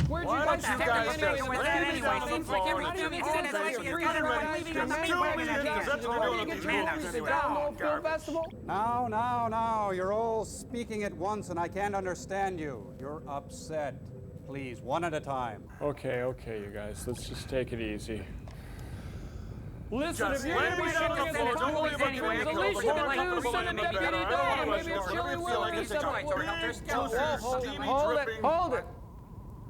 Speaker 2: Where'd
Speaker 12: Why
Speaker 2: you
Speaker 12: don't
Speaker 2: guys
Speaker 12: you
Speaker 2: get
Speaker 12: guys
Speaker 2: that
Speaker 12: just
Speaker 2: anyway?
Speaker 12: let me
Speaker 2: Seems
Speaker 12: on the
Speaker 2: like
Speaker 12: phone
Speaker 2: every
Speaker 12: and
Speaker 2: time
Speaker 12: do
Speaker 2: he
Speaker 12: this
Speaker 2: goes
Speaker 12: and
Speaker 2: to
Speaker 12: that.
Speaker 2: the
Speaker 12: You're
Speaker 2: street,
Speaker 12: getting
Speaker 2: everyone
Speaker 12: ready.
Speaker 2: leaving on the
Speaker 12: Just
Speaker 2: main
Speaker 12: do
Speaker 2: wagon
Speaker 12: it.
Speaker 2: again.
Speaker 12: That's what you're
Speaker 2: Where do
Speaker 12: doing
Speaker 2: you
Speaker 12: with
Speaker 2: get
Speaker 12: these
Speaker 2: your
Speaker 12: men.
Speaker 2: movies?
Speaker 12: That's
Speaker 2: The
Speaker 12: what you're
Speaker 2: Down Low
Speaker 12: doing.
Speaker 2: Film Festival?
Speaker 21: Now, you're all speaking at once and I can't understand you. You're upset. Please, one at a time.
Speaker 2: Okay, you guys. Let's just take it easy. Listen,
Speaker 12: Just
Speaker 2: if you're going to be
Speaker 12: let me
Speaker 2: showing
Speaker 12: get
Speaker 2: us
Speaker 12: the
Speaker 2: the
Speaker 12: phone. Don't worry
Speaker 2: police
Speaker 12: about
Speaker 2: anyway,
Speaker 12: the
Speaker 2: at least you
Speaker 12: more
Speaker 2: can do
Speaker 12: comfortable
Speaker 2: send a
Speaker 12: in the
Speaker 2: deputy
Speaker 12: bed.
Speaker 2: down.
Speaker 12: Otherwise,
Speaker 2: Maybe a
Speaker 12: whatever
Speaker 2: chili
Speaker 12: you feel like
Speaker 2: will
Speaker 12: it's
Speaker 2: be
Speaker 12: a choice, or help yourself.
Speaker 2: Hold it.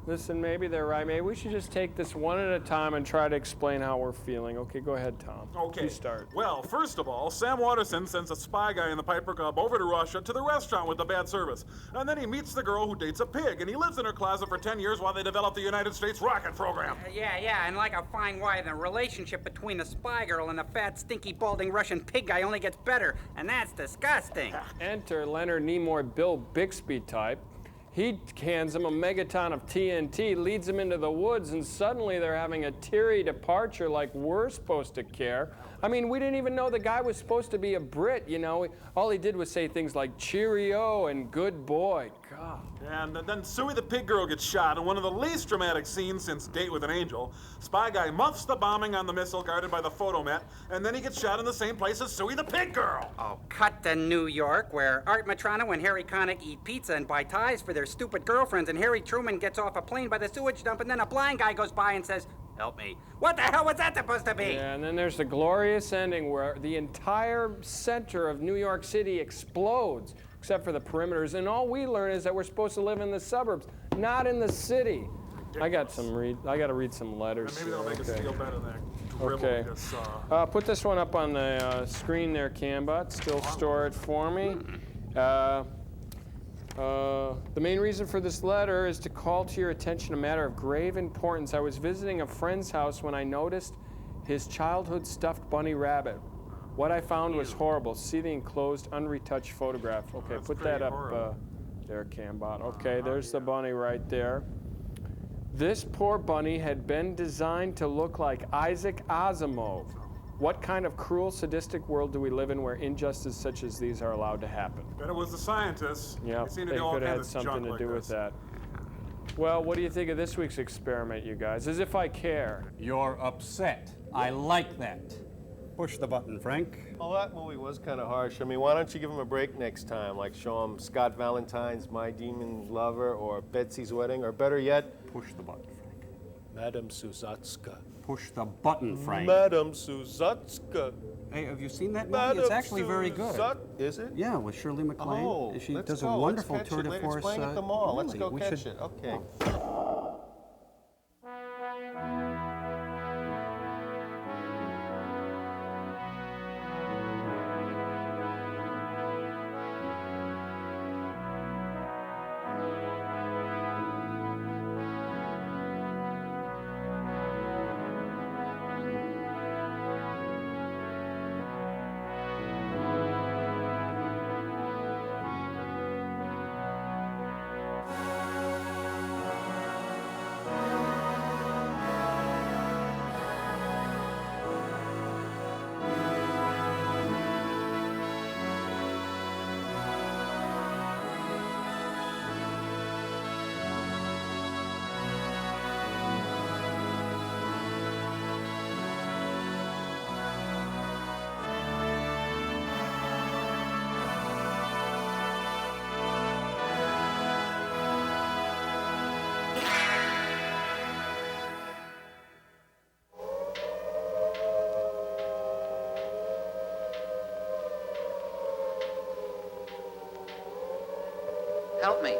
Speaker 2: Listen, maybe they're right. Maybe we should just take this one at a time and try to explain how we're feeling. Okay, go ahead, Tom.
Speaker 4: Okay.
Speaker 2: You start.
Speaker 4: Well, first of all, Sam Waterston sends a spy guy in the Piper Cub over to Russia to the restaurant with the bad service. And then he meets the girl who dates a pig, and he lives in her closet for 10 years while they develop the United States rocket program.
Speaker 7: Yeah, and like a fine wine, the relationship between the spy girl and the fat, stinky, balding Russian pig guy only gets better, and that's disgusting.
Speaker 2: Enter Leonard Nimoy, Bill Bixby type. He hands him a megaton of TNT, leads him into the woods, and suddenly they're having a teary departure like we're supposed to care. I mean, we didn't even know the guy was supposed to be a Brit, you know. All he did was say things like cheerio and good boy. God.
Speaker 4: And then Suey the pig girl gets shot in one of the least dramatic scenes since Date with an Angel. Spy guy muffs the bombing on the missile guarded by the photomet, and then he gets shot in the same place as Suey the pig girl.
Speaker 7: Oh, cut to New York, where Art Matrano and Harry Connick eat pizza and buy ties for their stupid girlfriends, and Harry Truman gets off a plane by the sewage dump, and then a blind guy goes by and says, "Help me." What the hell was that supposed to be?
Speaker 2: Yeah, and then there's the glorious ending where the entire center of New York City explodes, except for the perimeters, and all we learn is that we're supposed to live in the suburbs, not in the city. I got to read some letters.
Speaker 4: Maybe that'll make us feel better than that dribble
Speaker 2: Okay.
Speaker 4: we just saw.
Speaker 2: Put this one up on the screen there, Cambot. Still store it for me. The main reason for this letter is to call to your attention a matter of grave importance. I was visiting a friend's house when I noticed his childhood stuffed bunny rabbit. What I found was horrible. See the enclosed, unretouched photograph. Okay,
Speaker 4: That's
Speaker 2: put that
Speaker 4: pretty
Speaker 2: up
Speaker 4: horrible.
Speaker 2: there, Cambot. Okay, there's the bunny right there. This poor bunny had been designed to look like Isaac Asimov. What kind of cruel, sadistic world do we live in where injustices such as these are allowed to happen?
Speaker 4: Bet it was the scientists.
Speaker 2: Yeah,
Speaker 4: They seem to
Speaker 2: they
Speaker 4: do all
Speaker 2: could have had
Speaker 4: kinds of
Speaker 2: something
Speaker 4: junk
Speaker 2: to
Speaker 4: like
Speaker 2: do with
Speaker 4: this.
Speaker 2: that. Well, what do you think of this week's experiment, you guys? As if I care.
Speaker 21: You're upset. I like that. Push the button, Frank.
Speaker 6: Well, that movie was kind of harsh. I mean, why don't you give him a break next time? Like show him Scott Valentine's My Demon Lover or Betsy's Wedding, or better yet,
Speaker 21: push the button, Frank.
Speaker 6: Madame Suzatska.
Speaker 21: Push the button, Frank.
Speaker 6: Madame Suzatska.
Speaker 21: Hey, have you seen that movie?
Speaker 6: Madame
Speaker 21: It's actually very good.
Speaker 6: Is it?
Speaker 21: Yeah, with Shirley MacLaine.
Speaker 6: Oh,
Speaker 21: She
Speaker 6: let's
Speaker 21: does
Speaker 6: go.
Speaker 21: a wonderful
Speaker 6: Let's catch
Speaker 21: tour
Speaker 6: it
Speaker 21: de
Speaker 6: later.
Speaker 21: force.
Speaker 6: It's playing at the mall. Let's
Speaker 21: really,
Speaker 6: go
Speaker 21: we
Speaker 6: catch
Speaker 21: should-
Speaker 6: it. Okay.
Speaker 18: Help me.